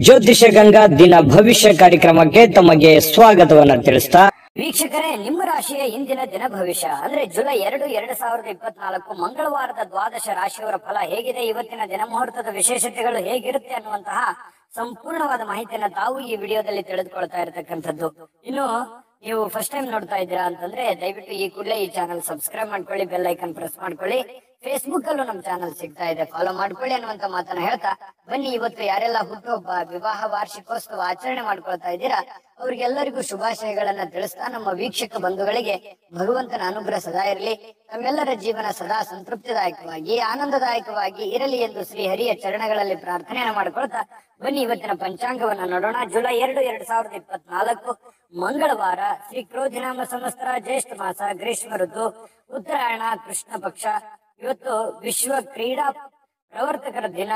ಜ್ಯೋತಿಷ ಗಂಗಾ ದಿನ ಭವಿಷ್ಯ ಕಾರ್ಯಕ್ರಮಕ್ಕೆ ತಮಗೆ ಸ್ವಾಗತವನ್ನ ತಿಳಿಸ್ತಾ ವೀಕ್ಷಕರೇ, ನಿಮ್ಮ ರಾಶಿಯ ಇಂದಿನ ದಿನ ಭವಿಷ್ಯ ಅಂದ್ರೆ ಜುಲೈ 2, 2024 ಮಂಗಳವಾರದ ದ್ವಾದಶ ರಾಶಿಯವರ ಫಲ ಹೇಗಿದೆ, ಇವತ್ತಿನ ದಿನ ಮುಹೂರ್ತದ ವಿಶೇಷತೆಗಳು ಹೇಗಿರುತ್ತೆ ಅನ್ನುವಂತಹ ಸಂಪೂರ್ಣವಾದ ಮಾಹಿತಿಯನ್ನ ತಾವು ಈ ವಿಡಿಯೋದಲ್ಲಿ ತಿಳಿದುಕೊಳ್ತಾ ಇರತಕ್ಕಂಥದ್ದು. ಇನ್ನು ನೀವು ಫಸ್ಟ್ ಟೈಮ್ ನೋಡ್ತಾ ಇದ್ದೀರಾ ಅಂತಂದ್ರೆ ದಯವಿಟ್ಟು ಈ ಕೂಡಲೇ ಈ ಚಾನಲ್ ಸಬ್ಸ್ಕ್ರೈಬ್ ಮಾಡ್ಕೊಳ್ಳಿ, ಬೆಲ್ ಐಕನ್ ಪ್ರೆಸ್ ಮಾಡ್ಕೊಳ್ಳಿ. ಫೇಸ್ಬುಕ್ ಅಲ್ಲೂ ನಮ್ಮ ಚಾನಲ್ ಸಿಗ್ತಾ ಇದೆ, ಫಾಲೋ ಮಾಡ್ಕೊಳ್ಳಿ ಅನ್ನುವಂತ ಮಾತನ್ನ ಹೇಳ್ತಾ ಬನ್ನಿ, ಇವತ್ತು ಯಾರೆಲ್ಲ ಹುಟ್ಟುಹಬ್ಬ, ವಿವಾಹ, ವಾರ್ಷಿಕೋತ್ಸವ ಆಚರಣೆ ಮಾಡ್ಕೊಳ್ತಾ ಇದ್ದೀರಾ ಅವ್ರಿಗೆಲ್ಲರಿಗೂ ಶುಭಾಶಯಗಳನ್ನ ತಿಳಿಸ್ತಾ ನಮ್ಮ ವೀಕ್ಷಕ ಬಂಧುಗಳಿಗೆ ಭಗವಂತನ ಅನುಗ್ರಹ ಸದಾ ಇರಲಿ, ನಮ್ಮೆಲ್ಲರ ಜೀವನ ಸದಾ ಸಂತೃಪ್ತಿದಾಯಕವಾಗಿ ಆನಂದದಾಯಕವಾಗಿ ಇರಲಿ ಎಂದು ಶ್ರೀ ಹರಿಯ ಚರಣಗಳಲ್ಲಿ ಪ್ರಾರ್ಥನೆಯನ್ನ ಮಾಡ್ಕೊಳ್ತಾ ಬನ್ನಿ ಇವತ್ತಿನ ಪಂಚಾಂಗವನ್ನ ನೋಡೋಣ. ಜುಲೈ 2, 2024 ಮಂಗಳವಾರ, ಶ್ರೀ ಕ್ರೋಧಿನಾಮ ಸಂವತ್ಸರ, ಜ್ಯೇಷ್ಠ ಮಾಸ, ಗ್ರೀಷ್ಮ ಋತು, ಉತ್ತರಾಯಣ, ಕೃಷ್ಣ ಪಕ್ಷ. ಇವತ್ತು ವಿಶ್ವ ಕ್ರೀಡಾ ಪ್ರವರ್ತಕರ ದಿನ,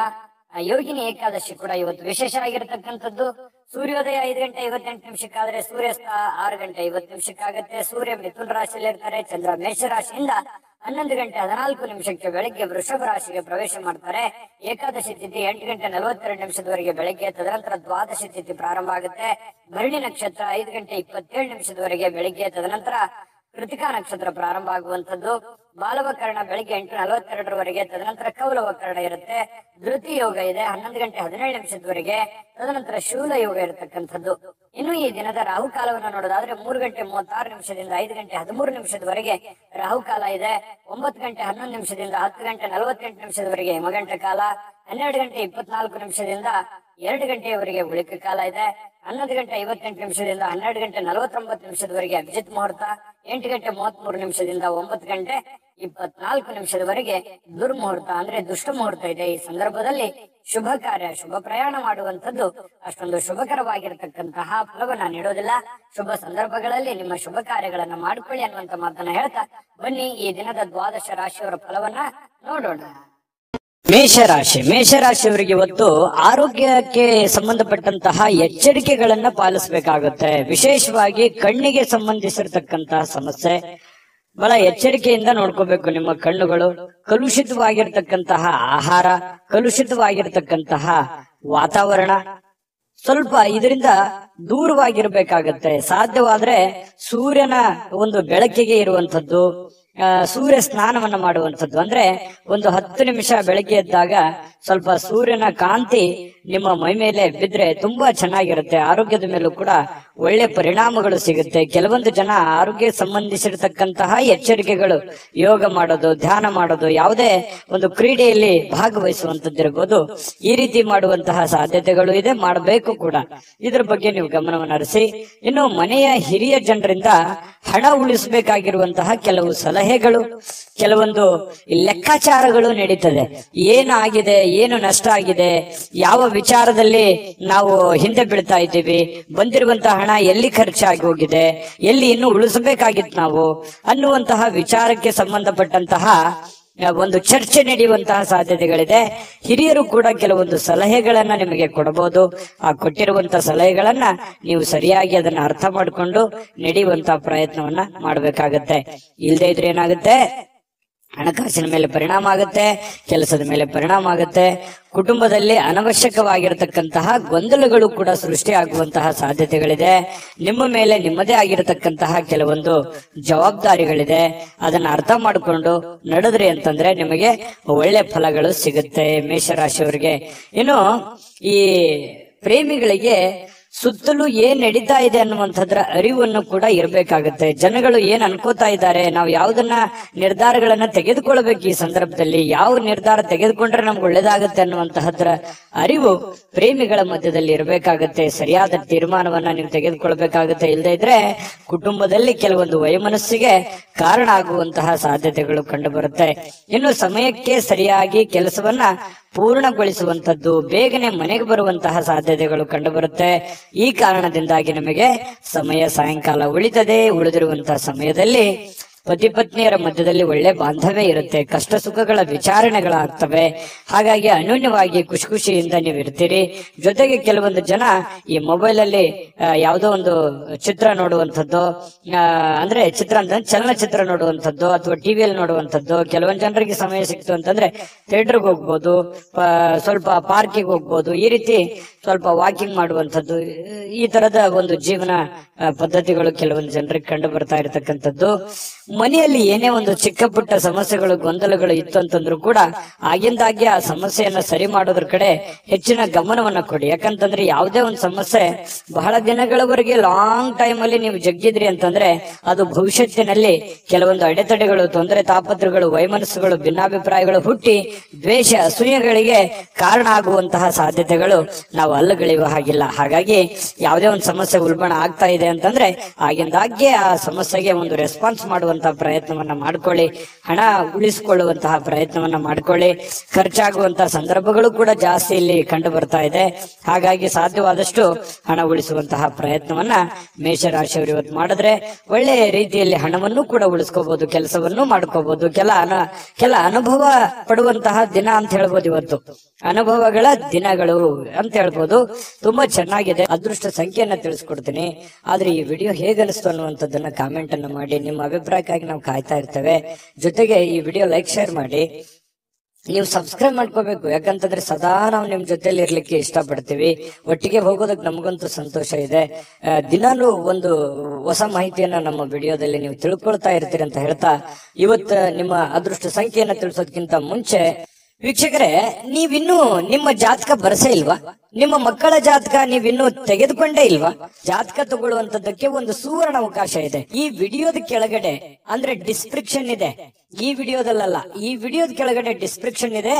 ಯೋಗಿನಿ ಏಕಾದಶಿ ಕೂಡ ಇವತ್ತು ವಿಶೇಷ ಆಗಿರತಕ್ಕಂಥದ್ದು. ಸೂರ್ಯೋದಯ 5:58 ಆದ್ರೆ ಸೂರ್ಯಾಸ್ತ 6:50 ಸೂರ್ಯ ಮಿಥುನ ರಾಶಿಯಲ್ಲಿ ಇರ್ತಾರೆ. ಚಂದ್ರ ಮೇಷ ರಾಶಿಯಿಂದ 11:14 ಬೆಳಗ್ಗೆ ವೃಷಭ ರಾಶಿಗೆ ಪ್ರವೇಶ ಮಾಡ್ತಾರೆ. ಏಕಾದಶಿ ತಿಥಿ 8:42 ಬೆಳಗ್ಗೆ, ತದನಂತರ ದ್ವಾದಶಿ ತಿಥಿ ಪ್ರಾರಂಭ ಆಗುತ್ತೆ. ಭರಣಿ ನಕ್ಷತ್ರ 5:27 ಬೆಳಗ್ಗೆ, ತದನಂತರ ಕೃತಿಕಾ ನಕ್ಷತ್ರ ಪ್ರಾರಂಭ ಆಗುವಂತದ್ದು. ಬಾಲವಕರಣ ಬೆಳಿಗ್ಗೆ 8:42 ತದನಂತರ ಕೌಲವಕರಣ ಇರುತ್ತೆ. ಧೃತಿ ಯೋಗ ಇದೆ 11:17 ತದನಂತರ ಶೂಲ ಯೋಗ ಇರತಕ್ಕಂಥದ್ದು. ಇನ್ನು ಈ ದಿನದ ರಾಹುಕಾಲವನ್ನು ನೋಡೋದಾದ್ರೆ 3:36 5:13 ರಾಹುಕಾಲ ಇದೆ. 9:11 10:48 ಯಮಗಂಟ ಕಾಲ. 12:24 2 ಗಂಟೆಯವರೆಗೆ ಉಳಿಕ ಕಾಲ ಇದೆ. 11:58 12:49 ಅಭಿಜಿತ್ ಮುಹೂರ್ತ. 8:33 9:24 ದುರ್ಮುಹೂರ್ತ ಅಂದ್ರೆ ದುಷ್ಟ ಮುಹೂರ್ತ ಇದೆ. ಈ ಸಂದರ್ಭದಲ್ಲಿ ಶುಭ ಕಾರ್ಯ, ಶುಭ ಪ್ರಯಾಣ ಮಾಡುವಂತದ್ದು ಅಷ್ಟೊಂದು ಶುಭಕರವಾಗಿರತಕ್ಕಂತಹ ಫಲವನ್ನ ನೀಡೋದಿಲ್ಲ. ಶುಭ ಸಂದರ್ಭಗಳಲ್ಲಿ ನಿಮ್ಮ ಶುಭ ಕಾರ್ಯಗಳನ್ನ ಮಾಡಿಕೊಳ್ಳಿ ಅನ್ನುವಂತ ಮಾತನ್ನ ಹೇಳ್ತಾ ಬನ್ನಿ ಈ ದಿನದ ದ್ವಾದಶ ರಾಶಿಯವರ ಫಲವನ್ನ ನೋಡೋಣ. ಮೇಷರಾಶಿಯವರಿಗೆ ಇವತ್ತು ಆರೋಗ್ಯಕ್ಕೆ ಸಂಬಂಧಪಟ್ಟಂತಹ ಎಚ್ಚರಿಕೆಗಳನ್ನ ಪಾಲಿಸಬೇಕಾಗುತ್ತೆ. ವಿಶೇಷವಾಗಿ ಕಣ್ಣಿಗೆ ಸಂಬಂಧಿಸಿರ್ತಕ್ಕಂತಹ ಸಮಸ್ಯೆ ಬಹಳ ಎಚ್ಚರಿಕೆಯಿಂದ ನೋಡ್ಕೋಬೇಕು. ನಿಮ್ಮ ಕಣ್ಣುಗಳು ಕಲುಷಿತವಾಗಿರ್ತಕ್ಕಂತಹ ಆಹಾರ, ಕಲುಷಿತವಾಗಿರ್ತಕ್ಕಂತಹ ವಾತಾವರಣ, ಸ್ವಲ್ಪ ಇದರಿಂದ ದೂರವಾಗಿರ್ಬೇಕಾಗತ್ತೆ. ಸಾಧ್ಯವಾದ್ರೆ ಸೂರ್ಯನ ಒಂದು ಬೆಳಕಿಗೆ ಇರುವಂತದ್ದು, ಸೂರ್ಯ ಸ್ನಾನವನ್ನ ಮಾಡುವಂಥದ್ದು. ಅಂದ್ರೆ ಒಂದು 10 ನಿಮಿಷ ಬೆಳಗ್ಗೆ ಎದ್ದಾಗ ಸ್ವಲ್ಪ ಸೂರ್ಯನ ಕಾಂತಿ ನಿಮ್ಮ ಮೈ ಮೇಲೆ ಬಿದ್ರೆ ತುಂಬಾ ಚೆನ್ನಾಗಿರುತ್ತೆ. ಆರೋಗ್ಯದ ಮೇಲೂ ಕೂಡ ಒಳ್ಳೆ ಪರಿಣಾಮಗಳು ಸಿಗುತ್ತೆ. ಕೆಲವೊಂದು ಜನ ಆರೋಗ್ಯ ಸಂಬಂಧಿಸಿರತಕ್ಕಂತಹ ಎಚ್ಚರಿಕೆಗಳು, ಯೋಗ ಮಾಡೋದು, ಧ್ಯಾನ ಮಾಡೋದು, ಯಾವುದೇ ಒಂದು ಕ್ರೀಡೆಯಲ್ಲಿ ಭಾಗವಹಿಸುವಂತದ್ದಿರ್ಬೋದು, ಈ ರೀತಿ ಮಾಡುವಂತಹ ಸಾಧ್ಯತೆಗಳು ಇದೆ, ಮಾಡಬೇಕು ಕೂಡ. ಇದ್ರ ಬಗ್ಗೆ ನೀವು ಗಮನವನ್ನು ಹರಿಸಿ. ಇನ್ನು ಮನೆಯ ಹಿರಿಯ ಜನರಿಂದ ಹಣ ಉಳಿಸಬೇಕಾಗಿರುವಂತಹ ಕೆಲವು ಸಲಹೆಗಳು, ಕೆಲವೊಂದು ಲೆಕ್ಕಾಚಾರಗಳು ನಡೀತದೆ. ಏನಾಗಿದೆ, ಏನು ನಷ್ಟ ಆಗಿದೆ, ಯಾವ ವಿಚಾರದಲ್ಲಿ ನಾವು ಹಿಂದೆ ಬೀಳ್ತಾ ಇದ್ದೀವಿ, ಬಂದಿರುವಂತಹ ಹಣ ಎಲ್ಲಿ ಖರ್ಚಾಗಿ ಹೋಗಿದೆ, ಎಲ್ಲಿ ಇನ್ನು ಉಳಿಸಬೇಕಾಗಿತ್ತು ನಾವು ಅನ್ನುವಂತಹ ವಿಚಾರಕ್ಕೆ ಸಂಬಂಧಪಟ್ಟಂತಹ ಒಂದು ಚರ್ಚೆ ನಡೆಯುವಂತಹ ಸಾಧ್ಯತೆಗಳಿದೆ. ಹಿರಿಯರು ಕೂಡ ಕೆಲವೊಂದು ಸಲಹೆಗಳನ್ನ ನಿಮಗೆ ಕೊಡಬಹುದು. ಆ ಕೊಟ್ಟಿರುವಂತಹ ಸಲಹೆಗಳನ್ನ ನೀವು ಸರಿಯಾಗಿ ಅದನ್ನ ಅರ್ಥ ಮಾಡಿಕೊಂಡು ನಡೆಯುವಂತಹ ಪ್ರಯತ್ನವನ್ನ ಮಾಡಬೇಕಾಗತ್ತೆ. ಇಲ್ಲದೆ ಇದ್ರೆ ಏನಾಗುತ್ತೆ, ಹಣಕಾಸಿನ ಮೇಲೆ ಪರಿಣಾಮ ಆಗುತ್ತೆ, ಕೆಲಸದ ಮೇಲೆ ಪರಿಣಾಮ ಆಗುತ್ತೆ. ಕುಟುಂಬದಲ್ಲಿ ಅನವಶ್ಯಕವಾಗಿರತಕ್ಕಂತಹ ಗೊಂದಲಗಳು ಕೂಡ ಸೃಷ್ಟಿಯಾಗುವಂತಹ ಸಾಧ್ಯತೆಗಳಿದೆ. ನಿಮ್ಮ ಮೇಲೆ ನಿಮ್ಮದೇ ಆಗಿರತಕ್ಕಂತಹ ಕೆಲವೊಂದು ಜವಾಬ್ದಾರಿಗಳಿದೆ. ಅದನ್ನ ಅರ್ಥ ಮಾಡಿಕೊಂಡು ನಡೆದ್ರಿ ಅಂತಂದ್ರೆ ನಿಮಗೆ ಒಳ್ಳೆ ಫಲಗಳು ಸಿಗುತ್ತೆ ಮೇಷರಾಶಿಯವರಿಗೆ. ಇನ್ನು ಈ ಪ್ರೇಮಿಗಳಿಗೆ ಸುತ್ತಲೂ ಏನ್ ನಡೀತಾ ಇದೆ ಅನ್ನುವಂಥದ್ರ ಅರಿವನ್ನು ಕೂಡ ಇರಬೇಕಾಗುತ್ತೆ. ಜನಗಳು ಏನ್ ಅನ್ಕೋತಾ ಇದ್ದಾರೆ, ನಾವು ಯಾವ್ದನ್ನ ನಿರ್ಧಾರಗಳನ್ನ ತೆಗೆದುಕೊಳ್ಬೇಕು, ಈ ಸಂದರ್ಭದಲ್ಲಿ ಯಾವ ನಿರ್ಧಾರ ತೆಗೆದುಕೊಂಡ್ರೆ ನಮ್ಗೆ ಒಳ್ಳೇದಾಗುತ್ತೆ ಅನ್ನುವಂತಹದ್ರ ಅರಿವು ಪ್ರೇಮಿಗಳ ಮಧ್ಯದಲ್ಲಿ ಇರಬೇಕಾಗತ್ತೆ. ಸರಿಯಾದ ತೀರ್ಮಾನವನ್ನ ನೀವು ತೆಗೆದುಕೊಳ್ಬೇಕಾಗತ್ತೆ. ಇಲ್ಲದೆ ಇದ್ರೆ ಕುಟುಂಬದಲ್ಲಿ ಕೆಲವೊಂದು ವೈಮನಸ್ಸಿಗೆ ಕಾರಣ ಆಗುವಂತಹ ಸಾಧ್ಯತೆಗಳು ಕಂಡು ಬರುತ್ತೆ. ಇನ್ನು ಸಮಯಕ್ಕೆ ಸರಿಯಾಗಿ ಕೆಲಸವನ್ನ ಪೂರ್ಣಗೊಳಿಸುವಂತದ್ದು, ಬೇಗನೆ ಮನೆಗೆ ಬರುವಂತಹ ಸಾಧ್ಯತೆಗಳು ಕಂಡು ಬರುತ್ತೆ. ಈ ಕಾರಣದಿಂದಾಗಿ ನಮಗೆ ಸಮಯ ಸಾಯಂಕಾಲ ಉಳಿತದೆ. ಉಳಿದಿರುವಂತಹ ಸಮಯದಲ್ಲಿ ಪತಿ ಪತ್ನಿಯರ ಮಧ್ಯದಲ್ಲಿ ಒಳ್ಳೆ ಬಾಂಧವ್ಯ ಇರುತ್ತೆ, ಕಷ್ಟ ಸುಖಗಳ ವಿಚಾರಣೆಗಳಾಗ್ತವೆ. ಹಾಗಾಗಿ ಅನ್ಯೋನ್ಯವಾಗಿ ಖುಷಿ ಖುಷಿಯಿಂದ ನೀವು ಇರ್ತೀರಿ. ಜೊತೆಗೆ ಕೆಲವೊಂದು ಜನ ಈ ಮೊಬೈಲ್ ಅಲ್ಲಿ ಯಾವುದೋ ಒಂದು ಚಿತ್ರ ನೋಡುವಂಥದ್ದು, ಅಂದ್ರೆ ಚಿತ್ರ ಅಂತ ಚಲನಚಿತ್ರ ನೋಡುವಂಥದ್ದು ಅಥವಾ ಟಿವಿಯಲ್ಲಿ ನೋಡುವಂಥದ್ದು. ಕೆಲವೊಂದು ಜನರಿಗೆ ಸಮಯ ಸಿಕ್ತು ಅಂತಂದ್ರೆ ಥಿಯೇಟರ್ಗೆ ಹೋಗ್ಬೋದು, ಸ್ವಲ್ಪ ಪಾರ್ಕಿಗೆ ಹೋಗ್ಬೋದು, ಈ ರೀತಿ ಸ್ವಲ್ಪ ವಾಕಿಂಗ್ ಮಾಡುವಂಥದ್ದು. ಈ ತರದ ಒಂದು ಜೀವನ ಪದ್ಧತಿಗಳು ಕೆಲವೊಂದು ಜನರಿಗೆ ಕಂಡು ಬರ್ತಾ ಇರತಕ್ಕಂಥದ್ದು. ಮನೆಯಲ್ಲಿ ಏನೇ ಒಂದು ಚಿಕ್ಕ ಪುಟ್ಟ ಸಮಸ್ಯೆಗಳು ಗೊಂದಲಗಳು ಇತ್ತು ಅಂತಂದ್ರೂ ಕೂಡ ಆಗಿಂದಾಗ್ಗೆ ಆ ಸಮಸ್ಯೆಯನ್ನ ಸರಿ ಮಾಡೋದ್ರ ಕಡೆ ಹೆಚ್ಚಿನ ಗಮನವನ್ನ ಕೊಡಿ. ಯಾಕಂತಂದ್ರೆ ಯಾವುದೇ ಒಂದು ಸಮಸ್ಯೆ ಬಹಳ ದಿನಗಳವರೆಗೆ ಲಾಂಗ್ ಟೈಮ್ ಅಲ್ಲಿ ನೀವು ಜಗ್ಗಿದ್ರಿ ಅಂತಂದ್ರೆ ಅದು ಭವಿಷ್ಯತ್ತಿನಲ್ಲಿ ಕೆಲವೊಂದು ಅಡೆತಡೆಗಳು, ತೊಂದರೆ ತಾಪತ್ರಗಳು, ವೈಮನಸ್ಸುಗಳು, ಭಿನ್ನಾಭಿಪ್ರಾಯಗಳು ಹುಟ್ಟಿ ದ್ವೇಷ ಅಸೂಯೆಗಳಿಗೆ ಕಾರಣ ಆಗುವಂತಹ ಸಾಧ್ಯತೆಗಳು ನಾವು ಅಲ್ಲಗಳೆಯುವ ಹಾಗಿಲ್ಲ. ಹಾಗಾಗಿ ಯಾವುದೇ ಒಂದು ಸಮಸ್ಯೆ ಉಲ್ಬಣ ಆಗ್ತಾ ಇದೆ ಅಂತಂದ್ರೆ ಆಗಿಂದಾಗ್ಗೆ ಆ ಸಮಸ್ಯೆಗೆ ಒಂದು ರೆಸ್ಪಾನ್ಸ್ ಮಾಡುವಂತಹ ಪ್ರಯತ್ನವನ್ನ ಮಾಡ್ಕೊಳ್ಳಿ. ಹಣ ಉಳಿಸಿಕೊಳ್ಳುವಂತಹ ಪ್ರಯತ್ನವನ್ನ ಮಾಡ್ಕೊಳ್ಳಿ. ಖರ್ಚಾಗುವಂತಹ ಸಂದರ್ಭಗಳು ಕೂಡ ಜಾಸ್ತಿ ಇಲ್ಲಿ ಕಂಡು ಬರ್ತಾ ಇದೆ. ಹಾಗಾಗಿ ಸಾಧ್ಯವಾದಷ್ಟು ಹಣ ಉಳಿಸುವಂತಹ ಪ್ರಯತ್ನವನ್ನ ಮೇಷರಾಶಿಯವರು ಇವತ್ತು ಮಾಡಿದ್ರೆ ಒಳ್ಳೆಯ ರೀತಿಯಲ್ಲಿ ಹಣವನ್ನು ಕೂಡ ಉಳಿಸ್ಕೋಬಹುದು, ಕೆಲಸವನ್ನು ಮಾಡ್ಕೋಬಹುದು. ಕೆಲ ಅನುಭವ ಪಡುವಂತಹ ದಿನ ಅಂತ ಹೇಳ್ಬೋದು. ಇವತ್ತು ಅನುಭವಗಳ ದಿನಗಳು ಅಂತ ಹೇಳ್ಬೋದು. ತುಂಬಾ ಚೆನ್ನಾಗಿದೆ. ಅದೃಷ್ಟ ಸಂಖ್ಯೆಯನ್ನ ತಿಳಿಸ್ಕೊಡ್ತೀನಿ. ಆದ್ರೆ ಈ ವಿಡಿಯೋ ಹೇಗನಿಸ್ತು ಅನ್ನುವಂಥದ್ದನ್ನ ಕಾಮೆಂಟ್ ಅನ್ನು ಮಾಡಿ. ನಿಮ್ಮ ಅಭಿಪ್ರಾಯಕ್ಕಾಗಿ ನಾವು ಕಾಯ್ತಾ ಇರ್ತೇವೆ. ಜೊತೆಗೆ ಈ ವಿಡಿಯೋ ಲೈಕ್ ಶೇರ್ ಮಾಡಿ. ನೀವು ಸಬ್ಸ್ಕ್ರೈಬ್ ಮಾಡ್ಕೋಬೇಕು. ಯಾಕಂತಂದ್ರೆ ಸದಾ ನಾವು ನಿಮ್ ಜೊತೆಲಿ ಇರ್ಲಿಕ್ಕೆ ಇಷ್ಟಪಡ್ತೀವಿ. ಒಟ್ಟಿಗೆ ಹೋಗೋದಕ್ಕೆ ನಮಗಂತೂ ಸಂತೋಷ ಇದೆ. ದಿನಾಲೂ ಒಂದು ಹೊಸ ಮಾಹಿತಿಯನ್ನ ನಮ್ಮ ವಿಡಿಯೋದಲ್ಲಿ ನೀವು ತಿಳ್ಕೊಳ್ತಾ ಇರ್ತೀರಿ ಅಂತ ಹೇಳ್ತಾ ಇವತ್ತು ನಿಮ್ಮ ಅದೃಷ್ಟ ಸಂಖ್ಯೆಯನ್ನ ತಿಳಿಸೋದಕ್ಕಿಂತ ಮುಂಚೆ ವೀಕ್ಷಕರೇ, ನೀವಿನ್ನೂ ನಿಮ್ಮ ಜಾತಕ ಬರಸೇ ಇಲ್ವಾ? ನಿಮ್ಮ ಮಕ್ಕಳ ಜಾತಕ ನೀವಿನ್ನೂ ತೆಗೆದುಕೊಂಡೇ ಇಲ್ವಾ? ಜಾತಕ ತಗೊಳ್ಳುವಂತದ್ದಕ್ಕೆ ಒಂದು ಸುವರ್ಣ ಅವಕಾಶ ಇದೆ. ಈ ವಿಡಿಯೋದ ಕೆಳಗಡೆ ಅಂದ್ರೆ ಡಿಸ್ಕ್ರಿಪ್ಷನ್ ಇದೆ. ಈ ವಿಡಿಯೋದಲ್ಲ, ಈ ವಿಡಿಯೋದ ಕೆಳಗಡೆ ಡಿಸ್ಕ್ರಿಪ್ಷನ್ ಇದೆ.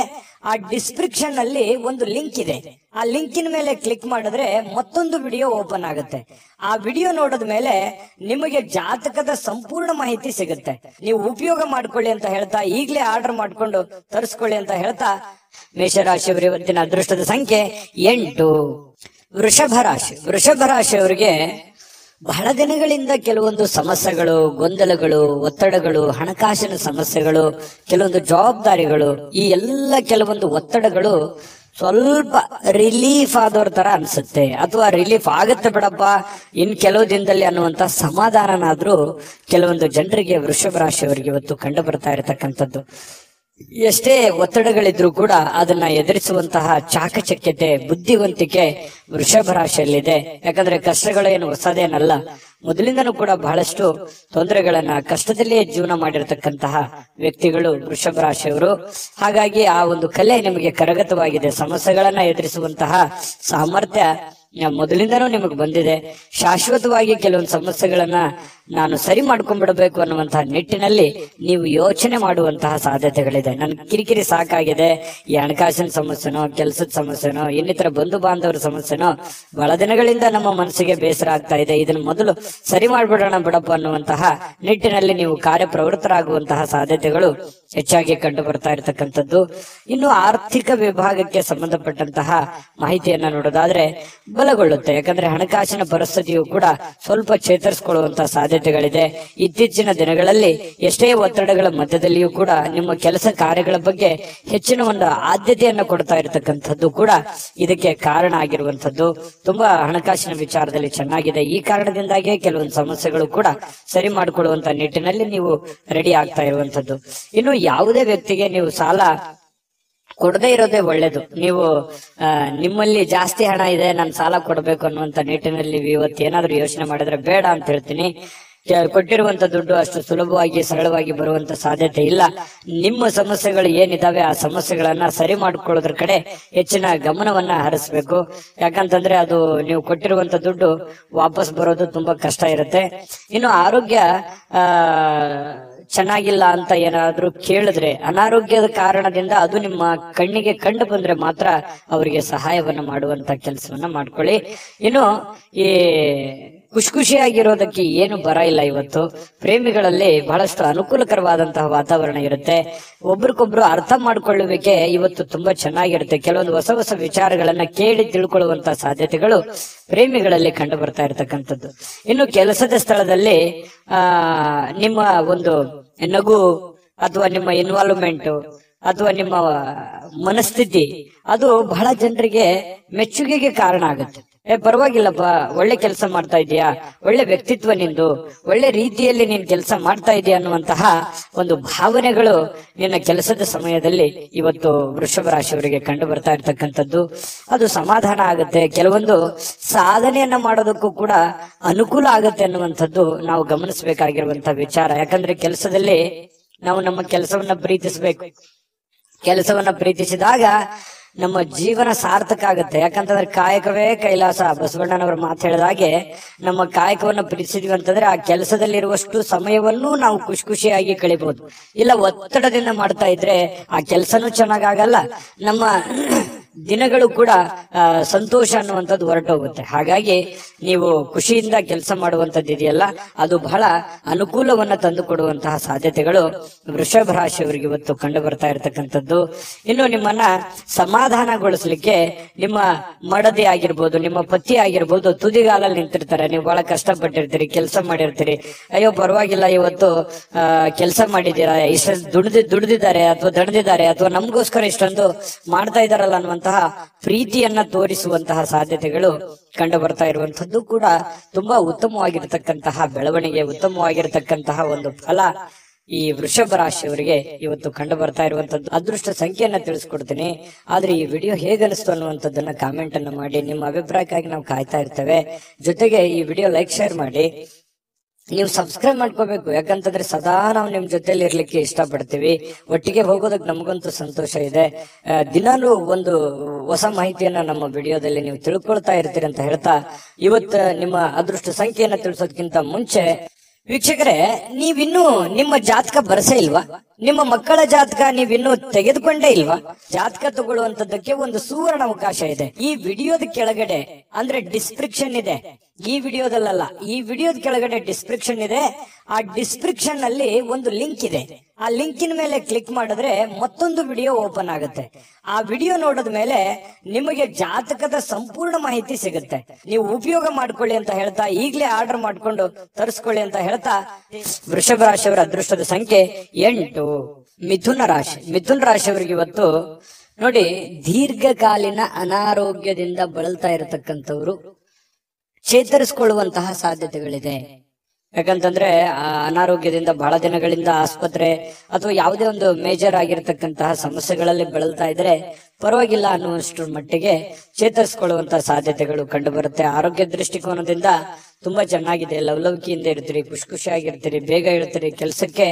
ಆ ಡಿಸ್ಕ್ರಿಪ್ಷನ್ ಅಲ್ಲಿ ಒಂದು ಲಿಂಕ್ ಇದೆ. ಆ ಲಿಂಕಿನ ಮೇಲೆ ಕ್ಲಿಕ್ ಮಾಡಿದ್ರೆ ಮತ್ತೊಂದು ವಿಡಿಯೋ ಓಪನ್ ಆಗುತ್ತೆ. ಆ ವಿಡಿಯೋ ನೋಡಿದ ಮೇಲೆ ನಿಮಗೆ ಜಾತಕದ ಸಂಪೂರ್ಣ ಮಾಹಿತಿ ಸಿಗುತ್ತೆ. ನೀವು ಉಪಯೋಗ ಮಾಡ್ಕೊಳ್ಳಿ ಅಂತ ಹೇಳ್ತಾ, ಈಗಲೇ ಆರ್ಡರ್ ಮಾಡ್ಕೊಂಡು ತರಿಸ್ಕೊಳ್ಳಿ ಅಂತ ಹೇಳ್ತಾ, ಮೇಷರಾಶಿಯವರ ಇವತ್ತಿನ ಅದೃಷ್ಟದ ಸಂಖ್ಯೆ 8. ವೃಷಭ ರಾಶಿಯವರಿಗೆ ಬಹಳ ದಿನಗಳಿಂದ ಕೆಲವೊಂದು ಸಮಸ್ಯೆಗಳು, ಗೊಂದಲಗಳು, ಒತ್ತಡಗಳು, ಹಣಕಾಸಿನ ಸಮಸ್ಯೆಗಳು, ಕೆಲವೊಂದು ಜವಾಬ್ದಾರಿಗಳು, ಈ ಎಲ್ಲ ಕೆಲವೊಂದು ಒತ್ತಡಗಳು ಸ್ವಲ್ಪ ರಿಲೀಫ್ ಆದವ್ರ ತರ ಅನ್ಸುತ್ತೆ. ಅಥವಾ ರಿಲೀಫ್ ಆಗತ್ತೆ ಬಿಡಪ್ಪ ಇನ್ ಕೆಲವು ದಿನದಲ್ಲಿ ಅನ್ನುವಂತ ಸಮಾಧಾನನಾದ್ರೂ ಕೆಲವೊಂದು ಜನರಿಗೆ ವೃಷಭ ರಾಶಿಯವರಿಗೆ ಇವತ್ತು ಕಂಡು ಬರ್ತಾ ಇರತಕ್ಕಂಥದ್ದು. ಎಷ್ಟೇ ಒತ್ತಡಗಳಿದ್ರೂ ಕೂಡ ಅದನ್ನ ಎದುರಿಸುವಂತಹ ಚಾಕಚಕ್ಯತೆ, ಬುದ್ಧಿವಂತಿಕೆ ವೃಷಭ ರಾಶಿಯಲ್ಲಿದೆ. ಯಾಕಂದ್ರೆ ಕಷ್ಟಗಳೇನು ಹೊಸದೇನಲ್ಲ. ಮೊದಲಿಂದನೂ ಕೂಡ ಬಹಳಷ್ಟು ತೊಂದರೆಗಳನ್ನ, ಕಷ್ಟದಲ್ಲಿಯೇ ಜೀವನ ಮಾಡಿರತಕ್ಕಂತಹ ವ್ಯಕ್ತಿಗಳು ವೃಷಭ ರಾಶಿಯವರು. ಹಾಗಾಗಿ ಆ ಒಂದು ಕಲೆ ನಿಮಗೆ ಕರಗತವಾಗಿದೆ. ಸಮಸ್ಯೆಗಳನ್ನ ಎದುರಿಸುವಂತಹ ಸಾಮರ್ಥ್ಯ ಮೊದಲಿಂದನೂ ನಿಮಗೆ ಬಂದಿದೆ. ಶಾಶ್ವತವಾಗಿ ಕೆಲವೊಂದು ಸಮಸ್ಯೆಗಳನ್ನ ನಾನು ಸರಿ ಮಾಡ್ಕೊಂಡ್ಬಿಡ್ಬೇಕು ಅನ್ನುವಂತಹ ನಿಟ್ಟಿನಲ್ಲಿ ನೀವು ಯೋಚನೆ ಮಾಡುವಂತಹ ಸಾಧ್ಯತೆಗಳಿದೆ. ನನ್ ಕಿರಿಕಿರಿ ಸಾಕಾಗಿದೆ, ಈ ಹಣಕಾಸಿನ ಸಮಸ್ಯೆನೋ, ಕೆಲಸದ ಸಮಸ್ಯೆನೋ, ಇನ್ನಿತರ ಬಂಧು ಬಾಂಧವರ ಸಮಸ್ಯೆನೋ ಬಹಳ ದಿನಗಳಿಂದ ನಮ್ಮ ಮನಸ್ಸಿಗೆ ಬೇಸರ ಆಗ್ತಾ ಇದೆ, ಇದನ್ನ ಮೊದಲು ಸರಿ ಮಾಡ್ಬಿಡೋಣ ಬಿಡಪ್ಪ ಅನ್ನುವಂತಹ ನಿಟ್ಟಿನಲ್ಲಿ ನೀವು ಕಾರ್ಯಪ್ರವೃತ್ತರಾಗುವಂತಹ ಸಾಧ್ಯತೆಗಳು ಹೆಚ್ಚಾಗಿ ಕಂಡು ಬರ್ತಾ ಇರತಕ್ಕಂಥದ್ದು. ಇನ್ನು ಆರ್ಥಿಕ ವಿಭಾಗಕ್ಕೆ ಸಂಬಂಧಪಟ್ಟಂತಹ ಮಾಹಿತಿಯನ್ನ ನೋಡೋದಾದ್ರೆ ಬಲಗೊಳ್ಳುತ್ತೆ. ಯಾಕಂದ್ರೆ ಹಣಕಾಸಿನ ಪರಿಸ್ಥಿತಿಯು ಕೂಡ ಸ್ವಲ್ಪ ಚೇತರಿಸಿಕೊಳ್ಳುವಂತಹ ಸಾಧ್ಯತೆಗಳಿದೆ. ಇತ್ತೀಚಿನ ದಿನಗಳಲ್ಲಿ ಎಷ್ಟೇ ಒತ್ತಡಗಳ ಮಧ್ಯದಲ್ಲಿಯೂ ಕೂಡ ನಿಮ್ಮ ಕೆಲಸ ಕಾರ್ಯಗಳ ಬಗ್ಗೆ ಹೆಚ್ಚಿನ ಒಂದು ಆದ್ಯತೆಯನ್ನು ಕೊಡ್ತಾ ಇರತಕ್ಕಂಥದ್ದು ಕೂಡ ಇದಕ್ಕೆ ಕಾರಣ ಆಗಿರುವಂತದ್ದು. ತುಂಬಾ ಹಣಕಾಸಿನ ವಿಚಾರದಲ್ಲಿ ಚೆನ್ನಾಗಿದೆ. ಈ ಕಾರಣದಿಂದಾಗಿ ಕೆಲವೊಂದು ಸಮಸ್ಯೆಗಳು ಕೂಡ ಸರಿ ಮಾಡಿಕೊಳ್ಳುವಂತ ನಿಟ್ಟಿನಲ್ಲಿ ನೀವು ರೆಡಿ ಆಗ್ತಾ ಇರುವಂತದ್ದು. ಇನ್ನು ಯಾವುದೇ ವ್ಯಕ್ತಿಗೆ ನೀವು ಸಾಲ ಕೊಡದೇ ಇರೋದೇ ಒಳ್ಳೇದು. ನೀವು ನಿಮ್ಮಲ್ಲಿ ಜಾಸ್ತಿ ಹಣ ಇದೆ, ನಾನು ಸಾಲ ಕೊಡಬೇಕು ಅನ್ನುವಂತ ನಿಟ್ಟಿನಲ್ಲಿ ಇವತ್ತು ಏನಾದ್ರೂ ಯೋಚನೆ ಮಾಡಿದ್ರೆ ಬೇಡ ಅಂತ ಹೇಳ್ತೀನಿ. ಕೊಟ್ಟಿರುವಂತ ದುಡ್ಡು ಅಷ್ಟು ಸುಲಭವಾಗಿ ಸರಳವಾಗಿ ಬರುವಂತ ಸಾಧ್ಯತೆ ಇಲ್ಲ. ನಿಮ್ಮ ಸಮಸ್ಯೆಗಳು ಏನಿದಾವೆ ಆ ಸಮಸ್ಯೆಗಳನ್ನ ಸರಿ ಮಾಡ್ಕೊಳ್ಳೋದ್ರ ಕಡೆ ಹೆಚ್ಚಿನ ಗಮನವನ್ನ ಹರಿಸ್ಬೇಕು. ಯಾಕಂತಂದ್ರೆ ಅದು ನೀವು ಕೊಟ್ಟಿರುವಂತ ದುಡ್ಡು ವಾಪಸ್ ಬರೋದು ತುಂಬಾ ಕಷ್ಟ ಇರುತ್ತೆ. ಇನ್ನು ಆರೋಗ್ಯ ಚೆನ್ನಾಗಿಲ್ಲ ಅಂತ ಏನಾದ್ರೂ ಕೇಳಿದ್ರೆ, ಅನಾರೋಗ್ಯದ ಕಾರಣದಿಂದ ಅದು ನಿಮ್ಮ ಕಣ್ಣಿಗೆ ಕಂಡು ಬಂದ್ರೆ ಮಾತ್ರ ಅವರಿಗೆ ಸಹಾಯವನ್ನ ಮಾಡುವಂತ ಕೆಲಸವನ್ನ ಮಾಡ್ಕೊಳ್ಳಿ. ಇನ್ನು ಈ ಖುಷಿಯಾಗಿರೋದಕ್ಕೆ ಏನು ಬರ ಇಲ್ಲ. ಇವತ್ತು ಪ್ರೇಮಿಗಳಲ್ಲಿ ಬಹಳಷ್ಟು ಅನುಕೂಲಕರವಾದಂತಹ ವಾತಾವರಣ ಇರುತ್ತೆ. ಒಬ್ರಿಗೊಬ್ರು ಅರ್ಥ ಮಾಡ್ಕೊಳ್ಳುವಿಕೆ ಇವತ್ತು ತುಂಬಾ ಚೆನ್ನಾಗಿರುತ್ತೆ. ಕೆಲವೊಂದು ಹೊಸ ಹೊಸ ವಿಚಾರಗಳನ್ನ ಕೇಳಿ ತಿಳ್ಕೊಳ್ಳುವಂತಹ ಸಾಧ್ಯತೆಗಳು ಪ್ರೇಮಿಗಳಲ್ಲಿ ಕಂಡು ಬರ್ತಾ ಇರತಕ್ಕಂಥದ್ದು. ಇನ್ನು ಕೆಲಸದ ಸ್ಥಳದಲ್ಲಿ ನಿಮ್ಮ ಒಂದು ನಗು ಅಥವಾ ನಿಮ್ಮ ಇನ್ವಾಲ್ವ್ಮೆಂಟ್ ಅಥವಾ ನಿಮ್ಮ ಮನಸ್ಥಿತಿ ಅದು ಬಹಳ ಜನರಿಗೆ ಮೆಚ್ಚುಗೆಗೆ ಕಾರಣ ಆಗುತ್ತೆ. ಪರವಾಗಿಲ್ಲಪ್ಪ, ಒಳ್ಳೆ ಕೆಲಸ ಮಾಡ್ತಾ ಇದೀಯಾ, ಒಳ್ಳೆ ವ್ಯಕ್ತಿತ್ವ ನಿಂದು, ಒಳ್ಳೆ ರೀತಿಯಲ್ಲಿ ನೀನ್ ಕೆಲಸ ಮಾಡ್ತಾ ಇದೀಯ ಅನ್ನುವಂತಹ ಒಂದು ಭಾವನೆಗಳು ನಿನ್ನ ಕೆಲಸದ ಸಮಯದಲ್ಲಿ ಇವತ್ತು ವೃಷಭ ರಾಶಿಯವರಿಗೆ ಕಂಡು ಬರ್ತಾ ಇರ್ತಕ್ಕಂಥದ್ದು. ಅದು ಸಮಾಧಾನ ಆಗುತ್ತೆ. ಕೆಲವೊಂದು ಸಾಧನೆಯನ್ನ ಮಾಡೋದಕ್ಕೂ ಕೂಡ ಅನುಕೂಲ ಆಗುತ್ತೆ ಅನ್ನುವಂಥದ್ದು ನಾವು ಗಮನಿಸಬೇಕಾಗಿರುವಂತಹ ವಿಚಾರ. ಯಾಕಂದ್ರೆ ಕೆಲಸದಲ್ಲಿ ನಾವು ನಮ್ಮ ಕೆಲಸವನ್ನ ಪ್ರೀತಿಸಬೇಕು. ಕೆಲಸವನ್ನ ಪ್ರೀತಿಸಿದಾಗ ನಮ್ಮ ಜೀವನ ಸಾರ್ಥಕ ಆಗುತ್ತೆ. ಯಾಕಂತಂದ್ರೆ ಕಾಯಕವೇ ಕೈಲಾಸ, ಬಸವಣ್ಣನವರ ಮಾತು ಹೇಳಿದಾಗೆ ನಮ್ಮ ಕಾಯಕವನ್ನು ಪ್ರೀತಿಸಿದ್ವಿ ಅಂತಂದ್ರೆ ಆ ಕೆಲಸದಲ್ಲಿರುವಷ್ಟು ಸಮಯವನ್ನು ನಾವು ಖುಷಿಯಾಗಿ ಕಳಿಬಹುದು. ಇಲ್ಲ ಒತ್ತಡದಿಂದ ಮಾಡ್ತಾ ಇದ್ರೆ ಆ ಕೆಲಸನೂ ಚೆನ್ನಾಗಾಗಲ್ಲ, ನಮ್ಮ ದಿನಗಳು ಕೂಡ ಸಂತೋಷ ಅನ್ನುವಂಥದ್ದು ಹೊರಟೋಗುತ್ತೆ. ಹಾಗಾಗಿ ನೀವು ಖುಷಿಯಿಂದ ಕೆಲಸ ಮಾಡುವಂಥದ್ದು ಇದೆಯಲ್ಲ, ಅದು ಬಹಳ ಅನುಕೂಲವನ್ನ ತಂದು ಕೊಡುವಂತಹ ಸಾಧ್ಯತೆಗಳು ವೃಷಭ ರಾಶಿಯವರಿಗೆ ಇವತ್ತು ಕಂಡು ಬರ್ತಾ ಇರತಕ್ಕಂಥದ್ದು. ಇನ್ನು ನಿಮ್ಮನ್ನ ಸಮಾಧಾನಗೊಳಿಸ್ಲಿಕ್ಕೆ ನಿಮ್ಮ ಮಡದಿ ಆಗಿರ್ಬೋದು, ನಿಮ್ಮ ಪತಿ ಆಗಿರ್ಬೋದು, ತುದಿಗಾಲಲ್ಲಿ ನಿಂತಿರ್ತಾರೆ. ನೀವು ಬಹಳ ಕಷ್ಟಪಟ್ಟಿರ್ತೀರಿ, ಕೆಲಸ ಮಾಡಿರ್ತೀರಿ. ಅಯ್ಯೋ ಪರವಾಗಿಲ್ಲ, ಇವತ್ತು ಕೆಲಸ ಮಾಡಿದ್ದೀರಾ, ಇಷ್ಟು ದುಡಿದಿದ್ದಾರೆ ಅಥವಾ ದಣದಿದ್ದಾರೆ ಅಥವಾ ನಮಗೋಸ್ಕರ ಇಷ್ಟೊಂದು ಮಾಡ್ತಾ ಇದಾರಲ್ಲ ಅನ್ನುವಂತಹ ಪ್ರೀತಿಯನ್ನ ತೋರಿಸುವಂತಹ ಸಾಧ್ಯತೆಗಳು ಕಂಡು ಬರ್ತಾ ಇರುವಂತದ್ದು ಕೂಡ ತುಂಬಾ ಉತ್ತಮವಾಗಿರತಕ್ಕಂತಹ ಬೆಳವಣಿಗೆ, ಉತ್ತಮವಾಗಿರತಕ್ಕಂತಹ ಒಂದು ಫಲ ಈ ವೃಷಭ ರಾಶಿಯವರಿಗೆ ಇವತ್ತು ಕಂಡು ಬರ್ತಾ ಇರುವಂತದ್ದು. ಅದೃಷ್ಟ ಸಂಖ್ಯೆಯನ್ನ ತಿಳಿಸ್ಕೊಡ್ತೀನಿ. ಆದ್ರೆ ಈ ವಿಡಿಯೋ ಹೇಗನಿಸ್ತು ಅನ್ನುವಂಥದ್ದನ್ನ ಕಾಮೆಂಟ್ ಅನ್ನ ಮಾಡಿ. ನಿಮ್ಮ ಅಭಿಪ್ರಾಯಕ್ಕಾಗಿ ನಾವು ಕಾಯ್ತಾ ಇರ್ತೇವೆ. ಜೊತೆಗೆ ಈ ವಿಡಿಯೋ ಲೈಕ್, ಶೇರ್ ಮಾಡಿ. ನೀವು ಸಬ್ಸ್ಕ್ರೈಬ್ ಮಾಡ್ಕೋಬೇಕು. ಯಾಕಂತಂದ್ರೆ ಸದಾ ನಾವು ನಿಮ್ ಜೊತೆಲಿ ಇರ್ಲಿಕ್ಕೆ ಇಷ್ಟಪಡ್ತೀವಿ. ಒಟ್ಟಿಗೆ ಹೋಗೋದಕ್ಕೆ ನಮಗಂತೂ ಸಂತೋಷ ಇದೆ. ದಿನಾಲೂ ಒಂದು ಹೊಸ ಮಾಹಿತಿಯನ್ನ ನಮ್ಮ ವಿಡಿಯೋದಲ್ಲಿ ನೀವು ತಿಳ್ಕೊಳ್ತಾ ಇರ್ತೀರಿ ಅಂತ ಹೇಳ್ತಾ, ಇವತ್ತು ನಿಮ್ಮ ಅದೃಷ್ಟ ಸಂಖ್ಯೆಯನ್ನ ತಿಳಿಸೋದಕ್ಕಿಂತ ಮುಂಚೆ ವೀಕ್ಷಕರೇ, ನೀವಿನ್ನೂ ನಿಮ್ಮ ಜಾತಕ ಬರಸೇ ಇಲ್ವಾ? ನಿಮ್ಮ ಮಕ್ಕಳ ಜಾತಕ ನೀವಿನ್ನೂ ತೆಗೆದುಕೊಂಡೇ ಇಲ್ವಾ? ಜಾತಕ ತಗೊಳ್ಳುವಂತದ್ದಕ್ಕೆ ಒಂದು ಸುವರ್ಣ ಅವಕಾಶ ಇದೆ. ಈ ವಿಡಿಯೋದ ಕೆಳಗಡೆ ಅಂದ್ರೆ ಡಿಸ್ಕ್ರಿಪ್ಷನ್ ಇದೆ. ಈ ವಿಡಿಯೋದಲ್ಲ, ಈ ವಿಡಿಯೋದ ಕೆಳಗಡೆ ಡಿಸ್ಕ್ರಿಪ್ಷನ್ ಇದೆ. ಆ ಡಿಸ್ಕ್ರಿಪ್ಷನ್ ನಲ್ಲಿ ಒಂದು ಲಿಂಕ್ ಇದೆ. ಆ ಲಿಂಕಿನ ಮೇಲೆ ಕ್ಲಿಕ್ ಮಾಡಿದ್ರೆ ಮತ್ತೊಂದು ವಿಡಿಯೋ ಓಪನ್ ಆಗುತ್ತೆ. ಆ ವಿಡಿಯೋ ನೋಡಿದ ಮೇಲೆ ನಿಮಗೆ ಜಾತಕದ ಸಂಪೂರ್ಣ ಮಾಹಿತಿ ಸಿಗುತ್ತೆ. ನೀವು ಉಪಯೋಗ ಮಾಡ್ಕೊಳ್ಳಿ ಅಂತ ಹೇಳ್ತಾ, ಈಗಲೇ ಆರ್ಡರ್ ಮಾಡ್ಕೊಂಡು ತರಿಸ್ಕೊಳ್ಳಿ ಅಂತ ಹೇಳ್ತಾ, ವೃಷಭ ರಾಶಿಯವರ ಅದೃಷ್ಟದ ಸಂಖ್ಯೆ 8. ಮಿಥುನ ರಾಶಿ. ಮಿಥುನ ರಾಶಿಯವರಿಗೆ ಇವತ್ತು ನೋಡಿ, ದೀರ್ಘಕಾಲೀನ ಅನಾರೋಗ್ಯದಿಂದ ಬಳಲ್ತಾ ಇರತಕ್ಕಂಥವ್ರು ಚೇತರಿಸಿಕೊಳ್ಳುವಂತಹ ಸಾಧ್ಯತೆಗಳಿದೆ. ಯಾಕಂತಂದ್ರೆ ಅನಾರೋಗ್ಯದಿಂದ ಬಹಳ ದಿನಗಳಿಂದ ಆಸ್ಪತ್ರೆ ಅಥವಾ ಯಾವುದೇ ಒಂದು ಮೇಜರ್ ಆಗಿರತಕ್ಕಂತಹ ಸಮಸ್ಯೆಗಳಲ್ಲಿ ಬಳಲ್ತಾ ಇದ್ರೆ ಪರವಾಗಿಲ್ಲ ಅನ್ನುವಷ್ಟು ಮಟ್ಟಿಗೆ ಚೇತರಿಸಿಕೊಳ್ಳುವಂತಹ ಸಾಧ್ಯತೆಗಳು ಕಂಡು ಬರುತ್ತೆ. ಆರೋಗ್ಯ ದೃಷ್ಟಿಕೋನದಿಂದ ತುಂಬಾ ಚೆನ್ನಾಗಿದೆ. ಲವಲವಿಕೆಯಿಂದ ಇರ್ತೀರಿ, ಖುಷಿಯಾಗಿರ್ತೀರಿ, ಬೇಗ ಇರ್ತೀರಿ. ಕೆಲಸಕ್ಕೆ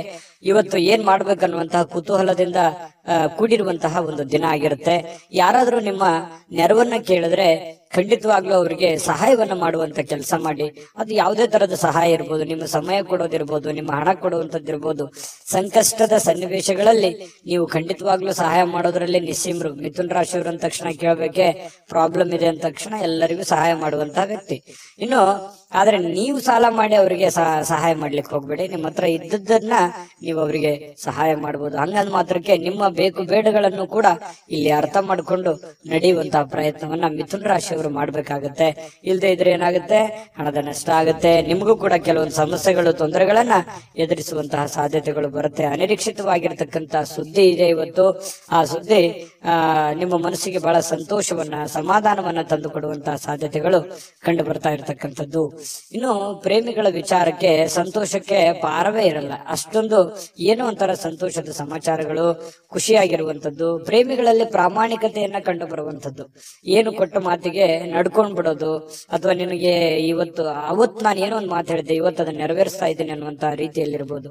ಇವತ್ತು ಏನ್ ಮಾಡ್ಬೇಕನ್ನುವಂತಹ ಕುತೂಹಲದಿಂದ ಕೂಡಿರುವಂತಹ ಒಂದು ದಿನ ಆಗಿರುತ್ತೆ. ಯಾರಾದ್ರೂ ನಿಮ್ಮ ನೆರವನ್ನ ಕೇಳಿದ್ರೆ ಖಂಡಿತವಾಗ್ಲೂ ಅವರಿಗೆ ಸಹಾಯವನ್ನ ಮಾಡುವಂತ ಕೆಲಸ ಮಾಡಿ. ಅದು ಯಾವುದೇ ತರದ ಸಹಾಯ ಇರ್ಬೋದು, ನಿಮ್ಮ ಸಮಯ ಕೊಡೋದಿರ್ಬೋದು, ನಿಮ್ಮ ಹಣ ಕೊಡುವಂತದ್ದಿರ್ಬೋದು. ಸಂಕಷ್ಟದ ಸನ್ನಿವೇಶಗಳಲ್ಲಿ ನೀವು ಖಂಡಿತವಾಗ್ಲೂ ಸಹಾಯ ಮಾಡೋದ್ರಲ್ಲಿ ನಿಸ್ಸೀಮರು. ಮಿಥುನ ರಾಶಿಯವರು ಅಂದ ತಕ್ಷಣ ಕೇಳಬೇಕೆ, ಪ್ರಾಬ್ಲಮ್ ಇದೆ ಅಂದ ತಕ್ಷಣ ಎಲ್ಲರಿಗೂ ಸಹಾಯ ಮಾಡುವಂತಹ ವ್ಯಕ್ತಿ. ಇನ್ನು ಆದ್ರೆ ನೀವು ಸಾಲ ಮಾಡಿ ಅವರಿಗೆ ಸಹಾಯ ಮಾಡ್ಲಿಕ್ಕೆ ಹೋಗ್ಬೇಡಿ. ನಿಮ್ಮ ಹತ್ರ ಇದ್ದದನ್ನ ನೀವು ಅವರಿಗೆ ಸಹಾಯ ಮಾಡಬಹುದು. ಹಂಗಂದ್ ಮಾತ್ರಕ್ಕೆ ನಿಮ್ಮ ಬೇಕು ಬೇಡಗಳನ್ನು ಕೂಡ ಇಲ್ಲಿ ಅರ್ಥ ಮಾಡ್ಕೊಂಡು ನಡೆಯುವಂತಹ ಪ್ರಯತ್ನವನ್ನ ಮಿಥುನ ರಾಶಿಯವರು ಮಾಡ್ಬೇಕಾಗತ್ತೆ. ಇಲ್ಲದೆ ಇದ್ರೆ ಏನಾಗುತ್ತೆ, ಹಣದ ನಷ್ಟ ಆಗುತ್ತೆ. ನಿಮಗೂ ಕೂಡ ಕೆಲವೊಂದು ಸಮಸ್ಯೆಗಳು, ತೊಂದರೆಗಳನ್ನ ಎದುರಿಸುವಂತಹ ಸಾಧ್ಯತೆಗಳು ಬರುತ್ತೆ. ಅನಿರೀಕ್ಷಿತವಾಗಿರ್ತಕ್ಕಂತಹ ಸುದ್ದಿ ಇದೆ ಇವತ್ತು. ಆ ಸುದ್ದಿ ನಿಮ್ಮ ಮನಸ್ಸಿಗೆ ಬಹಳ ಸಂತೋಷವನ್ನ, ಸಮಾಧಾನವನ್ನ ತಂದು ಕೊಡುವಂತಹ ಸಾಧ್ಯತೆಗಳು ಕಂಡು ಬರ್ತಾ ಇರತಕ್ಕಂಥದ್ದು. ಇನ್ನು ಪ್ರೇಮಿಗಳ ವಿಚಾರಕ್ಕೆ ಸಂತೋಷಕ್ಕೆ ಪಾರವೇ ಇರಲ್ಲ. ಅಷ್ಟೊಂದು ಏನೋ ಒಂಥರ ಸಂತೋಷದ ಸಮಾಚಾರಗಳು, ಖುಷಿಯಾಗಿರುವಂತದ್ದು. ಪ್ರೇಮಿಗಳಲ್ಲಿ ಪ್ರಾಮಾಣಿಕತೆಯನ್ನ ಕಂಡು ಬರುವಂತದ್ದು. ಏನು ಕೊಟ್ಟ ಮಾತಿಗೆ ನಡ್ಕೊಂಡ್ ಬಿಡೋದು, ಅಥವಾ ನಿನಗೆ ಅವತ್ತು ನಾನು ಏನೋ ಒಂದು ಮಾತು ಹೇಳಿದ್ದೆ, ಇವತ್ತು ಅದನ್ನ ನೆರವೇರಿಸ್ತಾ ಇದ್ದೀನಿ ಅನ್ನುವಂತಹ ರೀತಿಯಲ್ಲಿರ್ಬೋದು.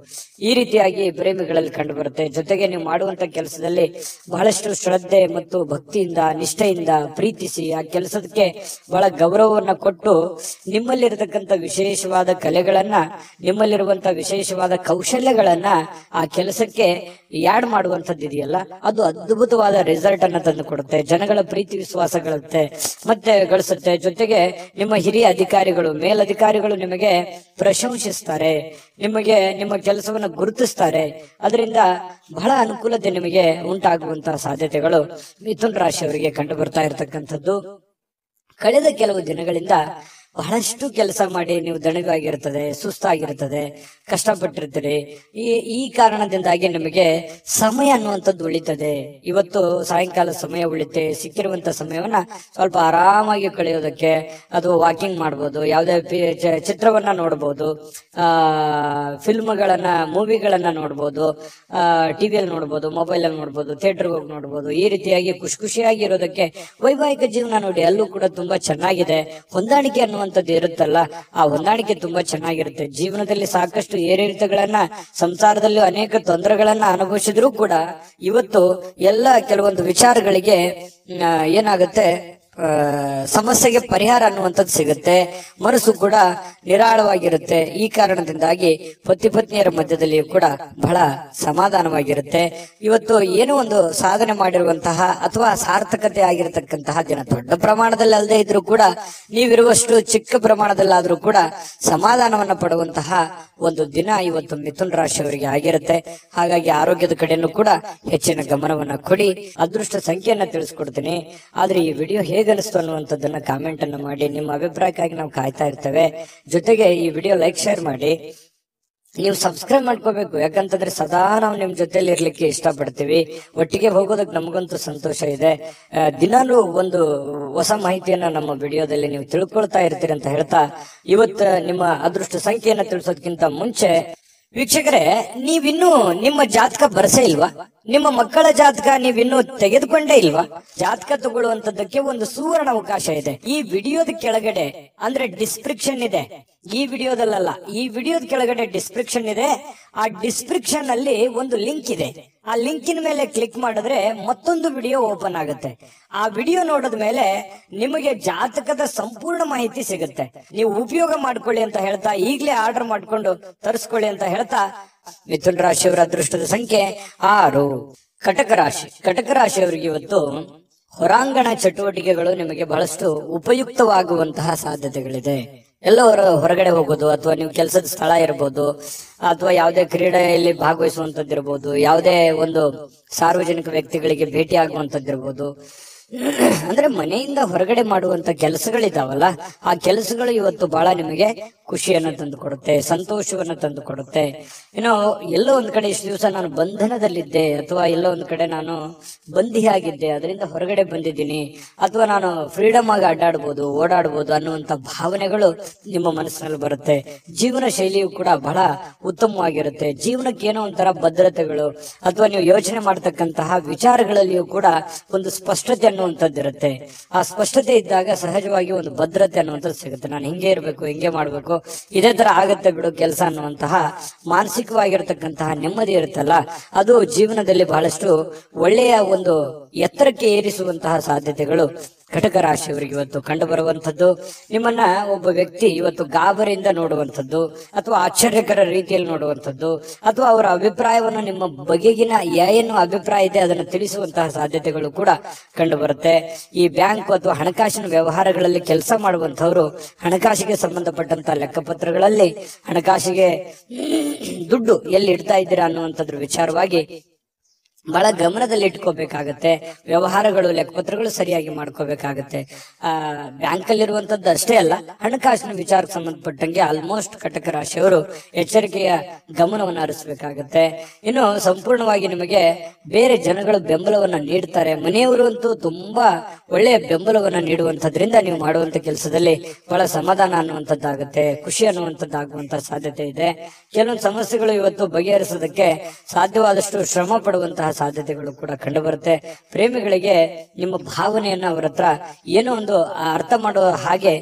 ಈ ರೀತಿಯಾಗಿ ಪ್ರೇಮಿಗಳಲ್ಲಿ ಕಂಡು ಬರುತ್ತೆ. ಜೊತೆಗೆ ನೀವು ಮಾಡುವಂತ ಕೆಲಸದಲ್ಲಿ ಬಹಳಷ್ಟು ಶ್ರದ್ಧೆ ಶ್ರದ್ಧೆ ಮತ್ತು ಭಕ್ತಿಯಿಂದ ನಿಷ್ಠೆಯಿಂದ ಪ್ರೀತಿಸಿ ಆ ಕೆಲಸಕ್ಕೆ ಬಹಳ ಗೌರವವನ್ನ ಕೊಟ್ಟು ನಿಮ್ಮಲ್ಲಿರತಕ್ಕಂಥ ವಿಶೇಷವಾದ ಕಲೆಗಳನ್ನ, ನಿಮ್ಮಲ್ಲಿರುವಂತಹ ವಿಶೇಷವಾದ ಕೌಶಲ್ಯಗಳನ್ನ ಆ ಕೆಲಸಕ್ಕೆ ಯಾಡ್ ಮಾಡುವಂತದ್ದು ಇದೆಯಲ್ಲ, ಅದು ಅದ್ಭುತವಾದ ರಿಸಲ್ಟ್ ಅನ್ನ ತಂದು ಕೊಡುತ್ತೆ. ಜನಗಳ ಪ್ರೀತಿ ವಿಶ್ವಾಸ ಗಳಿಸುತ್ತೆ. ಜೊತೆಗೆ ನಿಮ್ಮ ಹಿರಿಯ ಅಧಿಕಾರಿಗಳು, ಮೇಲಧಿಕಾರಿಗಳು ನಿಮಗೆ ಪ್ರಶಂಸಿಸ್ತಾರೆ, ನಿಮಗೆ ನಿಮ್ಮ ಕೆಲಸವನ್ನು ಗುರುತಿಸ್ತಾರೆ. ಅದರಿಂದ ಬಹಳ ಅನುಕೂಲತೆ ನಿಮಗೆ ಉಂಟಾಗುವಂತಹ ಸಾಧ್ಯತೆಗಳು ಮಿಥುನ ರಾಶಿಯವರಿಗೆ ಕಂಡು ಬರ್ತಾ ಇರತಕ್ಕಂಥದ್ದು. ಕಳೆದ ಕೆಲವು ದಿನಗಳಿಂದ ಬಹಳಷ್ಟು ಕೆಲಸ ಮಾಡಿ ನೀವು ದಣಿವಾಗಿರ್ತದೆ, ಸುಸ್ತಾಗಿರ್ತದೆ, ಕಷ್ಟಪಟ್ಟಿರ್ತೀರಿ. ಈ ಕಾರಣದಿಂದಾಗಿ ನಿಮಗೆ ಸಮಯ ಅನ್ನುವಂಥದ್ದು ಉಳಿತದೆ. ಇವತ್ತು ಸಾಯಂಕಾಲ ಸಮಯ ಉಳಿತೆ, ಸಿಕ್ಕಿರುವಂತ ಸಮಯವನ್ನ ಸ್ವಲ್ಪ ಆರಾಮಾಗಿ ಕಳೆಯೋದಕ್ಕೆ, ಅದು ವಾಕಿಂಗ್ ಮಾಡ್ಬೋದು, ಯಾವುದೇ ಚಿತ್ರವನ್ನ ನೋಡ್ಬೋದು, ಫಿಲ್ಮ್ಗಳನ್ನ, ಮೂವಿಗಳನ್ನ ನೋಡ್ಬೋದು, ಟಿವಿಯಲ್ಲಿ ನೋಡ್ಬೋದು, ಮೊಬೈಲ್ ಅಲ್ಲಿ ನೋಡ್ಬೋದು, ಥಿಯೇಟರ್ ಹೋಗಿ ನೋಡ್ಬೋದು. ಈ ರೀತಿಯಾಗಿ ಖುಷಿಯಾಗಿ ಇರೋದಕ್ಕೆ ವೈವಾಹಿಕ ಜೀವನ ನೋಡಿ, ಅಲ್ಲೂ ಕೂಡ ತುಂಬಾ ಚೆನ್ನಾಗಿದೆ. ಹೊಂದಾಣಿಕೆ ಅನ್ನುವಂಥದ್ದು ಇರುತ್ತಲ್ಲ, ಆ ಹೊಂದಾಣಿಕೆ ತುಂಬಾ ಚೆನ್ನಾಗಿರುತ್ತೆ. ಜೀವನದಲ್ಲಿ ಸಾಕಷ್ಟು ಏರಿಳಿತಗಳನ್ನ, ಸಂಸಾರದಲ್ಲಿ ಅನೇಕ ತೊಂದರೆಗಳನ್ನ ಅನುಭವಿಸಿದ್ರು ಕೂಡ ಇವತ್ತು ಎಲ್ಲ ಕೆಲವೊಂದು ವಿಚಾರಗಳಿಗೆ ಏನಾಗುತ್ತೆ, ಸಮಸ್ಯೆಗೆ ಪರಿಹಾರ ಅನ್ನುವಂಥದ್ದು ಸಿಗುತ್ತೆ. ಮನಸ್ಸು ಕೂಡ ನಿರಾಳವಾಗಿರುತ್ತೆ. ಈ ಕಾರಣದಿಂದಾಗಿ ಪತಿ ಪತ್ನಿಯರ ಮಧ್ಯದಲ್ಲಿಯೂ ಕೂಡ ಬಹಳ ಸಮಾಧಾನವಾಗಿರುತ್ತೆ. ಇವತ್ತು ಏನೋ ಒಂದು ಸಾಧನೆ ಮಾಡಿರುವಂತಹ ಅಥವಾ ಸಾರ್ಥಕತೆ ಆಗಿರತಕ್ಕಂತಹ ದಿನ. ದೊಡ್ಡ ಪ್ರಮಾಣದಲ್ಲಿ ಅಲ್ಲದೆ ಇದ್ರೂ ಕೂಡ ನೀವಿರುವಷ್ಟು ಚಿಕ್ಕ ಪ್ರಮಾಣದಲ್ಲಾದ್ರೂ ಕೂಡ ಸಮಾಧಾನವನ್ನ ಪಡುವಂತಹ ಒಂದು ದಿನ ಇವತ್ತು ಮಿಥುನ ರಾಶಿಯವರಿಗೆ ಆಗಿರುತ್ತೆ. ಹಾಗಾಗಿ ಆರೋಗ್ಯದ ಕಡೆನೂ ಕೂಡ ಹೆಚ್ಚಿನ ಗಮನವನ್ನ ಕೊಡಿ. ಅದೃಷ್ಟ ಸಂಖ್ಯೆಯನ್ನ ತಿಳಿಸ್ಕೊಡ್ತೀನಿ. ಆದ್ರೆ ಈ ವಿಡಿಯೋ ಹೇಗನಿಸ್ತು ಅನ್ನುವಂಥದ್ದನ್ನ ಕಾಮೆಂಟ್ ಅನ್ನು ಮಾಡಿ. ನಿಮ್ಮ ಅಭಿಪ್ರಾಯಕ್ಕಾಗಿ ನಾವು ಕಾಯ್ತಾ ಇರ್ತೇವೆ. ಜೊತೆಗೆ ಈ ವಿಡಿಯೋ ಲೈಕ್, ಶೇರ್ ಮಾಡಿ. ನೀವು ಸಬ್ಸ್ಕ್ರೈಬ್ ಮಾಡ್ಕೋಬೇಕು, ಯಾಕಂತಂದ್ರೆ ಸದಾ ನಾವು ನಿಮ್ ಜೊತೆಲಿ ಇರ್ಲಿಕ್ಕೆ ಇಷ್ಟಪಡ್ತೀವಿ. ಒಟ್ಟಿಗೆ ಹೋಗೋದಕ್ಕೆ ನಮಗಂತೂ ಸಂತೋಷ ಇದೆ. ದಿನಾಲೂ ಒಂದು ಹೊಸ ಮಾಹಿತಿಯನ್ನ ನಮ್ಮ ವಿಡಿಯೋದಲ್ಲಿ ನೀವು ತಿಳ್ಕೊಳ್ತಾ ಇರ್ತೀರಿ ಅಂತ ಹೇಳ್ತಾ, ಇವತ್ತು ನಿಮ್ಮ ಅದೃಷ್ಟ ಸಂಖ್ಯೆಯನ್ನ ತಿಳಿಸೋದಕ್ಕಿಂತ ಮುಂಚೆ ವೀಕ್ಷಕರೇ, ನೀವಿನ್ನೂ ನಿಮ್ಮ ಜಾತಕ ಬರಸೇ ಇಲ್ವಾ? ನಿಮ್ಮ ಮಕ್ಕಳ ಜಾತಕ ನೀವಿನ್ನೂ ತೆಗೆದುಕೊಂಡೇ ಇಲ್ವಾ? ಜಾತಕ ತಗೊಳ್ಳುವಂತದ್ದಕ್ಕೆ ಒಂದು ಸುವರ್ಣ ಅವಕಾಶ ಇದೆ. ಈ ವಿಡಿಯೋದ ಕೆಳಗಡೆ ಅಂದ್ರೆ ಡಿಸ್ಕ್ರಿಪ್ಷನ್ ಇದೆ. ಈ ವಿಡಿಯೋದಲ್ಲ, ಈ ವಿಡಿಯೋದ ಕೆಳಗಡೆ ಡಿಸ್ಕ್ರಿಪ್ಷನ್ ಇದೆ. ಆ ಡಿಸ್ಕ್ರಿಪ್ಷನ್ ಅಲ್ಲಿ ಒಂದು ಲಿಂಕ್ ಇದೆ. ಆ ಲಿಂಕಿನ ಮೇಲೆ ಕ್ಲಿಕ್ ಮಾಡಿದ್ರೆ ಮತ್ತೊಂದು ವಿಡಿಯೋ ಓಪನ್ ಆಗುತ್ತೆ. ಆ ವಿಡಿಯೋ ನೋಡಿದ ಮೇಲೆ ನಿಮಗೆ ಜಾತಕದ ಸಂಪೂರ್ಣ ಮಾಹಿತಿ ಸಿಗುತ್ತೆ. ನೀವು ಉಪಯೋಗ ಮಾಡ್ಕೊಳ್ಳಿ ಅಂತ ಹೇಳ್ತಾ, ಈಗಲೇ ಆರ್ಡರ್ ಮಾಡ್ಕೊಂಡು ತರಿಸ್ಕೊಳ್ಳಿ ಅಂತ ಹೇಳ್ತಾ, ಮಿಥುನ ರಾಶಿಯವರ ಅದೃಷ್ಟದ ಸಂಖ್ಯೆ 6. ಕಟಕ ರಾಶಿ. ಕಟಕ ರಾಶಿಯವರಿಗೆ ಇವತ್ತು ಹೊರಾಂಗಣ ಚಟುವಟಿಕೆಗಳು ನಿಮಗೆ ಬಹಳಷ್ಟು ಉಪಯುಕ್ತವಾಗುವಂತಹ ಸಾಧ್ಯತೆಗಳಿದೆ. ಎಲ್ಲೋ ಹೊರಗಡೆ ಹೋಗೋದು, ಅಥವಾ ನೀವು ಕೆಲಸದ ಸ್ಥಳ ಇರಬಹುದು, ಅಥವಾ ಯಾವುದೇ ಕ್ರೀಡೆಯಲ್ಲಿ ಭಾಗವಹಿಸುವಂತದ್ದು ಇರಬಹುದು, ಯಾವುದೇ ಒಂದು ಸಾರ್ವಜನಿಕ ವ್ಯಕ್ತಿಗಳಿಗೆ ಭೇಟಿ ಆಗುವಂತದ್ದಿರ್ಬೋದು. ಅಂದ್ರೆ ಮನೆಯಿಂದ ಹೊರಗಡೆ ಮಾಡುವಂತ ಕೆಲಸಗಳಿದಾವಲ್ಲ, ಆ ಕೆಲಸಗಳು ಇವತ್ತು ಬಹಳ ನಿಮಗೆ ಖುಷಿಯನ್ನ ತಂದು ಕೊಡುತ್ತೆ, ಸಂತೋಷವನ್ನ ತಂದು ಕೊಡುತ್ತೆ. ಏನೋ ಎಲ್ಲೋ ಒಂದ್ ಕಡೆ ಇಷ್ಟು ದಿವಸ ನಾನು ಬಂಧನದಲ್ಲಿದ್ದೆ, ಅಥವಾ ಎಲ್ಲೋ ಒಂದ್ ಕಡೆ ನಾನು ಬಂದಿಯಾಗಿದ್ದೆ, ಅದರಿಂದ ಹೊರಗಡೆ ಬಂದಿದ್ದೀನಿ, ಅಥವಾ ನಾನು ಫ್ರೀಡಮ್ ಆಗಿ ಅಡ್ಡಾಡ್ಬೋದು, ಓಡಾಡ್ಬೋದು ಅನ್ನುವಂತ ಭಾವನೆಗಳು ನಿಮ್ಮ ಮನಸ್ಸಿನಲ್ಲಿ ಬರುತ್ತೆ. ಜೀವನ ಶೈಲಿಯು ಕೂಡ ಬಹಳ ಉತ್ತಮವಾಗಿರುತ್ತೆ. ಜೀವನಕ್ಕೆ ಏನೋ ಒಂಥರ ಭದ್ರತೆಗಳು, ಅಥವಾ ನೀವು ಯೋಚನೆ ಮಾಡತಕ್ಕಂತಹ ವಿಚಾರಗಳಲ್ಲಿಯೂ ಕೂಡ ಒಂದು ಸ್ಪಷ್ಟತೆ ಅನ್ನುವಂಥದ್ದಿರುತ್ತೆ. ಆ ಸ್ಪಷ್ಟತೆ ಇದ್ದಾಗ ಸಹಜವಾಗಿ ಒಂದು ಭದ್ರತೆ ಅನ್ನುವಂಥದ್ದು ಸಿಗುತ್ತೆ. ನಾನು ಹಿಂಗೆ ಇರಬೇಕು, ಹಿಂಗೆ ಮಾಡ್ಬೇಕು, ಇದೇ ತರ ಆಗತ್ತೆ ಬಿಡು ಕೆಲಸ ಅನ್ನುವಂತಹ ಮಾನಸಿಕವಾಗಿರತಕ್ಕಂತಹ ನೆಮ್ಮದಿ ಇರುತ್ತಲ್ಲ, ಅದು ಜೀವನದಲ್ಲಿ ಬಹಳಷ್ಟು ಒಳ್ಳೆಯ ಒಂದು ಎತ್ತರಕ್ಕೆ ಏರಿಸುವಂತಹ ಸಾಧ್ಯತೆಗಳು ಕಟಕ ರಾಶಿಯವರಿಗೆ ಇವತ್ತು ಕಂಡು ಬರುವಂತದ್ದು. ನಿಮ್ಮನ್ನ ಒಬ್ಬ ವ್ಯಕ್ತಿ ಇವತ್ತು ಗಾಬರಿಯಿಂದ ನೋಡುವಂಥದ್ದು, ಅಥವಾ ಆಶ್ಚರ್ಯಕರ ರೀತಿಯಲ್ಲಿ ನೋಡುವಂಥದ್ದು, ಅಥವಾ ಅವರ ಅಭಿಪ್ರಾಯವನ್ನು ನಿಮ್ಮ ಬಗೆಗಿನ ಏನು ಅಭಿಪ್ರಾಯ ಇದೆ ಅದನ್ನು ತಿಳಿಸುವಂತಹ ಸಾಧ್ಯತೆಗಳು ಕೂಡ ಕಂಡು ಬರುತ್ತೆ. ಈ ಬ್ಯಾಂಕ್ ಅಥವಾ ಹಣಕಾಸಿನ ವ್ಯವಹಾರಗಳಲ್ಲಿ ಕೆಲಸ ಮಾಡುವಂತವರು ಹಣಕಾಸಿಗೆ ಸಂಬಂಧಪಟ್ಟಂತ ಲೆಕ್ಕಪತ್ರಗಳಲ್ಲಿ ಹಣಕಾಸಿಗೆ ದುಡ್ಡು ಎಲ್ಲಿ ಇಡ್ತಾ ಇದ್ದೀರಾ ಅನ್ನುವಂಥದ್ರ ವಿಚಾರವಾಗಿ ಬಹಳ ಗಮನದಲ್ಲಿ ಇಟ್ಕೋಬೇಕಾಗತ್ತೆ. ವ್ಯವಹಾರಗಳು, ಲೆಕ್ಕಪತ್ರಗಳು ಸರಿಯಾಗಿ ಮಾಡ್ಕೋಬೇಕಾಗತ್ತೆ. ಬ್ಯಾಂಕ್ ಅಲ್ಲಿರುವಂತದ್ದು ಅಷ್ಟೇ ಅಲ್ಲ, ಹಣಕಾಸಿನ ವಿಚಾರಕ್ಕೆ ಸಂಬಂಧಪಟ್ಟಂಗೆ ಆಲ್ಮೋಸ್ಟ್ ಕಟಕ ರಾಶಿಯವರು ಎಚ್ಚರಿಕೆಯ ಗಮನವನ್ನು ಹರಿಸಬೇಕಾಗತ್ತೆ. ಇನ್ನು ಸಂಪೂರ್ಣವಾಗಿ ನಿಮಗೆ ಬೇರೆ ಜನಗಳು ಬೆಂಬಲವನ್ನ ನೀಡ್ತಾರೆ. ಮನೆಯವರು ಅಂತೂ ತುಂಬಾ ಒಳ್ಳೆಯ ಬೆಂಬಲವನ್ನ ನೀಡುವಂತದ್ರಿಂದ ನೀವು ಮಾಡುವಂತ ಕೆಲಸದಲ್ಲಿ ಬಹಳ ಸಮಾಧಾನ ಅನ್ನುವಂಥದ್ದಾಗುತ್ತೆ, ಖುಷಿ ಅನ್ನುವಂಥದ್ದಾಗುವಂತ ಸಾಧ್ಯತೆ ಇದೆ. ಕೆಲವೊಂದು ಸಮಸ್ಯೆಗಳು ಇವತ್ತು ಬಗೆಹರಿಸೋದಕ್ಕೆ ಸಾಧ್ಯವಾದಷ್ಟು ಶ್ರಮ ಪಡುವಂತಹ ಸಾಧ್ಯತೆಗಳು ಕೂಡ ಕಂಡು ಬರುತ್ತೆ. ಪ್ರೇಮಿಗಳಿಗೆ ನಿಮ್ಮ ಭಾವನೆಯನ್ನ ಅವರ ಹತ್ರ ಏನೋ ಒಂದು ಅರ್ಥ ಮಾಡುವ ಹಾಗೆ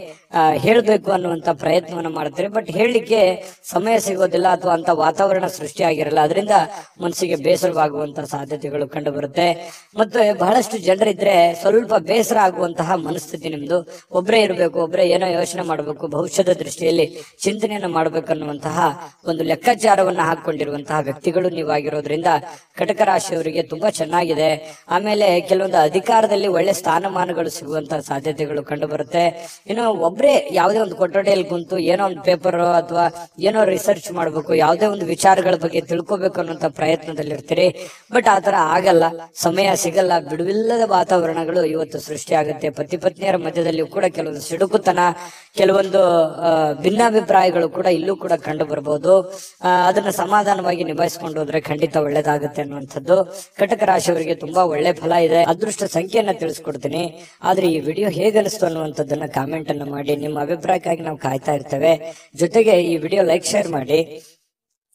ಹೇಳ್ಬೇಕು ಅನ್ನುವಂತ ಪ್ರಯತ್ನವನ್ನ ಮಾಡ್ತಾರೆ. ಬಟ್ ಹೇಳಲಿಕ್ಕೆ ಸಮಯ ಸಿಗೋದಿಲ್ಲ ಅಥವಾ ಅಂತ ವಾತಾವರಣ ಸೃಷ್ಟಿ ಆಗಿರಲ್ಲ. ಅದರಿಂದ ಮನಸ್ಸಿಗೆ ಬೇಸರವಾಗುವಂತ ಸಾಧ್ಯತೆಗಳು ಕಂಡು ಬರುತ್ತೆ. ಮತ್ತೆ ಬಹಳಷ್ಟು ಜನರಿದ್ರೆ ಸ್ವಲ್ಪ ಬೇಸರ ಆಗುವಂತಹ ಮನಸ್ಥಿತಿ ನಿಮ್ದು. ಒಬ್ಬರೇ ಇರಬೇಕು, ಒಬ್ಬರೇ ಏನೋ ಯೋಚನೆ ಮಾಡಬೇಕು, ಭವಿಷ್ಯದ ದೃಷ್ಟಿಯಲ್ಲಿ ಚಿಂತನೆಯನ್ನ ಮಾಡಬೇಕನ್ನುವಂತಹ ಒಂದು ಲೆಕ್ಕಾಚಾರವನ್ನ ಹಾಕೊಂಡಿರುವಂತಹ ವ್ಯಕ್ತಿಗಳು ನೀವಾಗಿರೋದ್ರಿಂದ ಕಟಕ ರಾಶಿಯವರಿಗೆ ತುಂಬಾ ಚೆನ್ನಾಗಿದೆ. ಆಮೇಲೆ ಕೆಲವೊಂದು ಅಧಿಕಾರದಲ್ಲಿ ಒಳ್ಳೆ ಸ್ಥಾನಮಾನಗಳು ಸಿಗುವಂತಹ ಸಾಧ್ಯತೆಗಳು ಕಂಡು ಬರುತ್ತೆ. ಇನ್ನು ಒಬ್ರೇ ಯಾವುದೇ ಒಂದು ಕೊಠಡಿಯಲ್ಲಿ ಕುಂತು ಏನೋ ಒಂದು ಪೇಪರ್ ಅಥವಾ ಏನೋ ರಿಸರ್ಚ್ ಮಾಡಬೇಕು, ಯಾವುದೇ ಒಂದು ವಿಚಾರಗಳ ಬಗ್ಗೆ ತಿಳ್ಕೊಬೇಕು ಅನ್ನುವಂತ ಪ್ರಯತ್ನದಲ್ಲಿ ಇರ್ತೀರಿ. ಬಟ್ ಆತರ ಆಗಲ್ಲ, ಸಮಯ ಸಿಗಲ್ಲ. ಬಿಡುವಿಲ್ಲದ ವಾತಾವರಣಗಳು ಇವತ್ತು ಸೃಷ್ಟಿ ಆಗುತ್ತೆ. ಪತಿ ಪತ್ನಿಯರ ಮಧ್ಯದಲ್ಲಿಯೂ ಕೂಡ ಕೆಲವೊಂದು ಸಿಡುಕುತನ, ಕೆಲವೊಂದು ಭಿನ್ನಾಭಿಪ್ರಾಯಗಳು ಕೂಡ ಇಲ್ಲೂ ಕೂಡ ಕಂಡು ಬರಬಹುದು. ಅದನ್ನ ಸಮಾಧಾನವಾಗಿ ನಿಭಾಯಿಸಿಕೊಂಡು ಹೋದ್ರೆ ಖಂಡಿತ ಒಳ್ಳೇದಾಗುತ್ತೆ ಅನ್ನುವಂಥದ್ದು. ಕಟಕ ರಾಶಿಯವರಿಗೆ ತುಂಬಾ ಒಳ್ಳೆ ಫಲ ಇದೆ. ಅದೃಷ್ಟ ಸಂಖ್ಯೆಯನ್ನ ತಿಳಿಸ್ಕೊಡ್ತೀನಿ. ಆದ್ರೆ ಈ ವಿಡಿಯೋ ಹೇಗನಿಸ್ತು ಅನ್ನುವಂಥದ್ದನ್ನ ಕಾಮೆಂಟ್ ಅನ್ನು ಮಾಡಿ. ನಿಮ್ಮ ಅಭಿಪ್ರಾಯಕ್ಕಾಗಿ ನಾವು ಕಾಯ್ತಾ ಇರ್ತೇವೆ. ಜೊತೆಗೆ ಈ ವಿಡಿಯೋ ಲೈಕ್, ಶೇರ್ ಮಾಡಿ.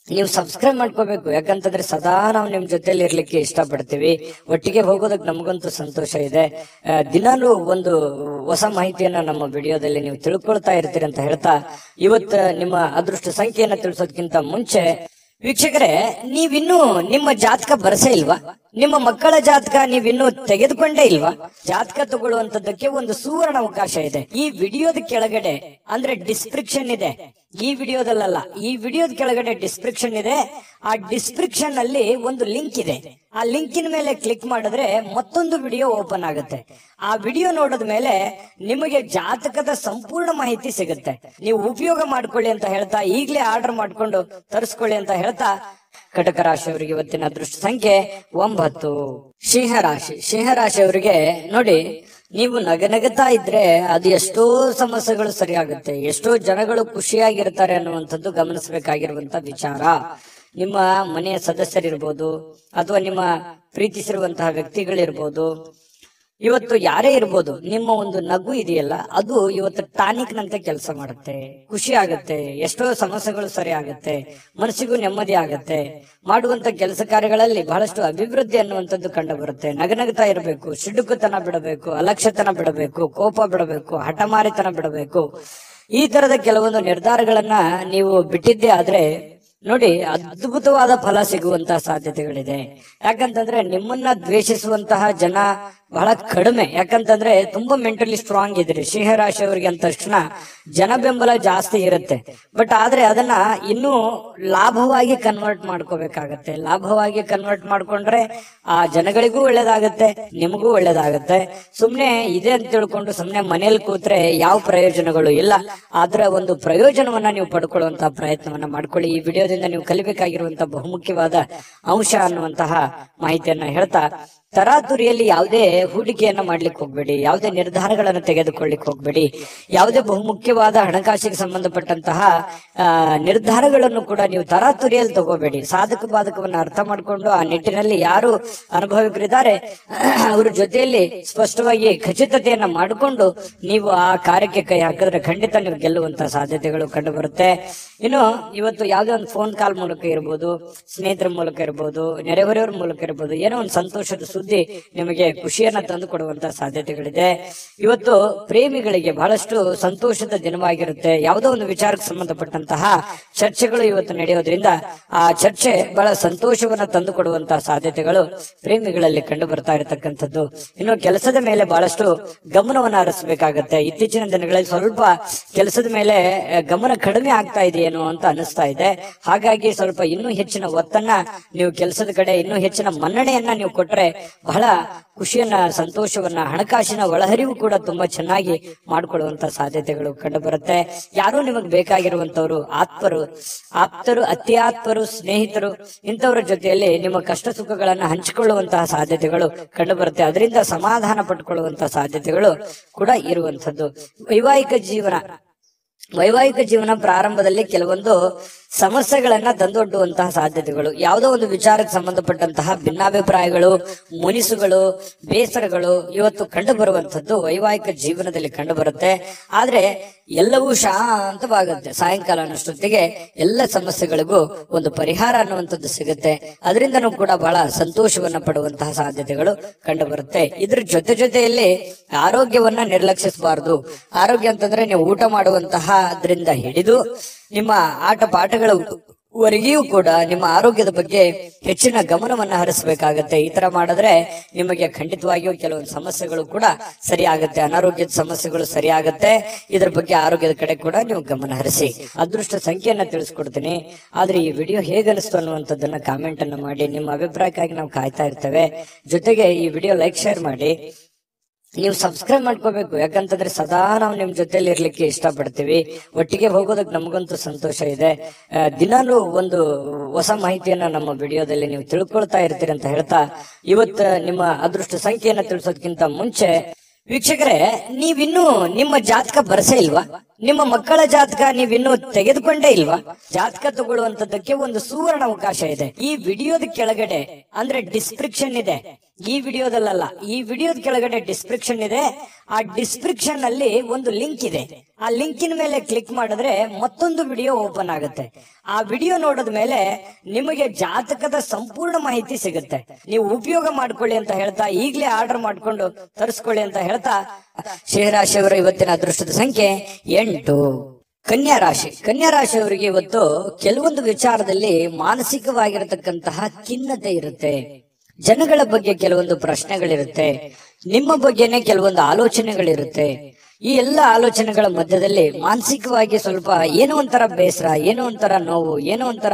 ನೀವು ಸಬ್ಸ್ಕ್ರೈಬ್ ಮಾಡ್ಕೋಬೇಕು, ಯಾಕಂತಂದ್ರೆ ಸದಾ ನಾವು ನಿಮ್ ಜೊತೆಲಿ ಇರ್ಲಿಕ್ಕೆ ಇಷ್ಟಪಡ್ತೀವಿ. ಒಟ್ಟಿಗೆ ಹೋಗೋದಕ್ಕೆ ನಮಗಂತೂ ಸಂತೋಷ ಇದೆ. ದಿನಾಲೂ ಒಂದು ಹೊಸ ಮಾಹಿತಿಯನ್ನ ನಮ್ಮ ವಿಡಿಯೋದಲ್ಲಿ ನೀವು ತಿಳ್ಕೊಳ್ತಾ ಇರ್ತೀರಿ ಅಂತ ಹೇಳ್ತಾ, ಇವತ್ತು ನಿಮ್ಮ ಅದೃಷ್ಟ ಸಂಖ್ಯೆಯನ್ನ ತಿಳಿಸೋದಕ್ಕಿಂತ ಮುಂಚೆ ವೀಕ್ಷಕರೇ, ನೀವಿನ್ನೂ ನಿಮ್ಮ ಜಾತಕ ಬರಸೇ ಇಲ್ವಾ? ನಿಮ್ಮ ಮಕ್ಕಳ ಜಾತಕ ನೀವಿನ್ನೂ ತೆಗೆದುಕೊಂಡೇ ಇಲ್ವಾ? ಜಾತಕ ತಗೊಳ್ಳುವಂತದ್ದಕ್ಕೆ ಒಂದು ಸುವರ್ಣ ಅವಕಾಶ ಇದೆ. ಈ ವಿಡಿಯೋದ ಕೆಳಗಡೆ ಅಂದ್ರೆ ಡಿಸ್ಕ್ರಿಪ್ಷನ್ ಇದೆ. ಈ ವಿಡಿಯೋದಲ್ಲ, ಈ ವಿಡಿಯೋದ ಕೆಳಗಡೆ ಡಿಸ್ಕ್ರಿಪ್ಷನ್ ಇದೆ. ಆ ಡಿಸ್ಕ್ರಿಪ್ಷನ್ ಅಲ್ಲಿ ಒಂದು ಲಿಂಕ್ ಇದೆ. ಆ ಲಿಂಕಿನ ಮೇಲೆ ಕ್ಲಿಕ್ ಮಾಡಿದ್ರೆ ಮತ್ತೊಂದು ವಿಡಿಯೋ ಓಪನ್ ಆಗುತ್ತೆ. ಆ ವಿಡಿಯೋ ನೋಡಿದ ಮೇಲೆ ನಿಮಗೆ ಜಾತಕದ ಸಂಪೂರ್ಣ ಮಾಹಿತಿ ಸಿಗುತ್ತೆ. ನೀವು ಉಪಯೋಗ ಮಾಡ್ಕೊಳ್ಳಿ ಅಂತ ಹೇಳ್ತಾ, ಈಗಲೇ ಆರ್ಡರ್ ಮಾಡ್ಕೊಂಡು ತರಿಸ್ಕೊಳ್ಳಿ ಅಂತ ಹೇಳ್ತಾ, ಕಟಕ ರಾಶಿಯವರಿಗೆ ಇವತ್ತಿನ ಅದೃಷ್ಟ ಸಂಖ್ಯೆ 9. ಸಿಂಹರಾಶಿ. ಸಿಂಹರಾಶಿಯವರಿಗೆ ನೋಡಿ, ನೀವು ನಗನಗುತ್ತಾ ಇದ್ರೆ ಅದು ಎಷ್ಟೋ ಸಮಸ್ಯೆಗಳು ಸರಿಯಾಗುತ್ತೆ, ಎಷ್ಟೋ ಜನಗಳು ಖುಷಿಯಾಗಿರ್ತಾರೆ ಅನ್ನುವಂಥದ್ದು ಗಮನಿಸಬೇಕಾಗಿರುವಂತ ವಿಚಾರ. ನಿಮ್ಮ ಮನೆಯ ಸದಸ್ಯರಿರ್ಬೋದು ಅಥವಾ ನಿಮ್ಮ ಪ್ರೀತಿಸಿರುವಂತಹ ವ್ಯಕ್ತಿಗಳಿರ್ಬೋದು, ಇವತ್ತು ಯಾರೇ ಇರ್ಬೋದು, ನಿಮ್ಮ ಒಂದು ನಗು ಇದೆಯಲ್ಲ ಅದು ಇವತ್ತು ಟಾನಿಕ್ ನಂತೆ ಕೆಲಸ ಮಾಡುತ್ತೆ. ಖುಷಿ ಆಗುತ್ತೆ, ಎಷ್ಟೋ ಸಮಸ್ಯೆಗಳು ಸರಿ ಆಗುತ್ತೆ, ಮನಸ್ಸಿಗೂ ನೆಮ್ಮದಿ ಆಗತ್ತೆ. ಮಾಡುವಂತ ಕೆಲಸ ಕಾರ್ಯಗಳಲ್ಲಿ ಬಹಳಷ್ಟು ಅಭಿವೃದ್ಧಿ ಅನ್ನುವಂಥದ್ದು ಕಂಡು ಬರುತ್ತೆ. ನಗನಗ್ತಾ ಇರಬೇಕು, ಸಿಡುಕುತನ ಬಿಡಬೇಕು, ಅಲಕ್ಷ್ಯತನ ಬಿಡಬೇಕು, ಕೋಪ ಬಿಡಬೇಕು, ಹಠಮಾರಿತನ ಬಿಡಬೇಕು. ಈ ತರದ ಕೆಲವೊಂದು ನಿರ್ಧಾರಗಳನ್ನ ನೀವು ಬಿಟ್ಟಿದ್ದೇ ಆದ್ರೆ ನೋಡಿ, ಅದ್ಭುತವಾದ ಫಲ ಸಿಗುವಂತಹ ಸಾಧ್ಯತೆಗಳಿದೆ. ಯಾಕಂತಂದ್ರೆ ನಿಮ್ಮನ್ನ ದ್ವೇಷಿಸುವಂತಹ ಜನ ಬಹಳ ಕಡಿಮೆ. ಯಾಕಂತಂದ್ರೆ ತುಂಬಾ ಮೆಂಟಲಿ ಸ್ಟ್ರಾಂಗ್ ಇದ್ರಿ ಸಿಂಹರಾಶಿಯವರಿಗೆ ಅಂದ ತಕ್ಷಣ ಜನ ಬೆಂಬಲ ಜಾಸ್ತಿ ಇರುತ್ತೆ. ಬಟ್ ಆದ್ರೆ ಅದನ್ನ ಇನ್ನೂ ಲಾಭವಾಗಿ ಕನ್ವರ್ಟ್ ಮಾಡ್ಕೋಬೇಕಾಗತ್ತೆ. ಲಾಭವಾಗಿ ಕನ್ವರ್ಟ್ ಮಾಡ್ಕೊಂಡ್ರೆ ಆ ಜನಗಳಿಗೂ ಒಳ್ಳೇದಾಗತ್ತೆ, ನಿಮಗೂ ಒಳ್ಳೇದಾಗತ್ತೆ. ಸುಮ್ನೆ ಇದೆ ಅಂತ ತಿಳ್ಕೊಂಡು ಸುಮ್ನೆ ಮನೇಲಿ ಕೂತ್ರೆ ಯಾವ ಪ್ರಯೋಜನಗಳು ಇಲ್ಲ. ಆದ್ರೆ ಒಂದು ಪ್ರಯೋಜನವನ್ನ ನೀವು ಪಡ್ಕೊಳ್ಳುವಂತಹ ಪ್ರಯತ್ನವನ್ನ ಮಾಡ್ಕೊಳ್ಳಿ. ಈ ವಿಡಿಯೋದಿಂದ ನೀವು ಕಲಿಬೇಕಾಗಿರುವಂತಹ ಬಹುಮುಖ್ಯವಾದ ಅಂಶ ಅನ್ನುವಂತಹ ಮಾಹಿತಿಯನ್ನ ಹೇಳ್ತಾ, ತರಾತುರಿಯಲ್ಲಿ ಯಾವುದೇ ಹೂಡಿಕೆಯನ್ನ ಮಾಡ್ಲಿಕ್ಕೆ ಹೋಗ್ಬೇಡಿ, ಯಾವುದೇ ನಿರ್ಧಾರಗಳನ್ನು ತೆಗೆದುಕೊಳ್ಳಿಕ್ ಹೋಗ್ಬೇಡಿ. ಯಾವುದೇ ಬಹುಮುಖ್ಯವಾದ ಹಣಕಾಸಿಗೆ ಸಂಬಂಧಪಟ್ಟಂತಹ ನಿರ್ಧಾರಗಳನ್ನು ಕೂಡ ನೀವು ತರಾತುರಿಯಲ್ಲಿ ತಗೋಬೇಡಿ. ಸಾಧಕ ಬಾಧಕವನ್ನ ಅರ್ಥ ಮಾಡ್ಕೊಂಡು ಆ ನಿಟ್ಟಿನಲ್ಲಿ ಯಾರು ಅನುಭವಿಕರಿದ್ದಾರೆ ಅವ್ರ ಜೊತೆಯಲ್ಲಿ ಸ್ಪಷ್ಟವಾಗಿ ಖಚಿತತೆಯನ್ನ ಮಾಡಿಕೊಂಡು ನೀವು ಆ ಕಾರ್ಯಕ್ಕೆ ಕೈ ಹಾಕಿದ್ರೆ ಖಂಡಿತ ನೀವು ಗೆಲ್ಲುವಂತಹ ಸಾಧ್ಯತೆಗಳು ಕಂಡು ಬರುತ್ತೆ. ಇನ್ನು ಇವತ್ತು ಯಾವುದೇ ಒಂದು ಫೋನ್ ಕಾಲ್ ಮೂಲಕ ಇರ್ಬೋದು, ಸ್ನೇಹಿತರ ಮೂಲಕ ಇರ್ಬೋದು, ನೆರೆಹೊರೆಯವರ ಮೂಲಕ ಇರ್ಬೋದು, ಏನೋ ಒಂದು ಸಂತೋಷದ ಸುದ್ದಿ ನಿಮಗೆ ಖುಷಿಯನ್ನ ತಂದು ಕೊಡುವಂತಹ ಸಾಧ್ಯತೆಗಳಿದೆ. ಇವತ್ತು ಪ್ರೇಮಿಗಳಿಗೆ ಬಹಳಷ್ಟು ಸಂತೋಷದ ದಿನವಾಗಿರುತ್ತೆ. ಯಾವುದೋ ಒಂದು ವಿಚಾರಕ್ಕೆ ಸಂಬಂಧಪಟ್ಟಂತಹ ಚರ್ಚೆಗಳು ಇವತ್ತು ನಡೆಯೋದ್ರಿಂದ ಆ ಚರ್ಚೆ ಬಹಳ ಸಂತೋಷವನ್ನ ತಂದು ಕೊಡುವಂತಹ ಸಾಧ್ಯತೆಗಳು ಪ್ರೇಮಿಗಳಲ್ಲಿ ಕಂಡು ಬರ್ತಾ ಇರತಕ್ಕಂಥದ್ದು. ಇನ್ನು ಕೆಲಸದ ಮೇಲೆ ಬಹಳಷ್ಟು ಗಮನವನ್ನ ಹರಿಸಬೇಕಾಗತ್ತೆ. ಇತ್ತೀಚಿನ ದಿನಗಳಲ್ಲಿ ಸ್ವಲ್ಪ ಕೆಲಸದ ಮೇಲೆ ಗಮನ ಕಡಿಮೆ ಆಗ್ತಾ ಇದೆಯೇನೋ ಅಂತ ಅನಿಸ್ತಾ ಇದೆ. ಹಾಗಾಗಿ ಸ್ವಲ್ಪ ಇನ್ನೂ ಹೆಚ್ಚಿನ ಒತ್ತನ್ನ ನೀವು ಕೆಲಸದ ಕಡೆ, ಇನ್ನೂ ಹೆಚ್ಚಿನ ಮನ್ನಣೆಯನ್ನ ನೀವು ಕೊಟ್ರೆ ಬಹಳ ಖುಷಿಯನ್ನ, ಸಂತೋಷವನ್ನ, ಹಣಕಾಸಿನ ಒಳಹರಿವು ಕೂಡ ತುಂಬಾ ಚೆನ್ನಾಗಿ ಮಾಡಿಕೊಳ್ಳುವಂತ ಸಾಧ್ಯತೆಗಳು ಕಂಡು ಬರುತ್ತೆ. ಯಾರು ನಿಮಗೆ ಬೇಕಾಗಿರುವಂತವ್ರು, ಆಪ್ತರು, ಅತ್ಯಾತ್ಮರು, ಸ್ನೇಹಿತರು, ಇಂಥವರ ಜೊತೆಯಲ್ಲಿ ನಿಮ್ಮ ಕಷ್ಟ ಸುಖಗಳನ್ನ ಹಂಚಿಕೊಳ್ಳುವಂತಹ ಸಾಧ್ಯತೆಗಳು ಕಂಡು ಬರುತ್ತೆ. ಅದರಿಂದ ಸಮಾಧಾನ ಪಟ್ಟುಕೊಳ್ಳುವಂತಹ ಸಾಧ್ಯತೆಗಳು ಕೂಡ ಇರುವಂತದ್ದು. ವೈವಾಹಿಕ ಜೀವನ ವೈವಾಹಿಕ ಜೀವನ ಪ್ರಾರಂಭದಲ್ಲಿ ಕೆಲವೊಂದು ಸಮಸ್ಯೆಗಳನ್ನ ತಂದೊಡ್ಡುವಂತಹ ಸಾಧ್ಯತೆಗಳು, ಯಾವುದೋ ಒಂದು ವಿಚಾರಕ್ಕೆ ಸಂಬಂಧಪಟ್ಟಂತಹ ಭಿನ್ನಾಭಿಪ್ರಾಯಗಳು, ಮುನಿಸುಗಳು, ಬೇಸರಗಳು ಇವತ್ತು ಕಂಡು ಬರುವಂತದ್ದು ವೈವಾಹಿಕ ಜೀವನದಲ್ಲಿ ಕಂಡು ಬರುತ್ತೆ. ಆದ್ರೆ ಎಲ್ಲವೂ ಶಾಂತವಾಗುತ್ತೆ. ಸಾಯಂಕಾಲ ಅನ್ನೋಷ್ಟೊತ್ತಿಗೆ ಎಲ್ಲ ಸಮಸ್ಯೆಗಳಿಗೂ ಒಂದು ಪರಿಹಾರ ಅನ್ನುವಂಥದ್ದು ಸಿಗುತ್ತೆ. ಅದರಿಂದನೂ ಕೂಡ ಬಹಳ ಸಂತೋಷವನ್ನ ಪಡುವಂತಹ ಸಾಧ್ಯತೆಗಳು ಕಂಡು ಬರುತ್ತೆ. ಇದ್ರ ಜೊತೆಯಲ್ಲಿ ಆರೋಗ್ಯವನ್ನ ನಿರ್ಲಕ್ಷಿಸಬಾರದು. ಆರೋಗ್ಯ ಅಂತಂದ್ರೆ ನೀವು ಊಟ ಮಾಡುವಂತಹ ಅದರಿಂದ ಹಿಡಿದು ನಿಮ್ಮ ಆಟ ಪಾಠಗಳವರೆಗೂ ಕೂಡ ನಿಮ್ಮ ಆರೋಗ್ಯದ ಬಗ್ಗೆ ಹೆಚ್ಚಿನ ಗಮನವನ್ನ ಹರಿಸಬೇಕಾಗತ್ತೆ. ಈ ತರ ಮಾಡಿದ್ರೆ ನಿಮಗೆ ಖಂಡಿತವಾಗಿಯೂ ಕೆಲವೊಂದು ಸಮಸ್ಯೆಗಳು ಕೂಡ ಸರಿಯಾಗತ್ತೆ, ಅನಾರೋಗ್ಯದ ಸಮಸ್ಯೆಗಳು ಸರಿಯಾಗತ್ತೆ. ಇದ್ರ ಬಗ್ಗೆ ಆರೋಗ್ಯದ ಕಡೆ ಕೂಡ ನೀವು ಗಮನ ಹರಿಸಿ. ಅದೃಷ್ಟ ಸಂಖ್ಯೆಯನ್ನ ತಿಳಿಸ್ಕೊಡ್ತೀನಿ. ಆದ್ರೆ ಈ ವಿಡಿಯೋ ಹೇಗನಿಸ್ತು ಅನ್ನುವಂಥದ್ದನ್ನ ಕಾಮೆಂಟ್ ಅನ್ನ ಮಾಡಿ. ನಿಮ್ಮ ಅಭಿಪ್ರಾಯಕ್ಕಾಗಿ ನಾವು ಕಾಯ್ತಾ ಇರ್ತೇವೆ. ಜೊತೆಗೆ ಈ ವಿಡಿಯೋ ಲೈಕ್ ಶೇರ್ ಮಾಡಿ. ನೀವು ಸಬ್ಸ್ಕ್ರೈಬ್ ಮಾಡ್ಕೋಬೇಕು, ಯಾಕಂತಂದ್ರೆ ಸದಾ ನಾವು ನಿಮ್ ಜೊತೆಲಿ ಇರ್ಲಿಕ್ಕೆ ಇಷ್ಟಪಡ್ತೀವಿ. ಒಟ್ಟಿಗೆ ಹೋಗೋದಕ್ಕೆ ನಮಗಂತೂ ಸಂತೋಷ ಇದೆ. ದಿನಾಲೂ ಒಂದು ಹೊಸ ಮಾಹಿತಿಯನ್ನ ನಮ್ಮ ವಿಡಿಯೋದಲ್ಲಿ ನೀವು ತಿಳ್ಕೊಳ್ತಾ ಇರ್ತೀರಿ ಅಂತ ಹೇಳ್ತಾ, ಇವತ್ತು ನಿಮ್ಮ ಅದೃಷ್ಟ ಸಂಖ್ಯೆಯನ್ನ ತಿಳಿಸೋದಕ್ಕಿಂತ ಮುಂಚೆ ವೀಕ್ಷಕರೇ, ನೀವಿನ್ನೂ ನಿಮ್ಮ ಜಾತಕ ಬರಸೇ ಇಲ್ವಾ? ನಿಮ್ಮ ಮಕ್ಕಳ ಜಾತಕ ನೀವಿನ್ನೂ ತೆಗೆದುಕೊಂಡೇ ಇಲ್ವಾ? ಜಾತಕ ತಗೊಳ್ಳುವಂತದ್ದಕ್ಕೆ ಒಂದು ಸುವರ್ಣ ಅವಕಾಶ ಇದೆ. ಈ ವಿಡಿಯೋದ ಕೆಳಗಡೆ ಅಂದ್ರೆ ಡಿಸ್ಕ್ರಿಪ್ಷನ್ ಇದೆ. ಈ ವಿಡಿಯೋದಲ್ಲ, ಈ ವಿಡಿಯೋದ ಕೆಳಗಡೆ ಡಿಸ್ಕ್ರಿಪ್ಷನ್ ಇದೆ. ಆ ಡಿಸ್ಕ್ರಿಪ್ಷನ್ ಅಲ್ಲಿ ಒಂದು ಲಿಂಕ್ ಇದೆ. ಆ ಲಿಂಕಿನ ಮೇಲೆ ಕ್ಲಿಕ್ ಮಾಡಿದ್ರೆ ಮತ್ತೊಂದು ವಿಡಿಯೋ ಓಪನ್ ಆಗುತ್ತೆ. ಆ ವಿಡಿಯೋ ನೋಡಿದ ಮೇಲೆ ನಿಮಗೆ ಜಾತಕದ ಸಂಪೂರ್ಣ ಮಾಹಿತಿ ಸಿಗುತ್ತೆ. ನೀವು ಉಪಯೋಗ ಮಾಡ್ಕೊಳ್ಳಿ ಅಂತ ಹೇಳ್ತಾ, ಈಗಲೇ ಆರ್ಡರ್ ಮಾಡ್ಕೊಂಡು ತರಿಸ್ಕೊಳ್ಳಿ ಅಂತ ಹೇಳ್ತಾ, ಸಿಂಹರಾಶಿಯವರ ಇವತ್ತಿನ ಅದೃಷ್ಟದ ಸಂಖ್ಯೆ 8. ಕನ್ಯಾ ರಾಶಿ. ಕನ್ಯಾ ರಾಶಿಯವರಿಗೆ ಇವತ್ತು ಕೆಲವೊಂದು ವಿಚಾರದಲ್ಲಿ ಮಾನಸಿಕವಾಗಿರತಕ್ಕಂತಹ ಖಿನ್ನತೆ ಇರುತ್ತೆ. ಜನಗಳ ಬಗ್ಗೆ ಕೆಲವೊಂದು ಪ್ರಶ್ನೆಗಳಿರುತ್ತೆ. ನಿಮ್ಮ ಬಗ್ಗೆನೆ ಕೆಲವೊಂದು ಆಲೋಚನೆಗಳಿರುತ್ತೆ. ಈ ಎಲ್ಲ ಆಲೋಚನೆಗಳ ಮಧ್ಯದಲ್ಲಿ ಮಾನಸಿಕವಾಗಿ ಸ್ವಲ್ಪ ಏನೋ ಒಂಥರ ಬೇಸರ, ಏನೋ ಒಂಥರ ನೋವು, ಏನೋ ಒಂಥರ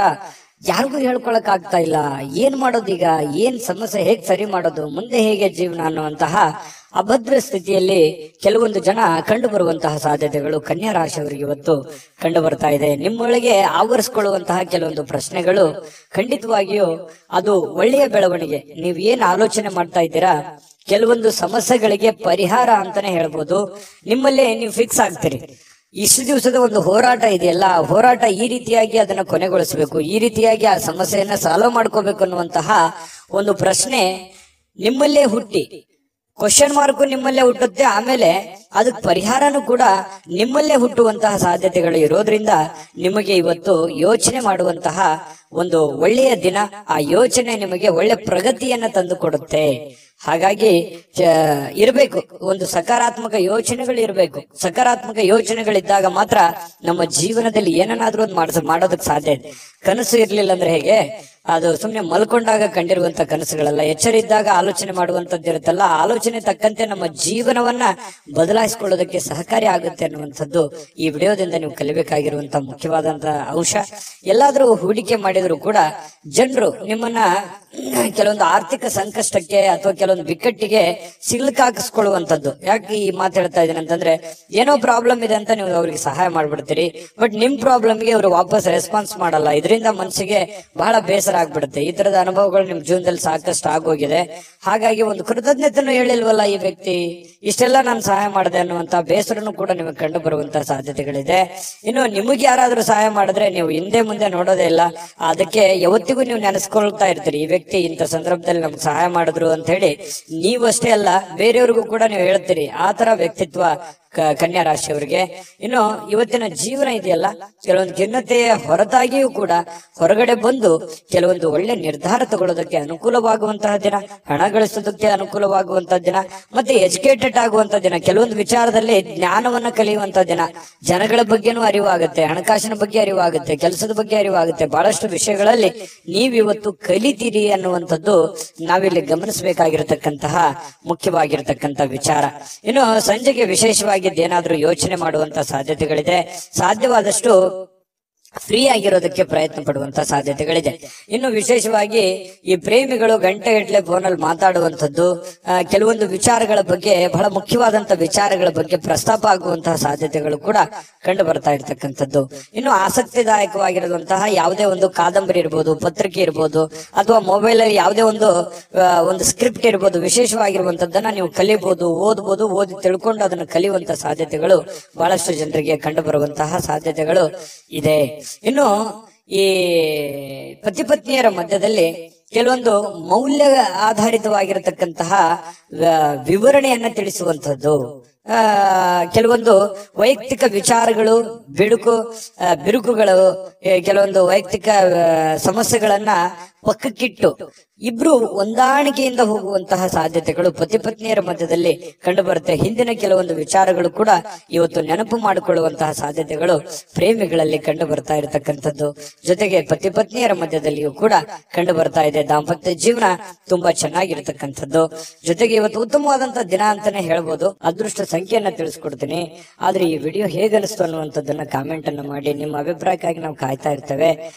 ಯಾರಿಗೂ ಹೇಳ್ಕೊಳಕ್ ಆಗ್ತಾ ಇಲ್ಲ. ಏನ್ ಮಾಡೋದೀಗ, ಏನ್ ಸಮಸ್ಯೆ, ಹೇಗ್ ಸರಿ ಮಾಡೋದು, ಮುಂದೆ ಹೇಗೆ ಜೀವನ ಅನ್ನುವಂತಹ ಅಭದ್ರ ಸ್ಥಿತಿಯಲ್ಲಿ ಕೆಲವೊಂದು ಜನ ಕಂಡು ಬರುವಂತಹ ಸಾಧ್ಯತೆಗಳು ಕನ್ಯಾ ರಾಶಿಯವರಿಗೆ ಇವತ್ತು ಕಂಡು ಬರ್ತಾ ಇದೆ. ನಿಮ್ಮೊಳಗೆ ಆವರಿಸಿಕೊಳ್ಳುವಂತಹ ಕೆಲವೊಂದು ಪ್ರಶ್ನೆಗಳು ಖಂಡಿತವಾಗಿಯೂ ಅದು ಒಳ್ಳೆಯ ಬೆಳವಣಿಗೆ. ನೀವ್ ಏನ್ ಆಲೋಚನೆ ಮಾಡ್ತಾ ಇದ್ದೀರಾ, ಕೆಲವೊಂದು ಸಮಸ್ಯೆಗಳಿಗೆ ಪರಿಹಾರ ಅಂತಾನೆ ಹೇಳ್ಬೋದು. ನಿಮ್ಮಲ್ಲೇ ನೀವು ಫಿಕ್ಸ್ ಆಗ್ತೀರಿ. ಇಷ್ಟು ದಿವಸದ ಒಂದು ಹೋರಾಟ ಇದೆಯಲ್ಲ, ಆ ಹೋರಾಟ ಈ ರೀತಿಯಾಗಿ ಅದನ್ನ ಕೊನೆಗೊಳಿಸಬೇಕು, ಈ ರೀತಿಯಾಗಿ ಆ ಸಮಸ್ಯೆಯನ್ನ ಸಾಲ್ವ್ ಮಾಡ್ಕೋಬೇಕು ಅನ್ನುವಂತಹ ಒಂದು ಪ್ರಶ್ನೆ ನಿಮ್ಮಲ್ಲೇ ಹುಟ್ಟಿ, ಕ್ವಶನ್ ಮಾರ್ಕು ನಿಮ್ಮಲ್ಲೇ ಹುಟ್ಟುತ್ತೆ. ಆಮೇಲೆ ಅದಕ್ಕೆ ಪರಿಹಾರನೂ ಕೂಡ ನಿಮ್ಮಲ್ಲೇ ಹುಟ್ಟುವಂತಹ ಸಾಧ್ಯತೆಗಳು ಇರೋದ್ರಿಂದ ನಿಮಗೆ ಇವತ್ತು ಯೋಚನೆ ಮಾಡುವಂತಹ ಒಂದು ಒಳ್ಳೆಯ ದಿನ. ಆ ಯೋಚನೆ ನಿಮಗೆ ಒಳ್ಳೆ ಪ್ರಗತಿಯನ್ನ ತಂದು ಕೊಡುತ್ತೆ. ಹಾಗಾಗಿ ಇರಬೇಕು, ಒಂದು ಸಕಾರಾತ್ಮಕ ಯೋಚನೆಗಳು ಇರಬೇಕು. ಸಕಾರಾತ್ಮಕ ಯೋಚನೆಗಳಿದ್ದಾಗ ಮಾತ್ರ ನಮ್ಮ ಜೀವನದಲ್ಲಿ ಏನನ್ನಾದ್ರೂ ಒಂದು ಮಾಡೋದಕ್ಕೆ ಸಾಧ್ಯ ಇದೆ. ಕನಸು ಇರ್ಲಿಲ್ಲ ಅಂದ್ರೆ ಹೇಗೆ, ಅದು ಸುಮ್ನೆ ಮಲ್ಕೊಂಡಾಗ ಕಂಡಿರುವಂತ ಕನಸುಗಳಲ್ಲ. ಎಚ್ಚರ ಇದ್ದಾಗ ಆಲೋಚನೆ ಮಾಡುವಂತದ್ದು ಇರುತ್ತಲ್ಲ, ಆಲೋಚನೆ ತಕ್ಕಂತೆ ನಮ್ಮ ಜೀವನವನ್ನ ಬದಲಾಯಿಸಿಕೊಳ್ಳೋದಕ್ಕೆ ಸಹಕಾರಿ ಆಗುತ್ತೆ ಅನ್ನುವಂಥದ್ದು ಈ ವಿಡಿಯೋದಿಂದ ನೀವು ಕಲಿಬೇಕಾಗಿರುವಂತಹ ಮುಖ್ಯವಾದಂತಹ ಅಂಶ. ಎಲ್ಲಾದ್ರೂ ಹೂಡಿಕೆ ಮಾಡಿದ್ರು ಕೂಡ ಜನರು ನಿಮ್ಮನ್ನ ಕೆಲವೊಂದು ಆರ್ಥಿಕ ಸಂಕಷ್ಟಕ್ಕೆ ಅಥವಾ ಕೆಲವೊಂದು ಬಿಕ್ಕಟ್ಟಿಗೆ ಸಿಲುಕಾಕಿಸ್ಕೊಳ್ಳುವಂಥದ್ದು. ಯಾಕೆ ಈ ಮಾತು ಹೇಳ್ತಾ ಇದ್ದೀನಿ ಅಂತಂದ್ರೆ, ಏನೋ ಪ್ರಾಬ್ಲಮ್ ಇದೆ ಅಂತ ನೀವು ಅವ್ರಿಗೆ ಸಹಾಯ ಮಾಡ್ಬಿಡ್ತೀರಿ, ಬಟ್ ನಿಮ್ ಪ್ರಾಬ್ಲಮ್ಗೆ ಅವರು ವಾಪಸ್ ರೆಸ್ಪಾನ್ಸ್ ಮಾಡಲ್ಲ. ಇದರಿಂದ ಮನಸ್ಸಿಗೆ ಬಹಳ ಬೇಸರ ಆಗ್ಬಿಡುತ್ತೆ. ಈ ತರದ ಅನುಭವಗಳು ನಿಮ್ ಜೀವನದಲ್ಲಿ ಸಾಕಷ್ಟು ಆಗೋಗಿದೆ. ಹಾಗಾಗಿ ಒಂದು ಕೃತಜ್ಞತೆಯನ್ನು ಹೇಳಿಲ್ವಲ್ಲ ಈ ವ್ಯಕ್ತಿ, ಇಷ್ಟೆಲ್ಲ ನಾನು ಸಹಾಯ ಮಾಡಿದೆ ಅನ್ನುವಂತ ಬೇಸರನು ಕೂಡ ನಿಮಗೆ ಕಂಡು ಬರುವಂತಹ ಸಾಧ್ಯತೆಗಳಿದೆ. ಇನ್ನು ನಿಮಗೆ ಯಾರಾದ್ರೂ ಸಹಾಯ ಮಾಡಿದ್ರೆ ನೀವು ಹಿಂದೆ ಮುಂದೆ ನೋಡೋದೇ ಇಲ್ಲ. ಅದಕ್ಕೆ ಯಾವತ್ತಿಗೂ ನೀವು ನೆನೆಸ್ಕೊಳ್ತಾ ಇರ್ತೀರಿ, ಈ ವ್ಯಕ್ತಿ ಇಂಥ ಸಂದರ್ಭದಲ್ಲಿ ನಮ್ಗೆ ಸಹಾಯ ಮಾಡಿದ್ರು ಅಂತ ಹೇಳಿ. ನೀವು ಅಷ್ಟೇ ಅಲ್ಲ, ಬೇರೆಯವ್ರಿಗೂ ಕೂಡ ನೀವು ಹೇಳ್ತೀರಿ. ಆ ತರ ವ್ಯಕ್ತಿತ್ವ ಕನ್ಯಾ ರಾಶಿಯವರಿಗೆ. ಇನ್ನು ಇವತ್ತಿನ ಜೀವನ ಇದೆಯಲ್ಲ, ಕೆಲವೊಂದು ಖಿನ್ನತೆಯ ಹೊರತಾಗಿಯೂ ಕೂಡ ಹೊರಗಡೆ ಬಂದು ಕೆಲವೊಂದು ಒಳ್ಳೆ ನಿರ್ಧಾರ ತಗೊಳ್ಳೋದಕ್ಕೆ ಅನುಕೂಲವಾಗುವಂತಹ ದಿನ, ಹಣ ಗಳಿಸೋದಕ್ಕೆ ಅನುಕೂಲವಾಗುವಂತಹ ದಿನ, ಮತ್ತೆ ಎಜುಕೇಟೆಡ್ ಆಗುವಂತಹ ದಿನ, ಕೆಲವೊಂದು ವಿಚಾರದಲ್ಲಿ ಜ್ಞಾನವನ್ನ ಕಲಿಯುವಂತಹ ದಿನ. ಜನಗಳ ಬಗ್ಗೆನೂ ಅರಿವಾಗುತ್ತೆ, ಹಣಕಾಸಿನ ಬಗ್ಗೆ ಅರಿವಾಗುತ್ತೆ, ಕೆಲಸದ ಬಗ್ಗೆ ಅರಿವಾಗುತ್ತೆ. ಬಹಳಷ್ಟು ವಿಷಯಗಳಲ್ಲಿ ನೀವಿವತ್ತು ಕಲಿತೀರಿ ಅನ್ನುವಂಥದ್ದು ನಾವಿಲ್ಲಿ ಗಮನಿಸಬೇಕಾಗಿರತಕ್ಕಂತಹ ಮುಖ್ಯವಾಗಿರತಕ್ಕಂತ ವಿಚಾರ. ಇನ್ನು ಸಂಜೆಗೆ ವಿಶೇಷವಾಗಿ ಏನಾದ್ರೂ ಯೋಚನೆ ಮಾಡುವಂತ ಸಾಧ್ಯತೆಗಳಿದೆ. ಸಾಧ್ಯವಾದಷ್ಟು ಫ್ರೀ ಆಗಿರೋದಕ್ಕೆ ಪ್ರಯತ್ನ ಪಡುವಂತ ಸಾಧ್ಯತೆಗಳಿದೆ. ಇನ್ನು ವಿಶೇಷವಾಗಿ ಈ ಪ್ರೇಮಿಗಳು ಗಂಟೆಗಟ್ಟಲೆ ಫೋನಲ್ಲಿ ಮಾತಾಡುವಂಥದ್ದು, ಕೆಲವೊಂದು ವಿಚಾರಗಳ ಬಗ್ಗೆ, ಬಹಳ ಮುಖ್ಯವಾದಂತ ವಿಚಾರಗಳ ಬಗ್ಗೆ ಪ್ರಸ್ತಾಪ ಆಗುವಂತಹ ಸಾಧ್ಯತೆಗಳು ಕೂಡ ಕಂಡು ಬರ್ತಾ ಇರ್ತಕ್ಕಂಥದ್ದು. ಇನ್ನು ಆಸಕ್ತಿದಾಯಕವಾಗಿರುವಂತಹ ಯಾವುದೇ ಒಂದು ಕಾದಂಬರಿ ಇರ್ಬೋದು, ಪತ್ರಿಕೆ ಇರ್ಬೋದು, ಅಥವಾ ಮೊಬೈಲ್ ಅಲ್ಲಿ ಯಾವುದೇ ಒಂದು ಸ್ಕ್ರಿಪ್ಟ್ ಇರ್ಬೋದು, ವಿಶೇಷವಾಗಿರುವಂತದ್ದನ್ನ ನೀವು ಕಲಿಬಹುದು, ಓದಬಹುದು, ಓದಿ ತಿಳ್ಕೊಂಡು ಅದನ್ನು ಕಲಿಯುವಂತ ಸಾಧ್ಯತೆಗಳು ಬಹಳಷ್ಟು ಜನರಿಗೆ ಕಂಡು ಬರುವಂತಹ ಸಾಧ್ಯತೆಗಳು ಇದೆ. ಇನ್ನು ಈ ಪತಿ ಪತ್ನಿಯರ ಮಧ್ಯದಲ್ಲಿ ಕೆಲವೊಂದು ಮೌಲ್ಯ ಆಧಾರಿತವಾಗಿರತಕ್ಕಂತಹ ವಿವರಣೆಯನ್ನ ತಿಳಿಸುವಂತದ್ದು, ಕೆಲವೊಂದು ವೈಯಕ್ತಿಕ ವಿಚಾರಗಳು, ಬಿರುಕುಗಳು, ಕೆಲವೊಂದು ವೈಯಕ್ತಿಕ ಸಮಸ್ಯೆಗಳನ್ನ ಪಕ್ಕಕ್ಕಿಟ್ಟು ಇಬ್ರು ಹೊಂದಾಣಿಕೆಯಿಂದ ಹೋಗುವಂತಹ ಸಾಧ್ಯತೆಗಳು ಪತಿ ಪತ್ನಿಯರ ಮಧ್ಯದಲ್ಲಿ ಕಂಡು ಬರುತ್ತೆ. ಹಿಂದಿನ ಕೆಲವೊಂದು ವಿಚಾರಗಳು ಕೂಡ ಇವತ್ತು ನೆನಪು ಮಾಡಿಕೊಳ್ಳುವಂತಹ ಸಾಧ್ಯತೆಗಳು ಪ್ರೇಮಿಗಳಲ್ಲಿ ಕಂಡು ಬರ್ತಾ ಇರತಕ್ಕಂಥದ್ದು. ಜೊತೆಗೆ ಪತಿ ಪತ್ನಿಯರ ಮಧ್ಯದಲ್ಲಿಯೂ ಕೂಡ ಕಂಡು ಬರ್ತಾ ಇದೆ. ದಾಂಪತ್ಯ ಜೀವನ ತುಂಬಾ ಚೆನ್ನಾಗಿರ್ತಕ್ಕಂಥದ್ದು. ಜೊತೆಗೆ ಇವತ್ತು ಉತ್ತಮವಾದಂತಹ ದಿನ ಅಂತಾನೆ ಹೇಳ್ಬೋದು. ಅದೃಷ್ಟ ಸಂಖ್ಯೆಯನ್ನ ತಿಳಿಸ್ಕೊಡ್ತೀನಿ. ಆದ್ರೆ ಈ ವಿಡಿಯೋ ಹೇಗನಿಸ್ತು ಅನ್ನುವಂಥದ್ದನ್ನ ಕಾಮೆಂಟ್ ಅನ್ನು ಮಾಡಿ. ನಿಮ್ಮ ಅಭಿಪ್ರಾಯಕ್ಕಾಗಿ ನಾವು ಕಾಯ್ತಾ ಇರ್ತೇವೆ.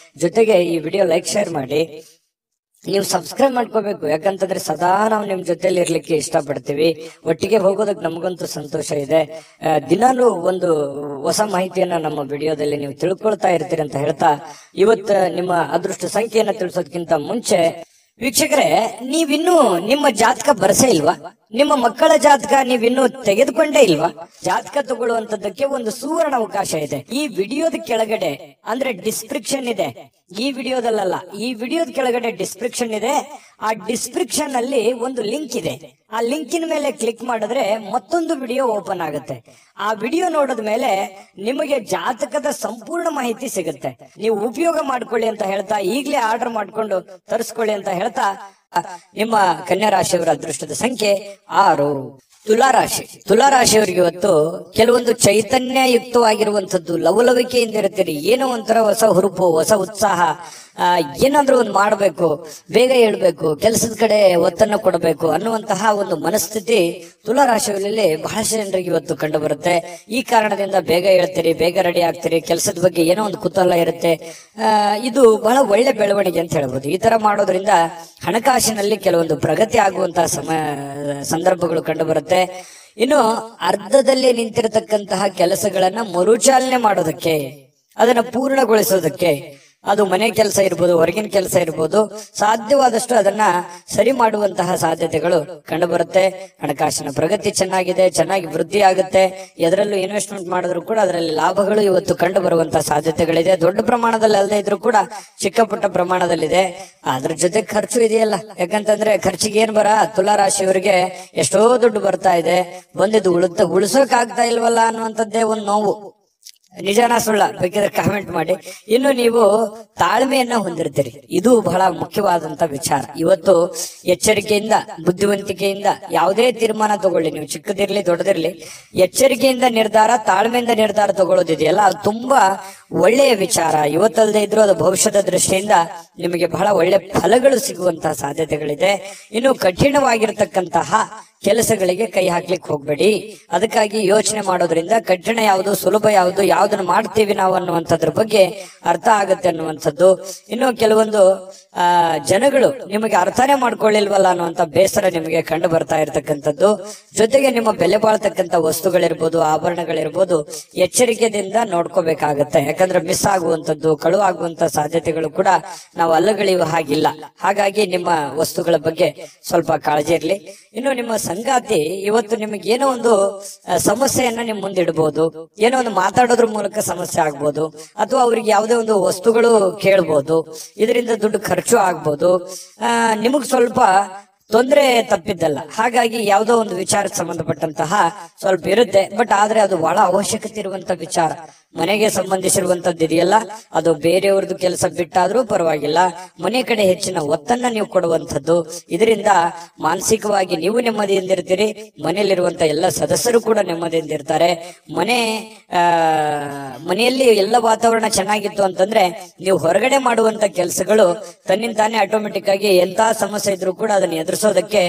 ಜೊತೆಗೆ ಈ ವಿಡಿಯೋ ಲೈಕ್, ಶೇರ್ ಮಾಡಿ. ನೀವು ಸಬ್ಸ್ಕ್ರೈಬ್ ಮಾಡ್ಕೋಬೇಕು, ಯಾಕಂತಂದ್ರೆ ಸದಾ ನಾವು ನಿಮ್ ಜೊತೆಲಿ ಇರ್ಲಿಕ್ಕೆ ಇಷ್ಟಪಡ್ತೀವಿ. ಒಟ್ಟಿಗೆ ಹೋಗೋದಕ್ಕೆ ನಮಗಂತೂ ಸಂತೋಷ ಇದೆ. ದಿನಾಲೂ ಒಂದು ಹೊಸ ಮಾಹಿತಿಯನ್ನ ನಮ್ಮ ವಿಡಿಯೋದಲ್ಲಿ ನೀವು ತಿಳ್ಕೊಳ್ತಾ ಇರ್ತೀರಿ ಅಂತ ಹೇಳ್ತಾ, ಇವತ್ತು ನಿಮ್ಮ ಅದೃಷ್ಟ ಸಂಖ್ಯೆಯನ್ನ ತಿಳಿಸೋದಕ್ಕಿಂತ ಮುಂಚೆ ವೀಕ್ಷಕರೇ, ನೀವಿನ್ನೂ ನಿಮ್ಮ ಜಾತಕ ಬರ್ಸೇ ಇಲ್ವಾ? ನಿಮ್ಮ ಮಕ್ಕಳ ಜಾತಕ ನೀವಿನ್ನೂ ತೆಗೆದುಕೊಂಡೇ ಇಲ್ವಾ? ಜಾತಕ ತಗೊಳ್ಳುವಂತದ್ದಕ್ಕೆ ಒಂದು ಸುವರ್ಣ ಅವಕಾಶ ಇದೆ. ಈ ವಿಡಿಯೋದ ಕೆಳಗಡೆ ಅಂದ್ರೆ ಡಿಸ್ಕ್ರಿಪ್ಷನ್ ಇದೆ. ಈ ವಿಡಿಯೋದಲ್ಲ, ಈ ವಿಡಿಯೋದ ಕೆಳಗಡೆ ಡಿಸ್ಕ್ರಿಪ್ಷನ್ ಇದೆ. ಆ ಡಿಸ್ಕ್ರಿಪ್ಷನ್ ಅಲ್ಲಿ ಒಂದು ಲಿಂಕ್ ಇದೆ. ಆ ಲಿಂಕಿನ ಮೇಲೆ ಕ್ಲಿಕ್ ಮಾಡಿದ್ರೆ ಮತ್ತೊಂದು ವಿಡಿಯೋ ಓಪನ್ ಆಗುತ್ತೆ. ಆ ವಿಡಿಯೋ ನೋಡಿದ ಮೇಲೆ ನಿಮಗೆ ಜಾತಕದ ಸಂಪೂರ್ಣ ಮಾಹಿತಿ ಸಿಗುತ್ತೆ. ನೀವು ಉಪಯೋಗ ಮಾಡ್ಕೊಳ್ಳಿ ಅಂತ ಹೇಳ್ತಾ, ಈಗಲೇ ಆರ್ಡರ್ ಮಾಡ್ಕೊಂಡು ತರಿಸ್ಕೊಳ್ಳಿ ಅಂತ ಹೇಳ್ತಾ, ನಿಮ್ಮ ಕನ್ಯಾ ರಾಶಿಯವರ ಅದೃಷ್ಟದ ಸಂಖ್ಯೆ 6. ತುಲಾರಾಶಿಯವರಿಗೆ ಇವತ್ತು ಕೆಲವೊಂದು ಚೈತನ್ಯಯುಕ್ತವಾಗಿರುವಂತದ್ದು, ಲವಲವಿಕೆಯಿಂದ ಇರ್ತೀರಿ. ಏನೋ ಒಂಥರ ಹೊಸ ಹುರುಪು, ಹೊಸ ಉತ್ಸಾಹ, ಏನಾದ್ರೂ ಒಂದು ಮಾಡಬೇಕು, ಬೇಗ ಹೇಳ್ಬೇಕು, ಕೆಲಸದ ಕಡೆ ಒತ್ತನ್ನು ಕೊಡಬೇಕು ಅನ್ನುವಂತಹ ಒಂದು ಮನಸ್ಥಿತಿ ತುಲಾರಾಶಿಯಲ್ಲಿ ಬಹಳಷ್ಟು ಜನರಿಗೆ ಇವತ್ತು ಕಂಡು ಬರುತ್ತೆ. ಈ ಕಾರಣದಿಂದ ಬೇಗ ಹೇಳ್ತೀರಿ, ಬೇಗ ರೆಡಿ ಆಗ್ತೀರಿ, ಕೆಲಸದ ಬಗ್ಗೆ ಏನೋ ಒಂದು ಕುತೂಹಲ ಇರುತ್ತೆ. ಇದು ಬಹಳ ಒಳ್ಳೆ ಬೆಳವಣಿಗೆ ಅಂತ ಹೇಳ್ಬೋದು. ಈ ತರ ಮಾಡೋದ್ರಿಂದ ಹಣಕಾಸಿನಲ್ಲಿ ಕೆಲವೊಂದು ಪ್ರಗತಿ ಆಗುವಂತಹ ಸಂದರ್ಭಗಳು ಕಂಡು ಬರುತ್ತೆ. ಇನ್ನು ಅರ್ಧದಲ್ಲಿ ನಿಂತಿರತಕ್ಕಂತಹ ಕೆಲಸಗಳನ್ನ ಮರುಚಾಲನೆ ಮಾಡೋದಕ್ಕೆ, ಅದನ್ನ ಪೂರ್ಣಗೊಳಿಸೋದಕ್ಕೆ, ಅದು ಮನೆ ಕೆಲಸ ಇರ್ಬೋದು, ಹೊರಗಿನ ಕೆಲಸ ಇರ್ಬೋದು, ಸಾಧ್ಯವಾದಷ್ಟು ಅದನ್ನ ಸರಿ ಮಾಡುವಂತಹ ಸಾಧ್ಯತೆಗಳು ಕಂಡು ಬರುತ್ತೆ. ಹಣಕಾಸಿನ ಪ್ರಗತಿ ಚೆನ್ನಾಗಿ ವೃದ್ಧಿ ಆಗುತ್ತೆ. ಎದರಲ್ಲೂ ಇನ್ವೆಸ್ಟ್ಮೆಂಟ್ ಮಾಡಿದ್ರು ಕೂಡ ಅದರಲ್ಲಿ ಲಾಭಗಳು ಇವತ್ತು ಕಂಡು ಬರುವಂತಹ ಸಾಧ್ಯತೆಗಳಿದೆ. ದೊಡ್ಡ ಪ್ರಮಾಣದಲ್ಲಿ ಅಲ್ಲದೆ ಇದ್ರೂ ಕೂಡ ಚಿಕ್ಕ ಪುಟ್ಟ ಪ್ರಮಾಣದಲ್ಲಿದೆ. ಅದ್ರ ಜೊತೆ ಖರ್ಚು ಇದೆಯಲ್ಲ, ಯಾಕಂತಂದ್ರೆ ಖರ್ಚಿಗೆ ಏನ್ ತುಲಾರಾಶಿಯವರಿಗೆ ಎಷ್ಟೋ ದುಡ್ಡು ಬರ್ತಾ ಇದೆ, ಬಂದಿದ್ದು ಉಳಿಸೋಕ್ ಆಗ್ತಾ ಇಲ್ವಲ್ಲ ಅನ್ನುವಂಥದ್ದೇ ಒಂದು ನೋವು. ನಿಜಾನ ಸುಳ್ಳ ಬೇಕಿದ್ರೆ ಕಾಮೆಂಟ್ ಮಾಡಿ. ಇನ್ನು ನೀವು ತಾಳ್ಮೆಯನ್ನ ಹೊಂದಿರ್ತೀರಿ, ಇದು ಬಹಳ ಮುಖ್ಯವಾದಂತ ವಿಚಾರ. ಇವತ್ತು ಎಚ್ಚರಿಕೆಯಿಂದ, ಬುದ್ಧಿವಂತಿಕೆಯಿಂದ ಯಾವುದೇ ತೀರ್ಮಾನ ತಗೊಳ್ಳಿ, ನೀವು ಚಿಕ್ಕದಿರ್ಲಿ ದೊಡ್ಡದಿರ್ಲಿ, ಎಚ್ಚರಿಕೆಯಿಂದ ನಿರ್ಧಾರ, ತಾಳ್ಮೆಯಿಂದ ನಿರ್ಧಾರ ತಗೊಳ್ಳೋದಿದೆಯಲ್ಲ, ಅದು ತುಂಬಾ ಒಳ್ಳೆಯ ವಿಚಾರ. ಇವತ್ತಲ್ಲದೆ ಇದ್ರೂ ಅದು ಭವಿಷ್ಯದ ದೃಷ್ಟಿಯಿಂದ ನಿಮಗೆ ಬಹಳ ಒಳ್ಳೆ ಫಲಗಳು ಸಿಗುವಂತಹ ಸಾಧ್ಯತೆಗಳಿದೆ. ಇನ್ನು ಕಠಿಣವಾಗಿರ್ತಕ್ಕಂತಹ ಕೆಲಸಗಳಿಗೆ ಕೈ ಹಾಕ್ಲಿಕ್ಕೆ ಹೋಗ್ಬೇಡಿ. ಅದಕ್ಕಾಗಿ ಯೋಚನೆ ಮಾಡೋದ್ರಿಂದ ಕಠಿಣ ಯಾವುದು, ಸುಲಭ ಯಾವುದು, ಯಾವ್ದನ್ನ ಮಾಡ್ತೀವಿ ನಾವು ಅನ್ನುವಂಥದ್ರ ಬಗ್ಗೆ ಅರ್ಥ ಆಗುತ್ತೆ ಅನ್ನುವಂಥದ್ದು. ಇನ್ನು ಕೆಲವೊಂದು ಜನಗಳು ನಿಮಗೆ ಅರ್ಥನೇ ಮಾಡ್ಕೊಳ್ಳಿಲ್ವಲ್ಲ ಅನ್ನುವಂಥ ಬೇಸರ ನಿಮಗೆ ಕಂಡು ಬರ್ತಾ ಇರತಕ್ಕಂಥದ್ದು. ಜೊತೆಗೆ ನಿಮ್ಮ ಬೆಲೆ ಬಾಳ್ತಕ್ಕಂಥ ವಸ್ತುಗಳಿರ್ಬೋದು, ಆಭರಣಗಳಿರ್ಬೋದು, ಎಚ್ಚರಿಕೆಯಿಂದ ನೋಡ್ಕೋಬೇಕಾಗತ್ತೆ. ಯಾಕಂದ್ರೆ ಮಿಸ್ ಆಗುವಂಥದ್ದು, ಕಳು ಆಗುವಂತ ಸಾಧ್ಯತೆಗಳು ಕೂಡ ನಾವು ಅಲ್ಲಗಳೆಯುವ ಹಾಗಿಲ್ಲ. ಹಾಗಾಗಿ ನಿಮ್ಮ ವಸ್ತುಗಳ ಬಗ್ಗೆ ಸ್ವಲ್ಪ ಕಾಳಜಿ ಇರ್ಲಿ. ಇನ್ನು ನಿಮ್ಮ ಸಂಗಾತಿ ಇವತ್ತು ನಿಮಗೆ ಏನೋ ಒಂದು ಸಮಸ್ಯೆಯನ್ನ ನಿಮ್ ಮುಂದಿಡ್ಬೋದು, ಏನೋ ಒಂದು ಮಾತಾಡೋದ್ರ ಮೂಲಕ ಸಮಸ್ಯೆ ಆಗ್ಬೋದು, ಅಥವಾ ಅವ್ರಿಗೆ ಯಾವುದೇ ಒಂದು ವಸ್ತುಗಳು ಕೇಳ್ಬೋದು, ಇದರಿಂದ ದುಡ್ಡು ಖರ್ಚು ಆಗ್ಬೋದು, ನಿಮಗ್ ಸ್ವಲ್ಪ ತೊಂದರೆ ತಪ್ಪಿದ್ದಲ್ಲ. ಹಾಗಾಗಿ ಯಾವುದೋ ಒಂದು ವಿಚಾರಕ್ಕೆ ಸಂಬಂಧಪಟ್ಟಂತಹ ಸ್ವಲ್ಪ ಇರುತ್ತೆ. ಬಟ್ ಆದ್ರೆ ಅದು ಬಹಳ ಅವಶ್ಯಕತೆ ಇರುವಂತ ವಿಚಾರ. ಮನೆಗೆ ಸಂಬಂಧಿಸಿರುವಂತದ್ದು ಇದೆಯಲ್ಲ, ಅದು ಬೇರೆಯವ್ರದ್ದು ಕೆಲಸ ಬಿಟ್ಟಾದ್ರೂ ಪರವಾಗಿಲ್ಲ, ಮನೆ ಕಡೆ ಹೆಚ್ಚಿನ ಒತ್ತನ್ನ ನೀವು ಕೊಡುವಂಥದ್ದು. ಇದರಿಂದ ಮಾನಸಿಕವಾಗಿ ನೀವು ನೆಮ್ಮದಿಯಿಂದಿರ್ತೀರಿ, ಮನೆಯಲ್ಲಿರುವಂತ ಎಲ್ಲ ಸದಸ್ಯರು ಕೂಡ ನೆಮ್ಮದಿಯಿಂದಿರ್ತಾರೆ. ಮನೆಯಲ್ಲಿ ಎಲ್ಲ ವಾತಾವರಣ ಚೆನ್ನಾಗಿತ್ತು ಅಂತಂದ್ರೆ ನೀವು ಹೊರಗಡೆ ಮಾಡುವಂತ ಕೆಲಸಗಳು ತನ್ನಿಂತಾನೇ ಆಟೋಮೆಟಿಕ್ ಆಗಿ ಎಂತ ಸಮಸ್ಯೆ ಇದ್ರೂ ಕೂಡ ಅದನ್ನ ಎದುರಿಸೋದಕ್ಕೆ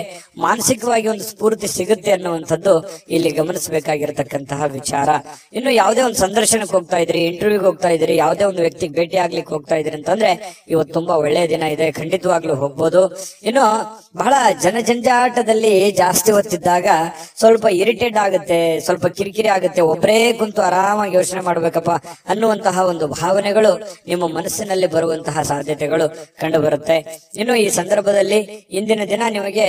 ಮಾನಸಿಕವಾಗಿ ಒಂದು ಸ್ಫೂರ್ತಿ ಸಿಗುತ್ತೆ ಅನ್ನುವಂಥದ್ದು ಇಲ್ಲಿ ಗಮನಿಸಬೇಕಾಗಿರತಕ್ಕಂತಹ ವಿಚಾರ. ಇನ್ನು ಯಾವುದೇ ಒಂದು ಸಂದರ್ಶನ ಸಂದರ್ಶನಕ್ಕೆ ಹೋಗ್ತಾ ಇದ್ರಿ, ಇಂಟರ್ವ್ಯೂಗೆ ಹೋಗ್ತಾ ಇದ್ರಿ, ಯಾವುದೇ ಒಂದು ವ್ಯಕ್ತಿಗೆ ಭೇಟಿ ಆಗ್ಲಿಕ್ಕೆ ಹೋಗ್ತಾ ಇದ್ರಿ ಅಂತಂದ್ರೆ ಇವತ್ತು ತುಂಬಾ ಒಳ್ಳೆಯ ದಿನ ಇದೆ, ಖಂಡಿತವಾಗ್ಲೂ ಹೋಗ್ಬೋದು. ಇನ್ನು ಬಹಳ ಜನಜಂಜಾಟದಲ್ಲಿ ಜಾಸ್ತಿ ಹೊತ್ತಿದ್ದಾಗ ಸ್ವಲ್ಪ ಇರಿಟೇಟ್ ಆಗುತ್ತೆ, ಸ್ವಲ್ಪ ಕಿರಿಕಿರಿ ಆಗುತ್ತೆ, ಒಬ್ಬರೇ ಕುಂತು ಆರಾಮಾಗಿ ಯೋಚನೆ ಮಾಡ್ಬೇಕಪ್ಪ ಅನ್ನುವಂತಹ ಒಂದು ಭಾವನೆಗಳು ನಿಮ್ಮ ಮನಸ್ಸಿನಲ್ಲಿ ಬರುವಂತಹ ಸಾಧ್ಯತೆಗಳು ಕಂಡು ಬರುತ್ತೆ. ಇನ್ನು ಈ ಸಂದರ್ಭದಲ್ಲಿ ಇಂದಿನ ದಿನ ನಿಮಗೆ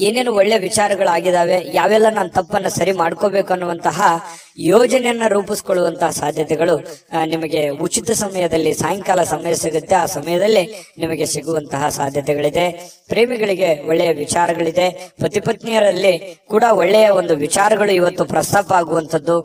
ಏನೇನು ಒಳ್ಳೆ ವಿಚಾರಗಳಾಗಿದ್ದಾವೆ, ಯಾವೆಲ್ಲ ನಾನು ತಪ್ಪನ್ನ ಸರಿ ಮಾಡ್ಕೋಬೇಕು ಅನ್ನುವಂತಹ ಯೋಜನೆಯನ್ನ ರೂಪಿಸ್ಕೊಳ್ಳುವಂತಹ ಸಾಧ್ಯತೆಗಳು ನಿಮಗೆ ಉಚಿತ ಸಮಯದಲ್ಲಿ ಸಾಯಂಕಾಲ ಸಮಯ ಸಿಗುತ್ತೆ, ಆ ಸಮಯದಲ್ಲಿ ನಿಮಗೆ ಸಿಗುವಂತಹ ಸಾಧ್ಯತೆಗಳಿದೆ. ಪ್ರೇಮಿಗಳಿಗೆ ಒಳ್ಳೆಯ ವಿಚಾರಗಳಿದೆ, ಪತಿ ಪತ್ನಿಯರಲ್ಲಿ ಕೂಡ ಒಳ್ಳೆಯ ಒಂದು ವಿಚಾರಗಳು ಇವತ್ತು ಪ್ರಸ್ತಾಪ ಆಗುವಂಥದ್ದು.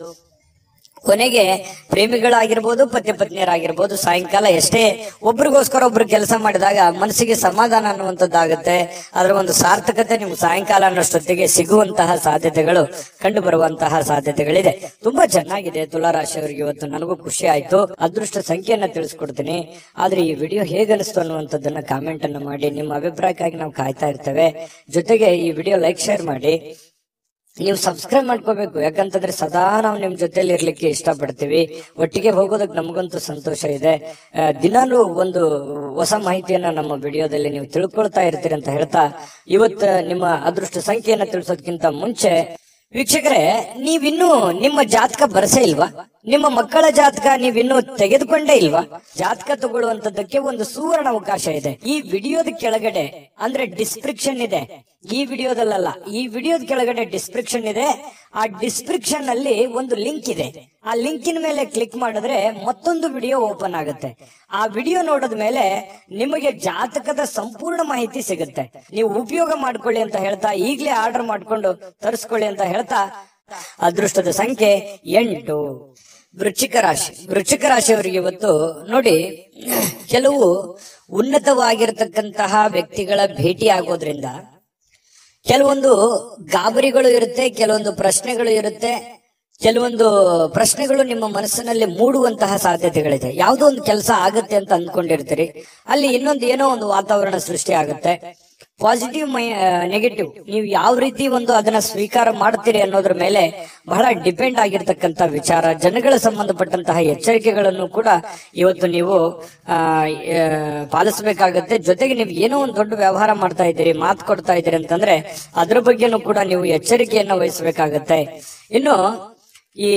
ಕೊನೆಗೆ ಪ್ರೇಮಿಗಳಾಗಿರ್ಬೋದು, ಪತಿ ಪತ್ನಿಯರಾಗಿರ್ಬೋದು, ಸಾಯಂಕಾಲ ಎಷ್ಟೇ ಒಬ್ರಿಗೋಸ್ಕರ ಒಬ್ರು ಕೆಲಸ ಮಾಡಿದಾಗ ಮನಸ್ಸಿಗೆ ಸಮಾಧಾನ ಅನ್ನುವಂಥದ್ದಾಗುತ್ತೆ. ಅದರ ಒಂದು ಸಾರ್ಥಕತೆ ನಿಮ್ಗೆ ಸಾಯಂಕಾಲ ಅನ್ನೋಷ್ಟೊತ್ತಿಗೆ ಸಿಗುವಂತಹ ಸಾಧ್ಯತೆಗಳು ಕಂಡು ಬರುವಂತಹ ಸಾಧ್ಯತೆಗಳಿದೆ. ತುಂಬಾ ಚೆನ್ನಾಗಿದೆ ತುಲಾರಾಶಿಯವರಿಗೆ ಇವತ್ತು. ನನಗೂ ಖುಷಿ ಆಯ್ತು. ಅದೃಷ್ಟ ಸಂಖ್ಯೆಯನ್ನ ತಿಳಿಸ್ಕೊಡ್ತೀನಿ. ಆದ್ರೆ ಈ ವಿಡಿಯೋ ಹೇಗನಿಸ್ತು ಅನ್ನುವಂಥದ್ದನ್ನ ಕಾಮೆಂಟ್ ಅನ್ನ ಮಾಡಿ. ನಿಮ್ಮ ಅಭಿಪ್ರಾಯಕ್ಕಾಗಿ ನಾವು ಕಾಯ್ತಾ ಇರ್ತೇವೆ. ಜೊತೆಗೆ ಈ ವಿಡಿಯೋ ಲೈಕ್ ಶೇರ್ ಮಾಡಿ. ನೀವು ಸಬ್ಸ್ಕ್ರೈಬ್ ಮಾಡ್ಕೋಬೇಕು, ಯಾಕಂತಂದ್ರೆ ಸದಾ ನಾವು ನಿಮ್ ಜೊತೆಲಿ ಇರ್ಲಿಕ್ಕೆ ಇಷ್ಟಪಡ್ತೀವಿ. ಒಟ್ಟಿಗೆ ಹೋಗೋದಕ್ಕೆ ನಮಗಂತೂ ಸಂತೋಷ ಇದೆ. ದಿನಾಲೂ ಒಂದು ಹೊಸ ಮಾಹಿತಿಯನ್ನ ನಮ್ಮ ವಿಡಿಯೋದಲ್ಲಿ ನೀವು ತಿಳ್ಕೊಳ್ತಾ ಇರ್ತೀರಿ ಅಂತ ಹೇಳ್ತಾ, ಇವತ್ತು ನಿಮ್ಮ ಅದೃಷ್ಟ ಸಂಖ್ಯೆಯನ್ನ ತಿಳಿಸೋದಕ್ಕಿಂತ ಮುಂಚೆ ವೀಕ್ಷಕರೇ, ನೀವಿನ್ನೂ ನಿಮ್ಮ ಜಾತಕ ಬರಸೇ ಇಲ್ವಾ? ನಿಮ್ಮ ಮಕ್ಕಳ ಜಾತಕ ನೀವಿನ್ನೂ ತೆಗೆದುಕೊಂಡೇ ಇಲ್ವಾ? ಜಾತಕ ತಗೊಳ್ಳುವಂತದ್ದಕ್ಕೆ ಒಂದು ಸುವರ್ಣ ಅವಕಾಶ ಇದೆ. ಈ ವಿಡಿಯೋದ ಕೆಳಗಡೆ ಅಂದ್ರೆ ಡಿಸ್ಕ್ರಿಪ್ಷನ್ ಇದೆ, ಈ ವಿಡಿಯೋದಲ್ಲ, ಈ ವಿಡಿಯೋದ ಕೆಳಗಡೆ ಡಿಸ್ಕ್ರಿಪ್ಷನ್ ಇದೆ. ಆ ಡಿಸ್ಕ್ರಿಪ್ಷನ್ ಅಲ್ಲಿ ಒಂದು ಲಿಂಕ್ ಇದೆ. ಆ ಲಿಂಕಿನ ಮೇಲೆ ಕ್ಲಿಕ್ ಮಾಡಿದ್ರೆ ಮತ್ತೊಂದು ವಿಡಿಯೋ ಓಪನ್ ಆಗುತ್ತೆ. ಆ ವಿಡಿಯೋ ನೋಡಿದ ಮೇಲೆ ನಿಮಗೆ ಜಾತಕದ ಸಂಪೂರ್ಣ ಮಾಹಿತಿ ಸಿಗುತ್ತೆ. ನೀವು ಉಪಯೋಗ ಮಾಡ್ಕೊಳ್ಳಿ ಅಂತ ಹೇಳ್ತಾ, ಈಗಲೇ ಆರ್ಡರ್ ಮಾಡ್ಕೊಂಡು ತರಿಸ್ಕೊಳ್ಳಿ ಅಂತ ಹೇಳ್ತಾ, ಅದೃಷ್ಟದ ಸಂಖ್ಯೆ 8. ವೃಶ್ಚಿಕ ರಾಶಿ. ವೃಶ್ಚಿಕ ರಾಶಿಯವರಿಗೆ ಇವತ್ತು ನೋಡಿ, ಕೆಲವು ಉನ್ನತವಾಗಿರತಕ್ಕಂತಹ ವ್ಯಕ್ತಿಗಳ ಭೇಟಿ ಆಗೋದ್ರಿಂದ ಕೆಲವೊಂದು ಗಾಬರಿಗಳು ಇರುತ್ತೆ, ಕೆಲವೊಂದು ಪ್ರಶ್ನೆಗಳು ಇರುತ್ತೆ, ಕೆಲವೊಂದು ಪ್ರಶ್ನೆಗಳು ನಿಮ್ಮ ಮನಸ್ಸಿನಲ್ಲಿ ಮೂಡುವಂತಹ ಸಾಧ್ಯತೆಗಳಿದೆ. ಯಾವುದೋ ಒಂದು ಕೆಲಸ ಆಗುತ್ತೆ ಅಂತ ಅಂದ್ಕೊಂಡಿರ್ತೀರಿ, ಅಲ್ಲಿ ಇನ್ನೊಂದು ಏನೋ ಒಂದು ವಾತಾವರಣ ಸೃಷ್ಟಿ ಆಗುತ್ತೆ. ಪಾಸಿಟಿವ್ ನೆಗೆಟಿವ್ ನೀವು ಯಾವ ರೀತಿ ಒಂದು ಅದನ್ನ ಸ್ವೀಕಾರ ಮಾಡ್ತೀರಿ ಅನ್ನೋದ್ರ ಮೇಲೆ ಬಹಳ ಡಿಪೆಂಡ್ ಆಗಿರ್ತಕ್ಕಂಥ ವಿಚಾರ. ಜನಗಳ ಸಂಬಂಧಪಟ್ಟಂತಹ ಎಚ್ಚರಿಕೆಗಳನ್ನು ಕೂಡ ಇವತ್ತು ನೀವು ಪಾಲಿಸಬೇಕಾಗತ್ತೆ. ಜೊತೆಗೆ ನೀವು ಏನೋ ಒಂದು ದೊಡ್ಡ ವ್ಯವಹಾರ ಮಾಡ್ತಾ ಇದ್ದೀರಿ, ಮಾತು ಕೊಡ್ತಾ ಇದ್ದೀರಿ ಅಂತಂದ್ರೆ ಅದ್ರ ಬಗ್ಗೆನೂ ಕೂಡ ನೀವು ಎಚ್ಚರಿಕೆಯನ್ನು ವಹಿಸಬೇಕಾಗತ್ತೆ. ಇನ್ನು ಈ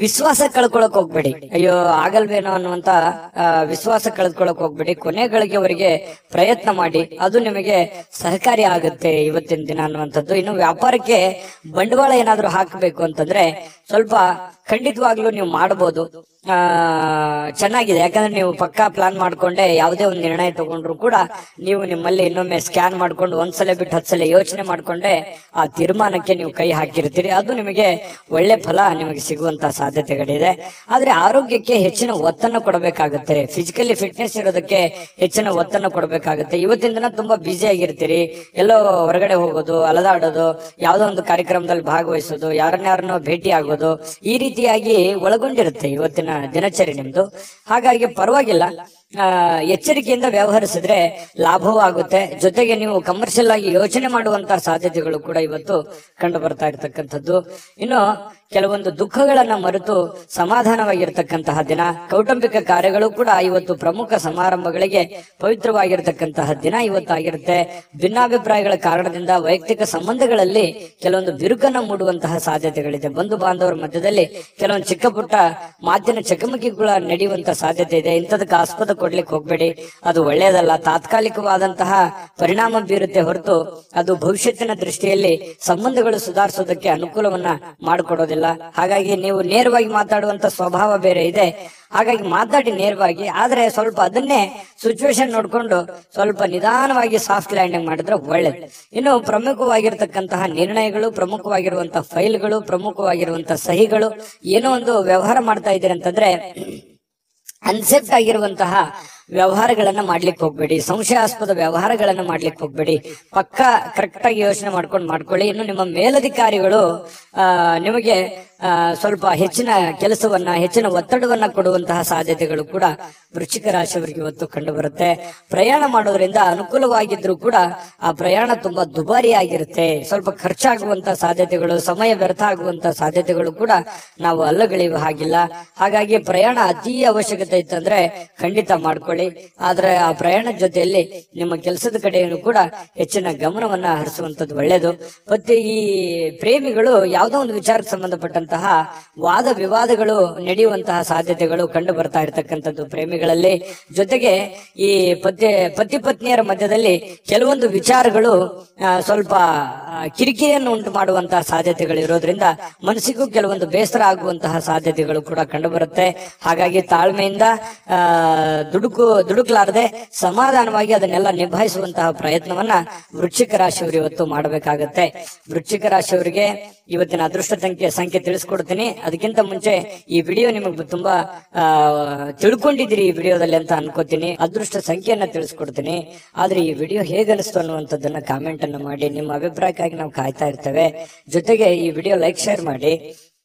ವಿಶ್ವಾಸ ಕಳ್ಕೊಳಕ್ ಹೋಗ್ಬೇಡಿ. ಅಯ್ಯೋ ಆಗಲ್ವೇನೋ ಅನ್ನುವಂತ ವಿಶ್ವಾಸ ಕಳ್ಕೊಳಕ್ ಹೋಗ್ಬೇಡಿ. ಕೊನೆಗಳಿಗೆವರೆಗೆ ಪ್ರಯತ್ನ ಮಾಡಿ, ಅದು ನಿಮಗೆ ಸಹಕಾರಿ ಆಗುತ್ತೆ ಇವತ್ತಿನ ದಿನ ಅನ್ನುವಂಥದ್ದು. ಇನ್ನು ವ್ಯಾಪಾರಕ್ಕೆ ಬಂಡವಾಳ ಏನಾದ್ರೂ ಹಾಕಬೇಕು ಅಂತಂದ್ರೆ ಸ್ವಲ್ಪ ಖಂಡಿತವಾಗ್ಲೂ ನೀವು ಮಾಡಬಹುದು. ಚೆನ್ನಾಗಿದೆ, ಯಾಕಂದ್ರೆ ನೀವು ಪಕ್ಕಾ ಪ್ಲಾನ್ ಮಾಡ್ಕೊಂಡೆ ಯಾವುದೇ ಒಂದು ನಿರ್ಣಯ ತಗೊಂಡ್ರು ಕೂಡ ನೀವು ನಿಮ್ಮಲ್ಲಿ ಇನ್ನೊಮ್ಮೆ ಸ್ಕ್ಯಾನ್ ಮಾಡ್ಕೊಂಡು ಒಂದ್ಸಲ ಬಿಟ್ಟು 10 ಸಲ ಯೋಚನೆ ಮಾಡ್ಕೊಂಡೆ ಆ ತೀರ್ಮಾನಕ್ಕೆ ನೀವು ಕೈ ಹಾಕಿರ್ತೀರಿ. ಅದು ನಿಮಗೆ ಒಳ್ಳೆ ಫಲ ನಿಮಗೆ ಸಿಗುವಂತಹ ಸಾಧ್ಯತೆಗಳಿದೆ. ಆದ್ರೆ ಆರೋಗ್ಯಕ್ಕೆ ಹೆಚ್ಚಿನ ಒತ್ತನ್ನು ಕೊಡಬೇಕಾಗುತ್ತೆ. ಫಿಸಿಕಲಿ ಫಿಟ್ನೆಸ್ ಇರೋದಕ್ಕೆ ಹೆಚ್ಚಿನ ಒತ್ತನ್ನು ಕೊಡಬೇಕಾಗುತ್ತೆ. ಇವತ್ತಿನ ದಿನ ತುಂಬಾ ಬ್ಯುಸಿ ಆಗಿರ್ತೀರಿ. ಎಲ್ಲೋ ಹೊರಗಡೆ ಹೋಗೋದು, ಅಲದಾಡೋದು, ಯಾವುದೋ ಒಂದು ಕಾರ್ಯಕ್ರಮದಲ್ಲಿ ಭಾಗವಹಿಸೋದು, ಯಾರನ್ನಾರನ್ನೋ ಭೇಟಿ ಆಗೋದು, ಈ ರೀತಿಯಾಗಿ ಒಳಗೊಂಡಿರುತ್ತೆ ಇವತ್ತಿನ ದಿನಚರಿ ನಿಮ್ದು. ಹಾಗಾಗಿ ಪರವಾಗಿಲ್ಲ, ಎಚ್ಚರಿಕೆಯಿಂದ ವ್ಯವಹರಿಸಿದ್ರೆ ಲಾಭವೂ ಆಗುತ್ತೆ. ಜೊತೆಗೆ ನೀವು ಕಮರ್ಷಿಯಲ್ ಆಗಿ ಯೋಚನೆ ಮಾಡುವಂತಹ ಸಾಧ್ಯತೆಗಳು ಕೂಡ ಇವತ್ತು ಕಂಡು ಬರ್ತಾ ಇರತಕ್ಕಂಥದ್ದು. ಇನ್ನು ಕೆಲವೊಂದು ದುಃಖಗಳನ್ನ ಮರೆತು ಸಮಾಧಾನವಾಗಿರ್ತಕ್ಕಂತಹ ದಿನ. ಕೌಟುಂಬಿಕ ಕಾರ್ಯಗಳು ಕೂಡ ಇವತ್ತು ಪ್ರಮುಖ ಸಮಾರಂಭಗಳಿಗೆ ಪವಿತ್ರವಾಗಿರ್ತಕ್ಕಂತಹ ದಿನ ಇವತ್ತಾಗಿರುತ್ತೆ. ಭಿನ್ನಾಭಿಪ್ರಾಯಗಳ ಕಾರಣದಿಂದ ವೈಯಕ್ತಿಕ ಸಂಬಂಧಗಳಲ್ಲಿ ಕೆಲವೊಂದು ಬಿರುಕನ್ನ ಮೂಡುವಂತಹ ಸಾಧ್ಯತೆಗಳಿದೆ. ಬಂಧು ಬಾಂಧವರ ಮಧ್ಯದಲ್ಲಿ ಕೆಲವೊಂದು ಚಿಕ್ಕ ಪುಟ್ಟ ಮಾತಿನ ಚಕಮಕಿಗಳ ನಡೆಯುವಂತಹ ಸಾಧ್ಯತೆ ಇದೆ. ಇಂಥದಕ್ಕೆ ಆಸ್ಪದ ಕೊಡ್ಲಿಕ್ಕೆ ಹೋಗ್ಬೇಡಿ, ಅದು ಒಳ್ಳೆಯದಲ್ಲ. ತಾತ್ಕಾಲಿಕವಾದಂತಹ ಪರಿಣಾಮ ಬೀರುತ್ತೆ ಹೊರತು ಅದು ಭವಿಷ್ಯತ್ತಿನ ದೃಷ್ಟಿಯಲ್ಲಿ ಸಂಬಂಧಗಳು ಸುಧಾರಿಸೋದಕ್ಕೆ ಅನುಕೂಲವನ್ನ ಮಾಡಿಕೊಡೋದಿಲ್ಲ. ಹಾಗಾಗಿ ನೀವು ನೇರವಾಗಿ ಮಾತಾಡುವಂತ ಸ್ವಭಾವ ಬೇರೆ ಇದೆ. ಹಾಗಾಗಿ ಮಾತಾಡಿ ನೇರವಾಗಿ, ಆದ್ರೆ ಸ್ವಲ್ಪ ಅದನ್ನೇ ಸಿಚುವೇಶನ್ ನೋಡ್ಕೊಂಡು ಸ್ವಲ್ಪ ನಿಧಾನವಾಗಿ ಸಾಫ್ಟ್ ಲ್ಯಾಂಡಿಂಗ್ ಮಾಡಿದ್ರೆ ಒಳ್ಳೇದು. ಇನ್ನು ಪ್ರಮುಖವಾಗಿರ್ತಕ್ಕಂತಹ ನಿರ್ಣಯಗಳು, ಪ್ರಮುಖವಾಗಿರುವಂತಹ ಫೈಲ್ಗಳು, ಪ್ರಮುಖವಾಗಿರುವಂತಹ ಸಹಿಗಳು, ಏನೋ ಒಂದು ವ್ಯವಹಾರ ಮಾಡ್ತಾ ಇದ್ದೀರಿ ಅಂತಂದ್ರೆ ಅನ್ಸೆಪ್ಟ್ ಆಗಿರುವಂತಹ ವ್ಯವಹಾರಗಳನ್ನ ಮಾಡ್ಲಿಕ್ಕೆ ಹೋಗ್ಬೇಡಿ. ಸಂಶಯಾಸ್ಪದ ವ್ಯವಹಾರಗಳನ್ನ ಮಾಡ್ಲಿಕ್ಕೆ ಹೋಗ್ಬೇಡಿ. ಪಕ್ಕ ಕರೆಕ್ಟ್ ಆಗಿ ಯೋಚನೆ ಮಾಡ್ಕೊಳ್ಳಿ. ಇನ್ನು ನಿಮ್ಮ ಮೇಲಧಿಕಾರಿಗಳು ನಿಮಗೆ ಸ್ವಲ್ಪ ಹೆಚ್ಚಿನ ಕೆಲಸವನ್ನ, ಹೆಚ್ಚಿನ ಒತ್ತಡವನ್ನ ಕೊಡುವಂತಹ ಸಾಧ್ಯತೆಗಳು ಕೂಡ ವೃಶ್ಚಿಕ ರಾಶಿಯವರಿಗೆ ಇವತ್ತು ಕಂಡು ಬರುತ್ತೆ. ಪ್ರಯಾಣ ಮಾಡೋದ್ರಿಂದ ಅನುಕೂಲವಾಗಿದ್ರು ಕೂಡ ಆ ಪ್ರಯಾಣ ತುಂಬಾ ದುಬಾರಿ ಆಗಿರುತ್ತೆ. ಸ್ವಲ್ಪ ಖರ್ಚಾಗುವಂತಹ ಸಾಧ್ಯತೆಗಳು, ಸಮಯ ವ್ಯರ್ಥ ಆಗುವಂತಹ ಸಾಧ್ಯತೆಗಳು ಕೂಡ ನಾವು ಅಲ್ಲಗಳೆಯುವ ಹಾಗಿಲ್ಲ. ಹಾಗಾಗಿ ಪ್ರಯಾಣ ಅತಿ ಅವಶ್ಯಕತೆ ಇತ್ತಂದ್ರೆ ಖಂಡಿತ ಮಾಡ್ಕೊಳ್ಳಿ. ಆದ್ರೆ ಆ ಪ್ರಯಾಣದ ಜೊತೆಯಲ್ಲಿ ನಿಮ್ಮ ಕೆಲಸದ ಕಡೆಯನ್ನು ಕೂಡ ಹೆಚ್ಚಿನ ಗಮನವನ್ನ ಹರಿಸುವಂತದ್ದು ಒಳ್ಳೇದು. ಮತ್ತೆ ಈ ಪ್ರೇಮಿಗಳು ಯಾವುದೋ ಒಂದು ವಿಚಾರಕ್ಕೆ ಸಂಬಂಧಪಟ್ಟಂತಹ ವಾದ ವಿವಾದಗಳು ನಡೆಯುವಂತಹ ಸಾಧ್ಯತೆಗಳು ಕಂಡು ಬರ್ತಾ ಇರತಕ್ಕಂಥದ್ದು ಪ್ರೇಮಿಗಳಲ್ಲಿ. ಜೊತೆಗೆ ಈ ಪತಿ ಪತ್ನಿಯರ ಮಧ್ಯದಲ್ಲಿ ಕೆಲವೊಂದು ವಿಚಾರಗಳು ಸ್ವಲ್ಪ ಕಿರಿಕಿರಿಯನ್ನು ಉಂಟು ಮಾಡುವಂತಹ ಸಾಧ್ಯತೆಗಳು ಇರೋದ್ರಿಂದ ಮನಸ್ಸಿಗೂ ಕೆಲವೊಂದು ಬೇಸರ ಆಗುವಂತಹ ಸಾಧ್ಯತೆಗಳು ಕೂಡ ಕಂಡು ಬರುತ್ತೆ. ಹಾಗಾಗಿ ತಾಳ್ಮೆಯಿಂದ ದುಡುಕ್ಲಾರದೆ ಸಮಾಧಾನವಾಗಿ ಅದನ್ನೆಲ್ಲ ನಿಭಾಯಿಸುವಂತಹ ಪ್ರಯತ್ನವನ್ನ ವೃಶ್ಚಿಕ ರಾಶಿಯವರು ಇವತ್ತು ಮಾಡಬೇಕಾಗತ್ತೆ. ವೃಶ್ಚಿಕ ರಾಶಿಯವರಿಗೆ ಇವತ್ತಿನ ಅದೃಷ್ಟ ಸಂಖ್ಯೆ ತಿಳಿಸ್ಕೊಡ್ತೀನಿ. ಅದಕ್ಕಿಂತ ಮುಂಚೆ ಈ ವಿಡಿಯೋ ನಿಮಗೆ ತುಂಬಾ ತಿಳ್ಕೊಂಡಿದ್ದೀರಿ ಈ ವಿಡಿಯೋದಲ್ಲಿ ಅಂತ ಅನ್ಕೋತೀನಿ. ಅದೃಷ್ಟ ಸಂಖ್ಯೆಯನ್ನ ತಿಳಿಸ್ಕೊಡ್ತೀನಿ. ಆದ್ರೆ ಈ ವಿಡಿಯೋ ಹೇಗನಿಸ್ತು ಅನ್ನುವಂಥದ್ದನ್ನ ಕಾಮೆಂಟ್ ಅನ್ನು ಮಾಡಿ. ನಿಮ್ಮ ಅಭಿಪ್ರಾಯಕ್ಕಾಗಿ ನಾವು ಕಾಯ್ತಾ ಇರ್ತೇವೆ. ಜೊತೆಗೆ ಈ ವಿಡಿಯೋ ಲೈಕ್, ಶೇರ್ ಮಾಡಿ.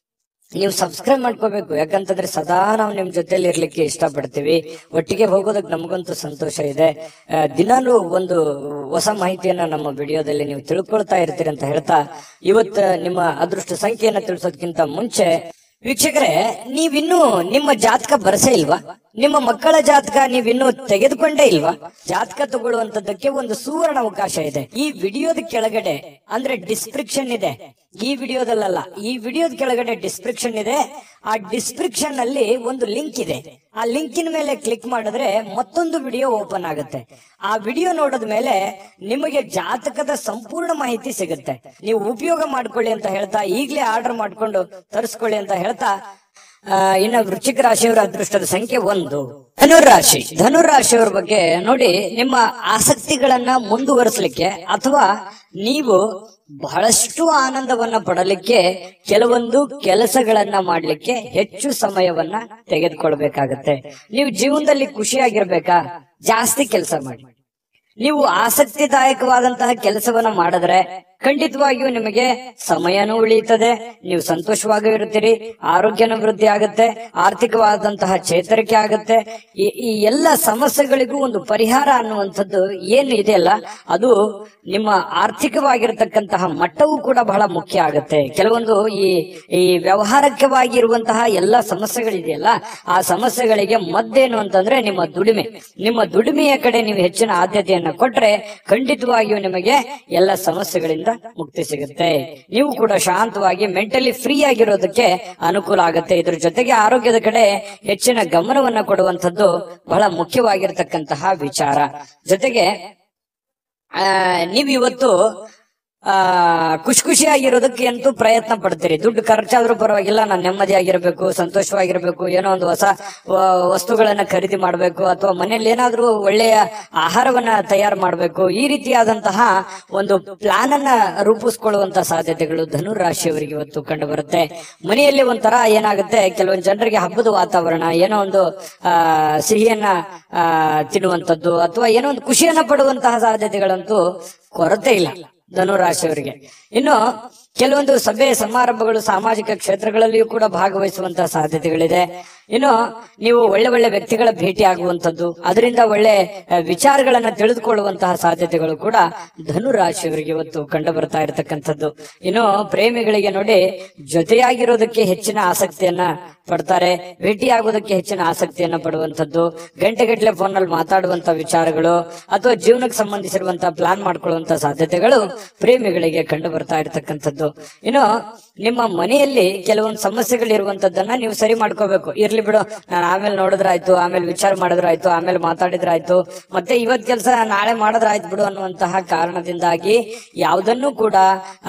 ನೀವು ಸಬ್ಸ್ಕ್ರೈಬ್ ಮಾಡ್ಕೋಬೇಕು. ಯಾಕಂತಂದ್ರೆ ಸದಾ ನಾವು ನಿಮ್ ಜೊತೆಲಿ ಇರ್ಲಿಕ್ಕೆ ಇಷ್ಟಪಡ್ತೀವಿ. ಒಟ್ಟಿಗೆ ಹೋಗೋದಕ್ಕೆ ನಮಗಂತೂ ಸಂತೋಷ ಇದೆ. ದಿನಾಲೂ ಒಂದು ಹೊಸ ಮಾಹಿತಿಯನ್ನ ನಮ್ಮ ವಿಡಿಯೋದಲ್ಲಿ ನೀವು ತಿಳ್ಕೊಳ್ತಾ ಇರ್ತೀರಿ ಅಂತ ಹೇಳ್ತಾ, ಇವತ್ತು ನಿಮ್ಮ ಅದೃಷ್ಟ ಸಂಖ್ಯೆಯನ್ನ ತಿಳಿಸೋದಕ್ಕಿಂತ ಮುಂಚೆ ವೀಕ್ಷಕರೇ, ನೀವಿನ್ನೂ ನಿಮ್ಮ ಜಾತಕ ಬರಸೇ ಇಲ್ವಾ? ನಿಮ್ಮ ಮಕ್ಕಳ ಜಾತಕ ನೀವಿನ್ನೂ ತೆಗೆದುಕೊಂಡೇ ಇಲ್ವಾ? ಜಾತಕ ತಗೊಳ್ಳುವಂತದ್ದಕ್ಕೆ ಒಂದು ಸುವರ್ಣ ಅವಕಾಶ ಇದೆ. ಈ ವಿಡಿಯೋದ ಕೆಳಗಡೆ ಅಂದ್ರೆ ಡಿಸ್ಕ್ರಿಪ್ಷನ್ ಇದೆ. ಈ ವಿಡಿಯೋದಲ್ಲ, ಈ ವಿಡಿಯೋದ ಕೆಳಗಡೆ ಡಿಸ್ಕ್ರಿಪ್ಷನ್ ಇದೆ. ಆ ಡಿಸ್ಕ್ರಿಪ್ಷನ್ ಅಲ್ಲಿ ಒಂದು ಲಿಂಕ್ ಇದೆ. ಆ ಲಿಂಕಿನ ಮೇಲೆ ಕ್ಲಿಕ್ ಮಾಡಿದ್ರೆ ಮತ್ತೊಂದು ವಿಡಿಯೋ ಓಪನ್ ಆಗುತ್ತೆ. ಆ ವಿಡಿಯೋ ನೋಡಿದ ಮೇಲೆ ನಿಮಗೆ ಜಾತಕದ ಸಂಪೂರ್ಣ ಮಾಹಿತಿ ಸಿಗುತ್ತೆ. ನೀವು ಉಪಯೋಗ ಮಾಡ್ಕೊಳ್ಳಿ ಅಂತ ಹೇಳ್ತಾ, ಈಗಲೇ ಆರ್ಡರ್ ಮಾಡ್ಕೊಂಡು ತರಿಸ್ಕೊಳ್ಳಿ ಅಂತ ಹೇಳ್ತಾ, ಇನ್ನು ವೃಶ್ಚಿಕ ರಾಶಿಯವರ ಅದೃಷ್ಟದ ಸಂಖ್ಯೆ 1 ಧನುರಾಶಿ. ಧನುರಾಶಿಯವರ ಬಗ್ಗೆ ನೋಡಿ, ನಿಮ್ಮ ಆಸಕ್ತಿಗಳನ್ನ ಮುಂದುವರಿಸಲಿಕ್ಕೆ ಅಥವಾ ನೀವು ಬಹಳಷ್ಟು ಆನಂದವನ್ನ ಪಡಲಿಕ್ಕೆ ಕೆಲವೊಂದು ಕೆಲಸಗಳನ್ನ ಮಾಡ್ಲಿಕ್ಕೆ ಹೆಚ್ಚು ಸಮಯವನ್ನ ತೆಗೆದುಕೊಳ್ಬೇಕಾಗತ್ತೆ. ನೀವು ಜೀವನದಲ್ಲಿ ಖುಷಿಯಾಗಿರ್ಬೇಕಾ? ಜಾಸ್ತಿ ಕೆಲಸ ಮಾಡಿ. ನೀವು ಆಸಕ್ತಿದಾಯಕವಾದಂತಹ ಕೆಲಸವನ್ನ ಮಾಡಿದ್ರೆ ಖಂಡಿತವಾಗಿಯೂ ನಿಮಗೆ ಸಮಯನೂ ಉಳಿಯುತ್ತದೆ, ನೀವು ಸಂತೋಷವಾಗಿ ಇರುತ್ತೀರಿ, ಆರೋಗ್ಯನೂ ವೃದ್ಧಿ ಆಗುತ್ತೆ, ಆರ್ಥಿಕವಾದಂತಹ ಚೇತರಿಕೆ ಆಗುತ್ತೆ. ಈ ಎಲ್ಲ ಸಮಸ್ಯೆಗಳಿಗೂ ಒಂದು ಪರಿಹಾರ ಅನ್ನುವಂಥದ್ದು ಏನು ಇದೆಯಲ್ಲ, ಅದು ನಿಮ್ಮ ಆರ್ಥಿಕವಾಗಿರತಕ್ಕಂತಹ ಮಟ್ಟವೂ ಕೂಡ ಬಹಳ ಮುಖ್ಯ ಆಗುತ್ತೆ. ಕೆಲವೊಂದು ಈ ವ್ಯವಹಾರಕವಾಗಿರುವಂತಹ ಎಲ್ಲ ಸಮಸ್ಯೆಗಳಿದೆಯಲ್ಲ, ಆ ಸಮಸ್ಯೆಗಳಿಗೆ ಮದ್ದೇನು ಅಂತಂದ್ರೆ ನಿಮ್ಮ ದುಡಿಮೆಯ ಕಡೆ ನೀವು ಹೆಚ್ಚಿನ ಆದ್ಯತೆಯನ್ನ ಕೊಟ್ರೆ ಖಂಡಿತವಾಗಿಯೂ ನಿಮಗೆ ಎಲ್ಲ ಸಮಸ್ಯೆಗಳಿಂದ ಮುಕ್ತಿ ಸಿಗುತ್ತೆ. ನೀವು ಕೂಡ ಶಾಂತವಾಗಿ ಮೆಂಟಲಿ ಫ್ರೀ ಆಗಿರೋದಕ್ಕೆ ಅನುಕೂಲ ಆಗುತ್ತೆ. ಇದ್ರ ಜೊತೆಗೆ ಆರೋಗ್ಯದ ಕಡೆ ಹೆಚ್ಚಿನ ಗಮನವನ್ನ ಕೊಡುವಂಥದ್ದು ಬಹಳ ಮುಖ್ಯವಾಗಿರ್ತಕ್ಕಂತಹ ವಿಚಾರ. ಜೊತೆಗೆ ನೀವು ಇವತ್ತು ಖುಷಿಯಾಗಿರೋದಕ್ಕೆ ಅಂತೂ ಪ್ರಯತ್ನ ಪಡ್ತೀರಿ. ದುಡ್ಡು ಖರ್ಚಾದ್ರೂ ಪರವಾಗಿಲ್ಲ, ನಾನು ನೆಮ್ಮದಿಯಾಗಿರ್ಬೇಕು, ಸಂತೋಷವಾಗಿರ್ಬೇಕು, ಏನೋ ಒಂದು ಹೊಸ ವಸ್ತುಗಳನ್ನ ಖರೀದಿ ಮಾಡಬೇಕು, ಅಥವಾ ಮನೆಯಲ್ಲಿ ಏನಾದ್ರೂ ಒಳ್ಳೆಯ ಆಹಾರವನ್ನ ತಯಾರು ಮಾಡಬೇಕು. ಈ ರೀತಿಯಾದಂತಹ ಒಂದು ಪ್ಲಾನ್ ಅನ್ನ ರೂಪಿಸ್ಕೊಳ್ಳುವಂತಹ ಸಾಧ್ಯತೆಗಳು ಧನುರಾಶಿಯವರಿಗೆ ಇವತ್ತು ಕಂಡು ಬರುತ್ತೆ. ಮನೆಯಲ್ಲಿ ಒಂಥರ ಏನಾಗುತ್ತೆ, ಕೆಲವೊಂದು ಜನರಿಗೆ ಹಬ್ಬದ ವಾತಾವರಣ, ಏನೋ ಒಂದು ಸಿಹಿಯನ್ನ ತಿನ್ನುವಂಥದ್ದು ಅಥವಾ ಏನೋ ಒಂದು ಖುಷಿಯನ್ನ ಪಡುವಂತಹ ಸಾಧ್ಯತೆಗಳಂತೂ ಕೊರತೆ ಇಲ್ಲ ಧನುರಾಶಿಯವರಿಗೆ. ಇನ್ನು ಕೆಲವೊಂದು ಸಭೆ ಸಮಾರಂಭಗಳು, ಸಾಮಾಜಿಕ ಕ್ಷೇತ್ರಗಳಲ್ಲಿಯೂ ಕೂಡ ಭಾಗವಹಿಸುವಂತಹ ಸಾಧ್ಯತೆಗಳಿದೆ. ಇನ್ನು ನೀವು ಒಳ್ಳೆ ವ್ಯಕ್ತಿಗಳ ಭೇಟಿ ಆಗುವಂಥದ್ದು, ಅದರಿಂದ ಒಳ್ಳೆ ವಿಚಾರಗಳನ್ನ ತಿಳಿದುಕೊಳ್ಳುವಂತಹ ಸಾಧ್ಯತೆಗಳು ಕೂಡ ಧನುರಾಶಿಯವರಿಗೆ ಇವತ್ತು ಕಂಡು ಬರ್ತಾ ಇರತಕ್ಕಂಥದ್ದು. ಇನ್ನು ಪ್ರೇಮಿಗಳಿಗೆ ನೋಡಿ, ಜೊತೆಯಾಗಿರೋದಕ್ಕೆ ಹೆಚ್ಚಿನ ಆಸಕ್ತಿಯನ್ನ ಪಡ್ತಾರೆ, ಭೇಟಿಯಾಗೋದಕ್ಕೆ ಹೆಚ್ಚಿನ ಆಸಕ್ತಿಯನ್ನ ಪಡುವಂಥದ್ದು, ಗಂಟೆಗಟ್ಟಲೆ ಫೋನ್ ನಲ್ಲಿ ಮಾತಾಡುವಂತ ವಿಚಾರಗಳು ಅಥವಾ ಜೀವನಕ್ಕೆ ಸಂಬಂಧಿಸಿರುವಂತಹ ಪ್ಲಾನ್ ಮಾಡ್ಕೊಳ್ಳುವಂತ ಸಾಧ್ಯತೆಗಳು ಪ್ರೇಮಿಗಳಿಗೆ ಕಂಡು ಬರ್ತಾ ಇರತಕ್ಕಂಥದ್ದು. ಇನ್ನು ನಿಮ್ಮ ಮನೆಯಲ್ಲಿ ಕೆಲವೊಂದು ಸಮಸ್ಯೆಗಳಿರುವಂತದ್ದನ್ನ ನೀವು ಸರಿ ಮಾಡ್ಕೋಬೇಕು. ಇರ್ಲಿ ಬಿಡು, ನಾನು ಆಮೇಲೆ ನೋಡಿದ್ರಾಯ್ತು, ಆಮೇಲೆ ವಿಚಾರ ಮಾಡಿದ್ರಾಯ್ತು, ಆಮೇಲೆ ಮಾತಾಡಿದ್ರಾಯ್ತು, ಮತ್ತೆ ಇವತ್ ಕೆಲಸ ನಾಳೆ ಮಾಡಿದ್ರಾಯ್ತು ಬಿಡು ಅನ್ನುವಂತಹ ಕಾರಣದಿಂದಾಗಿ ಯಾವುದನ್ನು ಕೂಡ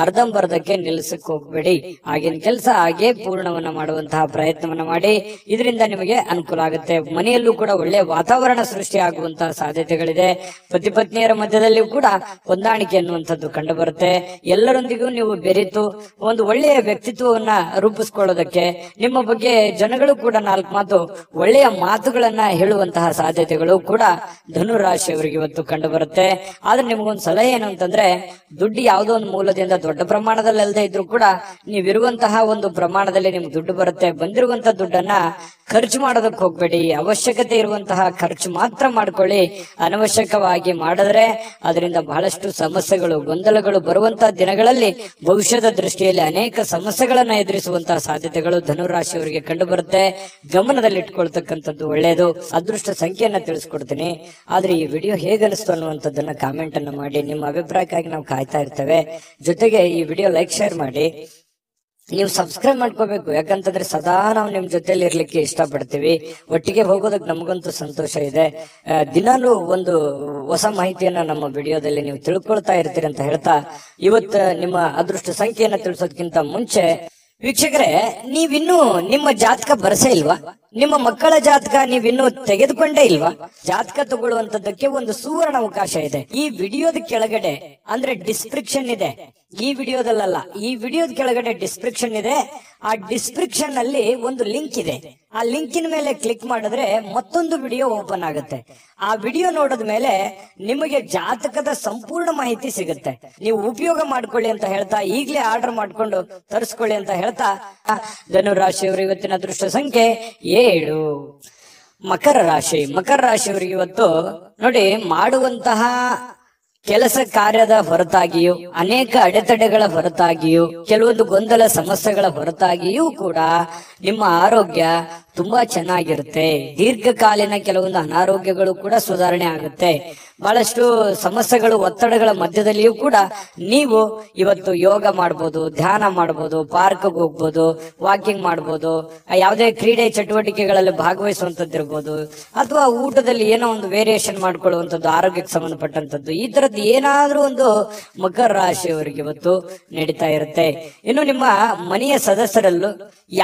ಅರ್ಧಂಬರ್ಧಕ್ಕೆ ನಿಲ್ಲಿಸಕ್ ಹೋಗ್ಬೇಡಿ. ಆಗಿನ ಕೆಲಸ ಹಾಗೆ ಪೂರ್ಣವನ್ನ ಮಾಡುವಂತಹ ಪ್ರಯತ್ನವನ್ನ ಮಾಡಿ. ಇದರಿಂದ ನಿಮಗೆ ಅನುಕೂಲ ಆಗುತ್ತೆ. ಮನೆಯಲ್ಲೂ ಕೂಡ ಒಳ್ಳೆಯ ವಾತಾವರಣ ಸೃಷ್ಟಿ ಆಗುವಂತಹ ಸಾಧ್ಯತೆಗಳಿದೆ. ಪತಿ ಪತ್ನಿಯರ ಮಧ್ಯದಲ್ಲಿಯೂ ಕೂಡ ಹೊಂದಾಣಿಕೆ ಅನ್ನುವಂಥದ್ದು ಕಂಡು ಬರುತ್ತೆ. ಎಲ್ಲರೊಂದಿಗೂ ನೀವು ಬೆರೆತು ಒಂದು ಒಳ್ಳೆಯ ವ್ಯಕ್ತಿತ್ವವನ್ನ ರೂಪಿಸ್ಕೊಳ್ಳೋದಕ್ಕೆ, ನಿಮ್ಮ ಬಗ್ಗೆ ಜನಗಳು ಕೂಡ 4 ನಾಲ್ಕು ಮಾತು ಒಳ್ಳೆಯ ಮಾತುಗಳನ್ನ ಹೇಳುವಂತಹ ಸಾಧ್ಯತೆಗಳು ಕೂಡ ಧನು ರಾಶಿಯವರಿಗೆ ಇವತ್ತು ಕಂಡು ಬರುತ್ತೆ. ಆದ್ರೆ ನಿಮಗೊಂದು ಸಲಹೆ ಏನು ಅಂತಂದ್ರೆ, ದುಡ್ಡು ಯಾವುದೋ ಒಂದು ಮೂಲದಿಂದ ದೊಡ್ಡ ಪ್ರಮಾಣದಲ್ಲಿ ಅಲ್ಲದೆ ಇದ್ರೂ ಕೂಡ ನೀವಿರುವಂತಹ ಒಂದು ಪ್ರಮಾಣದಲ್ಲಿ ನಿಮ್ಗೆ ದುಡ್ಡು ಬರುತ್ತೆ. ಬಂದಿರುವಂತ ದುಡ್ಡನ್ನ ಖರ್ಚು ಮಾಡೋದಕ್ಕೆ ಹೋಗ್ಬೇಡಿ. ಅವಶ್ಯಕತೆ ಇರುವಂತಹ ಖರ್ಚು ಮಾತ್ರ ಮಾಡ್ಕೊಳ್ಳಿ. ಅನವಶ್ಯಕವಾಗಿ ಮಾಡಿದ್ರೆ ಅದರಿಂದ ಬಹಳಷ್ಟು ಸಮಸ್ಯೆಗಳು, ಗೊಂದಲಗಳು ಬರುವಂತಹ ದಿನಗಳಲ್ಲಿ ಭವಿಷ್ಯದ ದೃಷ್ಟಿಯಲ್ಲಿ ಅನೇಕ ಸಮಸ್ಯೆಗಳನ್ನ ಎದುರಿಸುವಂತಹ ಸಾಧ್ಯತೆಗಳು ಧನುರಾಶಿಯವರಿಗೆ ಕಂಡು ಬರುತ್ತೆ. ಗಮನದಲ್ಲಿಟ್ಕೊಳ್ತಕ್ಕಂಥದ್ದು ಒಳ್ಳೆಯದು. ಅದೃಷ್ಟ ಸಂಖ್ಯೆಯನ್ನ ತಿಳಿಸ್ಕೊಡ್ತೀನಿ. ಆದ್ರೆ ಈ ವಿಡಿಯೋ ಹೇಗೆ ಅನಿಸ್ತು ಅನ್ನುವಂಥದ್ದನ್ನ ಕಾಮೆಂಟ್ ಅನ್ನ ಮಾಡಿ. ನಿಮ್ಮ ಅಭಿಪ್ರಾಯಕ್ಕಾಗಿ ನಾವು ಕಾಯ್ತಾ ಇರ್ತೇವೆ. ಜೊತೆಗೆ ಈ ವಿಡಿಯೋ ಲೈಕ್, ಶೇರ್ ಮಾಡಿ. ನೀವು ಸಬ್ಸ್ಕ್ರೈಬ್ ಮಾಡ್ಕೋಬೇಕು. ಯಾಕಂತಂದ್ರೆ ಸದಾ ನಾವು ನಿಮ್ ಜೊತೆಲಿ ಇರ್ಲಿಕ್ಕೆ ಇಷ್ಟಪಡ್ತೀವಿ. ಒಟ್ಟಿಗೆ ಹೋಗೋದಕ್ಕೆ ನಮಗಂತೂ ಸಂತೋಷ ಇದೆ. ದಿನಾಲೂ ಒಂದು ಹೊಸ ಮಾಹಿತಿಯನ್ನ ನಮ್ಮ ವಿಡಿಯೋದಲ್ಲಿ ನೀವು ತಿಳ್ಕೊಳ್ತಾ ಇರ್ತೀರಿ ಅಂತ ಹೇಳ್ತಾ, ಇವತ್ತು ನಿಮ್ಮ ಅದೃಷ್ಟ ಸಂಖ್ಯೆಯನ್ನ ತಿಳಿಸೋದಕ್ಕಿಂತ ಮುಂಚೆ ವೀಕ್ಷಕರೇ, ನೀವಿನ್ನೂ ನಿಮ್ಮ ಜಾತಕ ಬರಸೇ ಇಲ್ವಾ? ನಿಮ್ಮ ಮಕ್ಕಳ ಜಾತಕ ನೀವಿನ್ನೂ ತೆಗೆದುಕೊಂಡೇ ಇಲ್ವಾ? ಜಾತಕ ತಗೊಳ್ಳುವಂತದ್ದಕ್ಕೆ ಒಂದು ಸುವರ್ಣ ಅವಕಾಶ ಇದೆ. ಈ ವಿಡಿಯೋದ ಕೆಳಗಡೆ ಅಂದ್ರೆ ಡಿಸ್ಕ್ರಿಪ್ಷನ್ ಇದೆ. ಈ ವಿಡಿಯೋದಲ್ಲ, ಈ ವಿಡಿಯೋದ ಕೆಳಗಡೆ ಡಿಸ್ಕ್ರಿಪ್ಷನ್ ಇದೆ. ಆ ಡಿಸ್ಕ್ರಿಪ್ಷನ್ ಅಲ್ಲಿ ಒಂದು ಲಿಂಕ್ ಇದೆ. ಆ ಲಿಂಕಿನ ಮೇಲೆ ಕ್ಲಿಕ್ ಮಾಡಿದ್ರೆ ಮತ್ತೊಂದು ವಿಡಿಯೋ ಓಪನ್ ಆಗುತ್ತೆ. ಆ ವಿಡಿಯೋ ನೋಡಿದ ಮೇಲೆ ನಿಮಗೆ ಜಾತಕದ ಸಂಪೂರ್ಣ ಮಾಹಿತಿ ಸಿಗುತ್ತೆ. ನೀವು ಉಪಯೋಗ ಮಾಡ್ಕೊಳ್ಳಿ ಅಂತ ಹೇಳ್ತಾ, ಈಗಲೇ ಆರ್ಡರ್ ಮಾಡ್ಕೊಂಡು ತರಿಸ್ಕೊಳ್ಳಿ ಅಂತ ಹೇಳ್ತಾ, ಧನುರಾಶಿಯವರು ಇವತ್ತಿನ ಅದೃಷ್ಟ ಸಂಖ್ಯೆ 7. ಮಕರ ರಾಶಿ. ಮಕರ ರಾಶಿಯವರಿಗೆ ಇವತ್ತು ನೋಡಿ, ಮಾಡುವಂತಹ ಕೆಲಸ ಕಾರ್ಯದ ಹೊರತಾಗಿಯೂ, ಅನೇಕ ಅಡೆತಡೆಗಳ ಹೊರತಾಗಿಯೂ, ಕೆಲವೊಂದು ಗೊಂದಲ ಸಮಸ್ಯೆಗಳ ಹೊರತಾಗಿಯೂ ಕೂಡ ನಿಮ್ಮ ಆರೋಗ್ಯ ತುಂಬಾ ಚೆನ್ನಾಗಿರುತ್ತೆ. ದೀರ್ಘಕಾಲೀನ ಕೆಲವೊಂದು ಅನಾರೋಗ್ಯಗಳು ಕೂಡ ಸುಧಾರಣೆ ಆಗುತ್ತೆ. ಬಹಳಷ್ಟು ಸಮಸ್ಯೆಗಳು, ಒತ್ತಡಗಳ ಮಧ್ಯದಲ್ಲಿಯೂ ಕೂಡ ನೀವು ಇವತ್ತು ಯೋಗ ಮಾಡ್ಬೋದು, ಧ್ಯಾನ ಮಾಡ್ಬೋದು, ಪಾರ್ಕ್ಗೆ ಹೋಗ್ಬೋದು, ವಾಕಿಂಗ್ ಮಾಡ್ಬೋದು, ಯಾವುದೇ ಕ್ರೀಡೆ ಚಟುವಟಿಕೆಗಳಲ್ಲಿ ಭಾಗವಹಿಸುವಂತದ್ದಿರ್ಬೋದು, ಅಥವಾ ಊಟದಲ್ಲಿ ಏನೋ ಒಂದು ವೇರಿಯೇಷನ್ ಮಾಡ್ಕೊಳ್ಳುವಂಥದ್ದು, ಆರೋಗ್ಯಕ್ಕೆ ಸಂಬಂಧಪಟ್ಟಂತದ್ದು, ಈ ತರದ್ದು ಏನಾದ್ರೂ ಒಂದು ಮಕರ ರಾಶಿಯವರಿಗೆ ಇವತ್ತು ನಡೀತಾ ಇರುತ್ತೆ. ಇನ್ನು ನಿಮ್ಮ ಮನೆಯ ಸದಸ್ಯರಲ್ಲೂ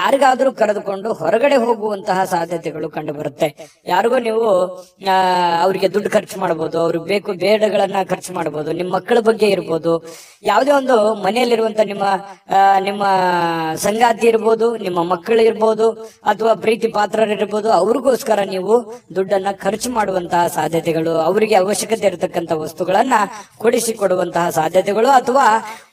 ಯಾರಿಗಾದ್ರೂ ಕರೆದುಕೊಂಡು ಹೊರಗಡೆ ಹೋಗುವಂತಹ ಸಾಧ್ಯತೆಗಳು ಕಂಡು ಬರುತ್ತೆ. ಯಾರಿಗೋ ನೀವು ಅವರಿಗೆ ದುಡ್ಡು ಖರ್ಚು ಮಾಡಬಹುದು, ಅವ್ರಿಗೆ ಬೇಕು ಬೇಡಗಳನ್ನ ಖರ್ಚು ಮಾಡಬಹುದು, ನಿಮ್ಮ ಮಕ್ಕಳ ಬಗ್ಗೆ ಇರ್ಬೋದು, ಯಾವುದೇ ಒಂದು ಮನೆಯಲ್ಲಿರುವಂತ ನಿಮ್ಮ ಸಂಗಾತಿ ಇರ್ಬೋದು, ನಿಮ್ಮ ಮಕ್ಕಳು ಇರ್ಬೋದು, ಅಥವಾ ಪ್ರೀತಿ ಪಾತ್ರರಿರ್ಬೋದು, ಅವ್ರಿಗೋಸ್ಕರ ನೀವು ದುಡ್ಡನ್ನ ಖರ್ಚು ಮಾಡುವಂತಹ ಸಾಧ್ಯತೆಗಳು, ಅವರಿಗೆ ಅವಶ್ಯಕತೆ ಇರತಕ್ಕಂತ ವಸ್ತುಗಳನ್ನ ಕೊಡಿಸಿಕೊಡುವಂತಹ ಸಾಧ್ಯತೆಗಳು, ಅಥವಾ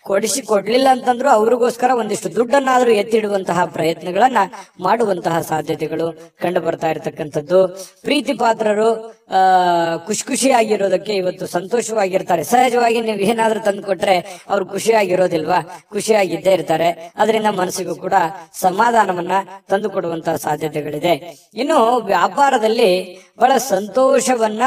ಕೊಡಿಸಿಕೊಡ್ಲಿಲ್ಲ ಅಂತಂದ್ರೂ ಅವ್ರಿಗೋಸ್ಕರ ಒಂದಿಷ್ಟು ದುಡ್ಡನ್ನಾದ್ರೂ ಎತ್ತಿಡುವಂತಹ ಪ್ರಯತ್ನಗಳನ್ನ ಮಾಡುವಂತಹ ಸಾಧ್ಯತೆಗಳು ಕಂಡು ಬರ್ತಾ ಇರತಕ್ಕಂಥದ್ದು. ಪ್ರೀತಿ ಪಾತ್ರರು ಖುಷಿಯಾಗಿರೋದಕ್ಕೆ ಇವತ್ತು ಸಂತೋಷವಾಗಿರ್ತಾರೆ. ಸಹಜವಾಗಿ ನೀವು ಏನಾದ್ರೂ ತಂದು ಕೊಟ್ರೆ ಅವ್ರು ಖುಷಿಯಾಗಿರೋದಿಲ್ವಾ? ಖುಷಿಯಾಗಿದ್ದೇ ಇರ್ತಾರೆ. ಅದರಿಂದ ಮನಸ್ಸಿಗೂ ಕೂಡ ಸಮಾಧಾನವನ್ನ ತಂದು ಕೊಡುವಂತಹ ಸಾಧ್ಯತೆಗಳಿದೆ. ಇನ್ನು ವ್ಯಾಪಾರದಲ್ಲಿ ಬಹಳ ಸಂತೋಷವನ್ನ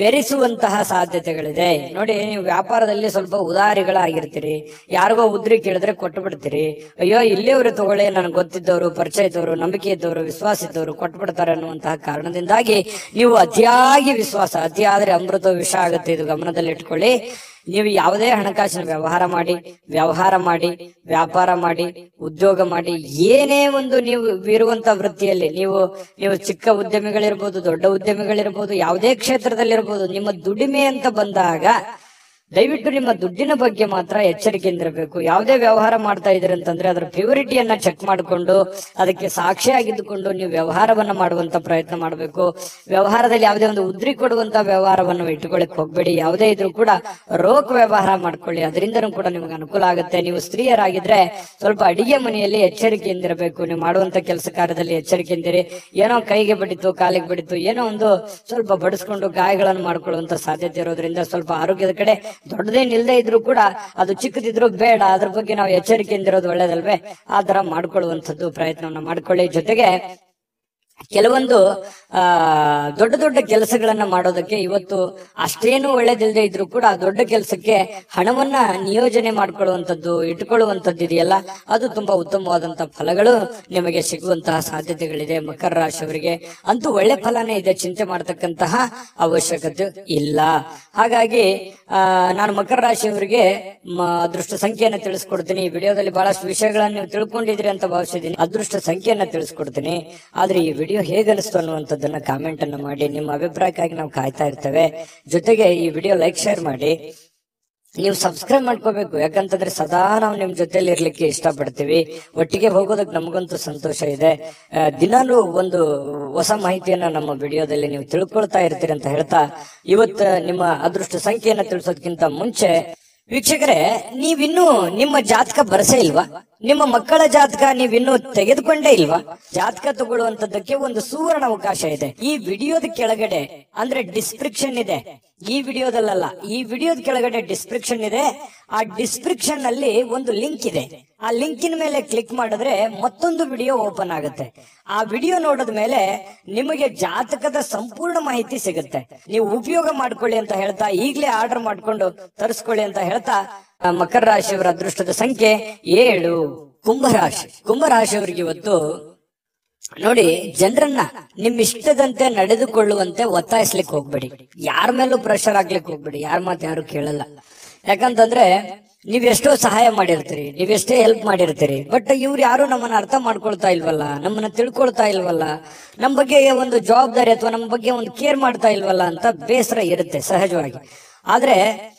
ಬೆರೆಸುವಂತಹ ಸಾಧ್ಯತೆಗಳಿದೆ. ನೋಡಿ, ನೀವು ವ್ಯಾಪಾರದಲ್ಲಿ ಸ್ವಲ್ಪ ಉದಾರಿಗಳಾಗಿರ್ತೀರಿ. ಯಾರಿಗೋ ಉದ್ರಿ ಕೇಳಿದ್ರೆ ಕೊಟ್ಟು ಬಿಡ್ತೀರಿ. ಅಯ್ಯೋ, ಇಲ್ಲಿಯವರು ತಗೊಳ್ಳಿ, ನನಗೆ ಗೊತ್ತಿದ್ದವರು, ಪರಿಚಯ ಇದ್ದವರು, ನಂಬಿಕೆ ಇದ್ದವರು, ವಿಶ್ವಾಸ ಇದ್ದವರು ಕೊಟ್ಟು ಬಿಡ್ತಾರೆ ಅನ್ನುವಂತಹ ಕಾರಣದಿಂದಾಗಿ ನೀವು ಅತಿಯಾಗಿ ವಿಶ್ವಾಸ, ಅತಿಯಾದ್ರೆ ಅಮೃತ ವಿಷ ಆಗುತ್ತೆ. ಇದು ಗಮನದಲ್ಲಿ ಇಟ್ಕೊಳ್ಳಿ. ನೀವು ಯಾವುದೇ ಹಣಕಾಸಿನ ವ್ಯವಹಾರ ಮಾಡಿ, ವ್ಯಾಪಾರ ಮಾಡಿ, ಉದ್ಯೋಗ ಮಾಡಿ, ಏನೇ ಒಂದು ನೀವು ಇರುವಂತ ವೃತ್ತಿಯಲ್ಲಿ ನೀವು ಚಿಕ್ಕ ಉದ್ಯಮಿಗಳಿರ್ಬೋದು, ದೊಡ್ಡ ಉದ್ಯಮಿಗಳಿರ್ಬೋದು, ಯಾವುದೇ ಕ್ಷೇತ್ರದಲ್ಲಿರ್ಬೋದು, ನಿಮ್ಮ ದುಡಿಮೆ ಅಂತ ಬಂದಾಗ ದಯವಿಟ್ಟು ನಿಮ್ಮ ದುಡ್ಡಿನ ಬಗ್ಗೆ ಮಾತ್ರ ಎಚ್ಚರಿಕೆಯಿಂದಿರಬೇಕು. ಯಾವುದೇ ವ್ಯವಹಾರ ಮಾಡ್ತಾ ಇದ್ರಿ ಅಂತಂದ್ರೆ ಅದರ ಪ್ಯೂರಿಟಿಯನ್ನ ಚೆಕ್ ಮಾಡಿಕೊಂಡು ಅದಕ್ಕೆ ಸಾಕ್ಷಿಯಾಗಿದ್ದುಕೊಂಡು ನೀವು ವ್ಯವಹಾರವನ್ನ ಮಾಡುವಂತ ಪ್ರಯತ್ನ ಮಾಡಬೇಕು. ವ್ಯವಹಾರದಲ್ಲಿ ಯಾವುದೇ ಒಂದು ಉದ್ರಿ ಕೊಡುವಂತ ವ್ಯವಹಾರವನ್ನು ಇಟ್ಟುಕೊಳ್ಳಿಕ್ ಹೋಗ್ಬೇಡಿ. ಯಾವುದೇ ಇದ್ರೂ ಕೂಡ ರೋಕ್ ವ್ಯವಹಾರ ಮಾಡ್ಕೊಳ್ಳಿ, ಅದರಿಂದನೂ ಕೂಡ ನಿಮ್ಗೆ ಅನುಕೂಲ ಆಗುತ್ತೆ. ನೀವು ಸ್ತ್ರೀಯರಾಗಿದ್ರೆ ಸ್ವಲ್ಪ ಅಡಿಗೆ ಮನೆಯಲ್ಲಿ ಎಚ್ಚರಿಕೆಯಿಂದಿರಬೇಕು. ನೀವು ಮಾಡುವಂತ ಕೆಲಸ ಕಾರ್ಯದಲ್ಲಿ ಎಚ್ಚರಿಕೆಯಿಂದಿರಿ. ಏನೋ ಕೈಗೆ ಬಡಿತು, ಕಾಲಿಗೆ ಬಡಿತು, ಏನೋ ಒಂದು ಸ್ವಲ್ಪ ಬಡಿಸ್ಕೊಂಡು ಗಾಯಗಳನ್ನು ಮಾಡ್ಕೊಳ್ಳುವಂತ ಸಾಧ್ಯತೆ ಇರೋದ್ರಿಂದ ಸ್ವಲ್ಪ ಆರೋಗ್ಯದ ಕಡೆ ದೊಡ್ಡದೇನಿಲ್ಲದೆ ಇದ್ರೂ ಕೂಡ ಅದು ಚಿಕ್ಕದಿದ್ರು ಬೇಡ, ಅದ್ರ ಬಗ್ಗೆ ನಾವು ಎಚ್ಚರಿಕೆಯಿಂದಿರೋದು ಒಳ್ಳೇದಲ್ವೇ? ಆ ತರ ಮಾಡ್ಕೊಳ್ಳುವಂಥದ್ದು ಪ್ರಯತ್ನವನ್ನ ಮಾಡ್ಕೊಳ್ಳಿ. ಜೊತೆಗೆ ಕೆಲವೊಂದು ದೊಡ್ಡ ದೊಡ್ಡ ಕೆಲಸಗಳನ್ನ ಮಾಡೋದಕ್ಕೆ ಇವತ್ತು ಅಷ್ಟೇನು ಒಳ್ಳೇದಿಲ್ಲದೆ ಇದ್ರೂ ಕೂಡ ದೊಡ್ಡ ಕೆಲಸಕ್ಕೆ ಹಣವನ್ನ ನಿಯೋಜನೆ ಮಾಡ್ಕೊಳ್ಳುವಂಥದ್ದು, ಇಟ್ಕೊಳ್ಳುವಂಥದ್ದು ಇದೆಯಲ್ಲ, ಅದು ತುಂಬಾ ಉತ್ತಮವಾದಂತಹ ಫಲಗಳು ನಿಮಗೆ ಸಿಗುವಂತಹ ಸಾಧ್ಯತೆಗಳಿದೆ. ಮಕರ ರಾಶಿಯವರಿಗೆ ಅಂತೂ ಒಳ್ಳೆ ಫಲನೇ ಇದೆ, ಚಿಂತೆ ಮಾಡತಕ್ಕಂತಹ ಅವಶ್ಯಕತೆ ಇಲ್ಲ. ಹಾಗಾಗಿ ನಾನು ಮಕರ ರಾಶಿಯವರಿಗೆ ಅದೃಷ್ಟ ಸಂಖ್ಯೆಯನ್ನ ತಿಳಿಸ್ಕೊಡ್ತೀನಿ. ಈ ವಿಡಿಯೋದಲ್ಲಿ ಬಹಳಷ್ಟು ವಿಷಯಗಳನ್ನ ನೀವು ತಿಳ್ಕೊಂಡಿದ್ರಿ ಅಂತ ಭಾವಿಸಿದ್ದೀನಿ. ಅದೃಷ್ಟ ಸಂಖ್ಯೆಯನ್ನ ತಿಳಿಸ್ಕೊಡ್ತೀನಿ. ಆದ್ರೆ ಈ ವಿಡಿಯೋ ಹೇಗೆ ಅನಿಸ್ತು ಅನ್ನುವಂಥದ್ದನ್ನ ಕಾಮೆಂಟ್ ಅನ್ನ ಮಾಡಿ. ನಿಮ್ಮ ಅಭಿಪ್ರಾಯಕ್ಕಾಗಿ ನಾವು ಕಾಯ್ತಾ ಇರ್ತೇವೆ. ಜೊತೆಗೆ ಈ ವಿಡಿಯೋ ಲೈಕ್, ಶೇರ್ ಮಾಡಿ. ನೀವು ಸಬ್ಸ್ಕ್ರೈಬ್ ಮಾಡ್ಕೋಬೇಕು. ಯಾಕಂತಂದ್ರೆ ಸದಾ ನಾವು ನಿಮ್ ಜೊತೆಲಿ ಇರ್ಲಿಕ್ಕೆ ಇಷ್ಟಪಡ್ತೀವಿ. ಒಟ್ಟಿಗೆ ಹೋಗೋದಕ್ಕೆ ನಮಗಂತೂ ಸಂತೋಷ ಇದೆ. ದಿನಾಲೂ ಒಂದು ಹೊಸ ಮಾಹಿತಿಯನ್ನ ನಮ್ಮ ವಿಡಿಯೋದಲ್ಲಿ ನೀವು ತಿಳ್ಕೊಳ್ತಾ ಇರ್ತೀರಿ ಅಂತ ಹೇಳ್ತಾ, ಇವತ್ತು ನಿಮ್ಮ ಅದೃಷ್ಟ ಸಂಖ್ಯೆಯನ್ನ ತಿಳಿಸೋದಕ್ಕಿಂತ ಮುಂಚೆ ವೀಕ್ಷಕರೇ, ನೀವಿನ್ನೂ ನಿಮ್ಮ ಜಾತಕ ಬರಸೇ ಇಲ್ವಾ? ನಿಮ್ಮ ಮಕ್ಕಳ ಜಾತಕ ನೀವಿನ್ನೂ ತೆಗೆದುಕೊಂಡೇ ಇಲ್ವಾ? ಜಾತಕ ತಗೊಳ್ಳುವಂತದ್ದಕ್ಕೆ ಒಂದು ಸುವರ್ಣ ಅವಕಾಶ ಇದೆ. ಈ ವಿಡಿಯೋದ ಕೆಳಗಡೆ ಅಂದ್ರೆ ಡಿಸ್ಕ್ರಿಪ್ಷನ್ ಇದೆ. ಈ ವಿಡಿಯೋದಲ್ಲ, ಈ ವಿಡಿಯೋದ ಕೆಳಗಡೆ ಡಿಸ್ಕ್ರಿಪ್ಷನ್ ಇದೆ. ಆ ಡಿಸ್ಕ್ರಿಪ್ಷನ್ ನಲ್ಲಿ ಒಂದು ಲಿಂಕ್ ಇದೆ. ಆ ಲಿಂಕಿನ ಮೇಲೆ ಕ್ಲಿಕ್ ಮಾಡಿದ್ರೆ ಮತ್ತೊಂದು ವಿಡಿಯೋ ಓಪನ್ ಆಗುತ್ತೆ. ಆ ವಿಡಿಯೋ ನೋಡಿದ ಮೇಲೆ ನಿಮಗೆ ಜಾತಕದ ಸಂಪೂರ್ಣ ಮಾಹಿತಿ ಸಿಗುತ್ತೆ. ನೀವು ಉಪಯೋಗ ಮಾಡ್ಕೊಳ್ಳಿ ಅಂತ ಹೇಳ್ತಾ, ಈಗಲೇ ಆರ್ಡರ್ ಮಾಡ್ಕೊಂಡು ತರಿಸ್ಕೊಳ್ಳಿ ಅಂತ ಹೇಳ್ತಾ, ಮಕರ ರಾಶಿಯವರ ಅದೃಷ್ಟದ ಸಂಖ್ಯೆ 7. ಕುಂಭರಾಶಿ. ಕುಂಭರಾಶಿಯವರಿಗೆ ಇವತ್ತು ನೋಡಿ, ಜನರನ್ನ ನಿಮ್ ಇಷ್ಟದಂತೆ ನಡೆದುಕೊಳ್ಳುವಂತೆ ಒತ್ತಾಯಿಸ್ಲಿಕ್ಕೆ ಹೋಗ್ಬೇಡಿ. ಯಾರ ಮೇಲೂ ಪ್ರೆಷರ್ ಆಗ್ಲಿಕ್ಕೆ ಹೋಗ್ಬೇಡಿ. ಯಾರ ಮಾತು ಯಾರು ಕೇಳಲ್ಲ. ಯಾಕಂತಂದ್ರೆ ನೀವೆಷ್ಟೋ ಸಹಾಯ ಮಾಡಿರ್ತೀರಿ, ನೀವೆಷ್ಟೇ ಹೆಲ್ಪ್ ಮಾಡಿರ್ತೀರಿ, ಬಟ್ ಇವ್ರು ಯಾರು ನಮ್ಮನ್ನ ಅರ್ಥ ಮಾಡ್ಕೊಳ್ತಾ ಇಲ್ವಲ್ಲ, ನಮ್ಮನ್ನ ತಿಳ್ಕೊಳ್ತಾ ಇಲ್ವಲ್ಲ, ನಮ್ಮ ಬಗ್ಗೆ ಒಂದು ಜವಾಬ್ದಾರಿ ಅಥವಾ ನಮ್ಮ ಬಗ್ಗೆ ಒಂದು ಕೇರ್ ಮಾಡ್ತಾ ಇಲ್ವಲ್ಲ ಅಂತ ಬೇಸರ ಇರುತ್ತೆ ಸಹಜವಾಗಿ. ಆದ್ರೆ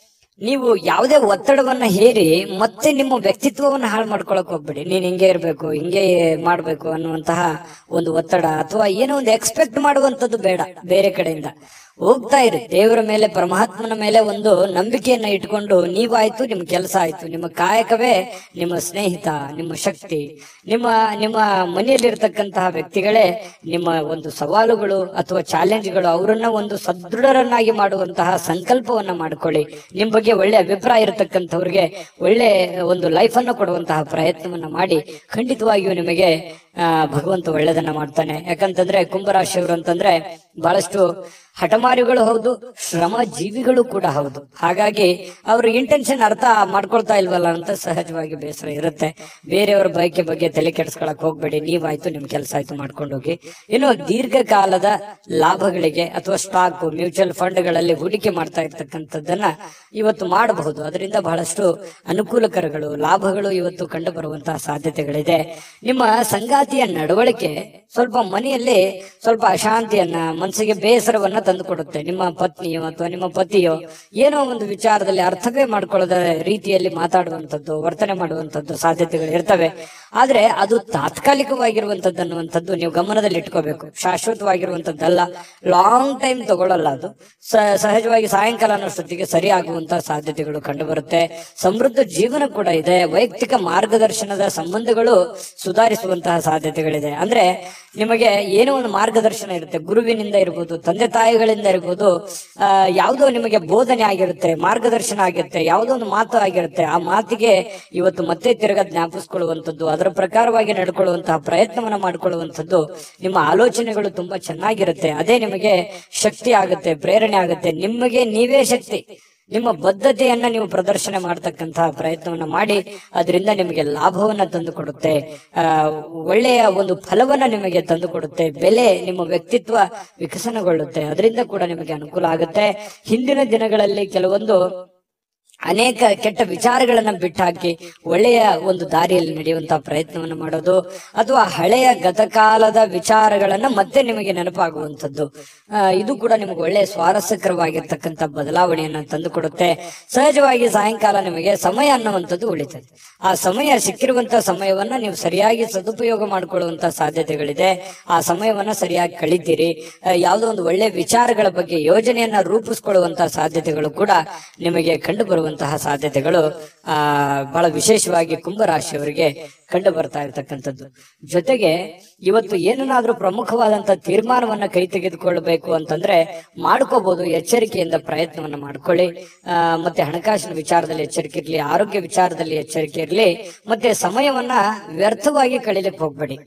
ನೀವು ಯಾವುದೇ ಒತ್ತಡವನ್ನ ಹೇರಿ ಮತ್ತೆ ನಿಮ್ಮ ವ್ಯಕ್ತಿತ್ವವನ್ನ ಹಾಳು ಮಾಡ್ಕೊಳಕ್ ಹೋಗ್ಬೇಡಿ. ನೀನ್ ಹಿಂಗೆ ಇರ್ಬೇಕು, ಹಿಂಗೆ ಮಾಡ್ಬೇಕು ಅನ್ನುವಂತಹ ಒಂದು ಒತ್ತಡ ಅಥವಾ ಏನೋ ಒಂದು ಎಕ್ಸ್ಪೆಕ್ಟ್ ಮಾಡುವಂತದ್ದು ಬೇಡ. ಬೇರೆ ಕಡೆಯಿಂದ ಹೋಗ್ತಾ ಇರಿ. ದೇವರ ಮೇಲೆ, ಪರಮಾತ್ಮನ ಮೇಲೆ ಒಂದು ನಂಬಿಕೆಯನ್ನ ಇಟ್ಕೊಂಡು ನೀವಾಯ್ತು, ನಿಮ್ಮ ಕೆಲಸ ಆಯ್ತು, ನಿಮ್ಮ ಕಾಯಕವೇ ನಿಮ್ಮ ಸ್ನೇಹಿತ, ನಿಮ್ಮ ಶಕ್ತಿ. ನಿಮ್ಮ ನಿಮ್ಮ ಮನೆಯಲ್ಲಿರ್ತಕ್ಕಂತಹ ವ್ಯಕ್ತಿಗಳೇ ನಿಮ್ಮ ಒಂದು ಸವಾಲುಗಳು ಅಥವಾ ಚಾಲೆಂಜ್ಗಳು. ಅವರನ್ನ ಒಂದು ಸದೃಢರನ್ನಾಗಿ ಮಾಡುವಂತಹ ಸಂಕಲ್ಪವನ್ನ ಮಾಡ್ಕೊಳ್ಳಿ. ನಿಮ್ ಬಗ್ಗೆ ಒಳ್ಳೆ ಅಭಿಪ್ರಾಯ ಇರತಕ್ಕಂಥವ್ರಿಗೆ ಒಳ್ಳೆ ಒಂದು ಲೈಫ್ ಅನ್ನು ಕೊಡುವಂತಹ ಪ್ರಯತ್ನವನ್ನ ಮಾಡಿ. ಖಂಡಿತವಾಗಿಯೂ ನಿಮಗೆ ಭಗವಂತ ಒಳ್ಳೆದನ್ನ ಮಾಡ್ತಾನೆ. ಯಾಕಂತಂದ್ರೆ ಕುಂಭರಾಶಿಯವರು ಅಂತಂದ್ರೆ ಬಹಳಷ್ಟು ಹಠಮಾರಿಗಳು ಹೌದು, ಶ್ರಮ ಜೀವಿಗಳು ಕೂಡ ಹೌದು. ಹಾಗಾಗಿ ಅವ್ರ ಇಂಟೆನ್ಷನ್ ಅರ್ಥ ಮಾಡ್ಕೊಳ್ತಾ ಇಲ್ವಲ್ಲ ಅಂತ ಸಹಜವಾಗಿ ಬೇಸರ ಇರುತ್ತೆ. ಬೇರೆಯವರ ಬಯಕೆ ಬಗ್ಗೆ ತಲೆ ಕೆಡಿಸ್ಕೊಳಕ್ ಹೋಗ್ಬೇಡಿ. ನೀವಾಯ್ತು, ನಿಮ್ ಕೆಲಸ ಆಯ್ತು, ಮಾಡ್ಕೊಂಡು ಹೋಗಿ. ಇನ್ನು ದೀರ್ಘಕಾಲದ ಲಾಭಗಳಿಗೆ ಅಥವಾ ಸ್ಟಾಕ್, ಮ್ಯೂಚುವಲ್ ಫಂಡ್ಗಳಲ್ಲಿ ಹೂಡಿಕೆ ಮಾಡ್ತಾ ಇರ್ತಕ್ಕಂಥದ್ದನ್ನ ಇವತ್ತು ಮಾಡಬಹುದು. ಅದರಿಂದ ಬಹಳಷ್ಟು ಅನುಕೂಲಕರಗಳು, ಲಾಭಗಳು ಇವತ್ತು ಕಂಡು ಬರುವಂತಹ ಸಾಧ್ಯತೆಗಳಿದೆ. ನಿಮ್ಮ ಸಂಗಾತಿಯ ನಡವಳಿಕೆ ಸ್ವಲ್ಪ ಮನೆಯಲ್ಲಿ ಸ್ವಲ್ಪ ಅಶಾಂತಿಯನ್ನ, ಮನಸ್ಸಿಗೆ ಬೇಸರವನ್ನ ತಂದು ಕೊಡುತ್ತೆ. ನಿಮ್ಮ ಪತ್ನಿಯೋ ಅಥವಾ ನಿಮ್ಮ ಪತಿಯೋ ಏನೋ ಒಂದು ವಿಚಾರದಲ್ಲಿ ಅರ್ಥವೇ ಮಾಡ್ಕೊಳ್ಳದ ರೀತಿಯಲ್ಲಿ ಮಾತಾಡುವಂಥದ್ದು, ವರ್ತನೆ ಮಾಡುವಂಥದ್ದು ಸಾಧ್ಯತೆಗಳು ಇರ್ತವೆ. ಆದ್ರೆ ಅದು ತಾತ್ಕಾಲಿಕವಾಗಿರುವಂತದ್ದು ಅನ್ನುವಂಥದ್ದು ನೀವು ಗಮನದಲ್ಲಿ ಇಟ್ಕೋಬೇಕು. ಶಾಶ್ವತವಾಗಿರುವಂತದ್ದಲ್ಲ, ಲಾಂಗ್ ಟೈಮ್ ತಗೊಳ್ಳಲ್ಲ. ಅದು ಸಹಜವಾಗಿ ಸಾಯಂಕಾಲ ಅನ್ನೋಷ್ಟೊತ್ತಿಗೆ ಸರಿ ಆಗುವಂತಹ ಸಾಧ್ಯತೆಗಳು ಕಂಡು ಬರುತ್ತೆ. ಸಮೃದ್ಧ ಜೀವನ ಕೂಡ ಇದೆ. ವೈಯಕ್ತಿಕ ಮಾರ್ಗದರ್ಶನದ ಸಂಬಂಧಗಳು ಸುಧಾರಿಸುವಂತಹ ಸಾಧ್ಯತೆಗಳಿದೆ. ಅಂದ್ರೆ ನಿಮಗೆ ಏನೋ ಒಂದು ಮಾರ್ಗದರ್ಶನ ಇರುತ್ತೆ, ಗುರುವಿನಿಂದ ಇರ್ಬೋದು, ತಂದೆ ತಾಯಿಗಳಿಂದ ಇರ್ಬೋದು, ಯಾವುದೋ ನಿಮಗೆ ಬೋಧನೆ ಆಗಿರುತ್ತೆ, ಮಾರ್ಗದರ್ಶನ ಆಗಿರುತ್ತೆ, ಯಾವುದೋ ಒಂದು ಮಾತು ಆಗಿರುತ್ತೆ. ಆ ಮಾತಿಗೆ ಇವತ್ತು ಮತ್ತೆ ತಿರುಗ ಜ್ಞಾಪಿಸ್ಕೊಳ್ಳುವಂಥದ್ದು, ಅದರ ಪ್ರಕಾರವಾಗಿ ನಡ್ಕೊಳ್ಳುವಂತಹ ಪ್ರಯತ್ನವನ್ನ ಮಾಡ್ಕೊಳ್ಳುವಂಥದ್ದು, ನಿಮ್ಮ ಆಲೋಚನೆಗಳು ತುಂಬಾ ಚೆನ್ನಾಗಿರುತ್ತೆ. ಅದೇ ನಿಮಗೆ ಶಕ್ತಿ ಆಗುತ್ತೆ, ಪ್ರೇರಣೆ ಆಗುತ್ತೆ. ನಿಮಗೆ ನೀವೇ ಶಕ್ತಿ. ನಿಮ್ಮ ಬದ್ಧತೆಯನ್ನ ನೀವು ಪ್ರದರ್ಶನ ಮಾಡತಕ್ಕಂತಹ ಪ್ರಯತ್ನವನ್ನ ಮಾಡಿ. ಅದರಿಂದ ನಿಮಗೆ ಲಾಭವನ್ನ ತಂದು ಕೊಡುತ್ತೆ, ಒಳ್ಳೆಯ ಒಂದು ಫಲವನ್ನ ನಿಮಗೆ ತಂದು ಕೊಡುತ್ತೆ. ಬೆಲೆ, ನಿಮ್ಮ ವ್ಯಕ್ತಿತ್ವ ವಿಕಸನಗೊಳ್ಳುತ್ತೆ. ಅದರಿಂದ ಕೂಡ ನಿಮಗೆ ಅನುಕೂಲ ಆಗುತ್ತೆ. ಹಿಂದಿನ ದಿನಗಳಲ್ಲಿ ಕೆಲವೊಂದು ಅನೇಕ ಕೆಟ್ಟ ವಿಚಾರಗಳನ್ನ ಬಿಟ್ಟಾಕಿ ಒಳ್ಳೆಯ ಒಂದು ದಾರಿಯಲ್ಲಿ ನಡೆಯುವಂತಹ ಪ್ರಯತ್ನವನ್ನ ಮಾಡೋದು, ಅಥವಾ ಹಳೆಯ ಗತಕಾಲದ ವಿಚಾರಗಳನ್ನ ಮತ್ತೆ ನಿಮಗೆ ನೆನಪಾಗುವಂಥದ್ದು, ಇದು ಕೂಡ ನಿಮಗೆ ಒಳ್ಳೆಯ ಸ್ವಾರಸ್ಯಕರವಾಗಿರ್ತಕ್ಕಂಥ ಬದಲಾವಣೆಯನ್ನ ತಂದು ಕೊಡುತ್ತೆ. ಸಹಜವಾಗಿ ಸಾಯಂಕಾಲ ನಿಮಗೆ ಸಮಯ ಅನ್ನುವಂಥದ್ದು ಉಳಿತದೆ. ಆ ಸಮಯ, ಸಿಕ್ಕಿರುವಂತಹ ಸಮಯವನ್ನ ನೀವು ಸರಿಯಾಗಿ ಸದುಪಯೋಗ ಮಾಡಿಕೊಳ್ಳುವಂತಹ ಸಾಧ್ಯತೆಗಳಿದೆ. ಆ ಸಮಯವನ್ನ ಸರಿಯಾಗಿ ಕಳಿತೀರಿ. ಯಾವುದೋ ಒಂದು ಒಳ್ಳೆ ವಿಚಾರಗಳ ಬಗ್ಗೆ ಯೋಜನೆಯನ್ನ ರೂಪಿಸ್ಕೊಳ್ಳುವಂತಹ ಸಾಧ್ಯತೆಗಳು ಕೂಡ ನಿಮಗೆ ಕಂಡು ಬರುವಂತಹ ಸಾಧ್ಯತೆಗಳು ಬಹಳ ವಿಶೇಷವಾಗಿ ಕುಂಭರಾಶಿಯವರಿಗೆ ಕಂಡು ಬರ್ತಾ ಇರತಕ್ಕಂಥದ್ದು. ಜೊತೆಗೆ ಇವತ್ತು ಏನನ್ನಾದ್ರೂ ಪ್ರಮುಖವಾದಂತಹ ತೀರ್ಮಾನವನ್ನ ಕೈ ತೆಗೆದುಕೊಳ್ಬೇಕು ಅಂತಂದ್ರೆ ಮಾಡ್ಕೋಬಹುದು. ಎಚ್ಚರಿಕೆಯಿಂದ ಪ್ರಯತ್ನವನ್ನ ಮಾಡ್ಕೊಳ್ಳಿ. ಮತ್ತೆ ಹಣಕಾಸಿನ ವಿಚಾರದಲ್ಲಿ ಎಚ್ಚರಿಕೆ ಇರ್ಲಿ, ಆರೋಗ್ಯ ವಿಚಾರದಲ್ಲಿ ಎಚ್ಚರಿಕೆ ಇರ್ಲಿ, ಮತ್ತೆ ಸಮಯವನ್ನ ವ್ಯರ್ಥವಾಗಿ ಕಳೀಲಿಕ್ಕೆ ಹೋಗ್ಬೇಡಿ.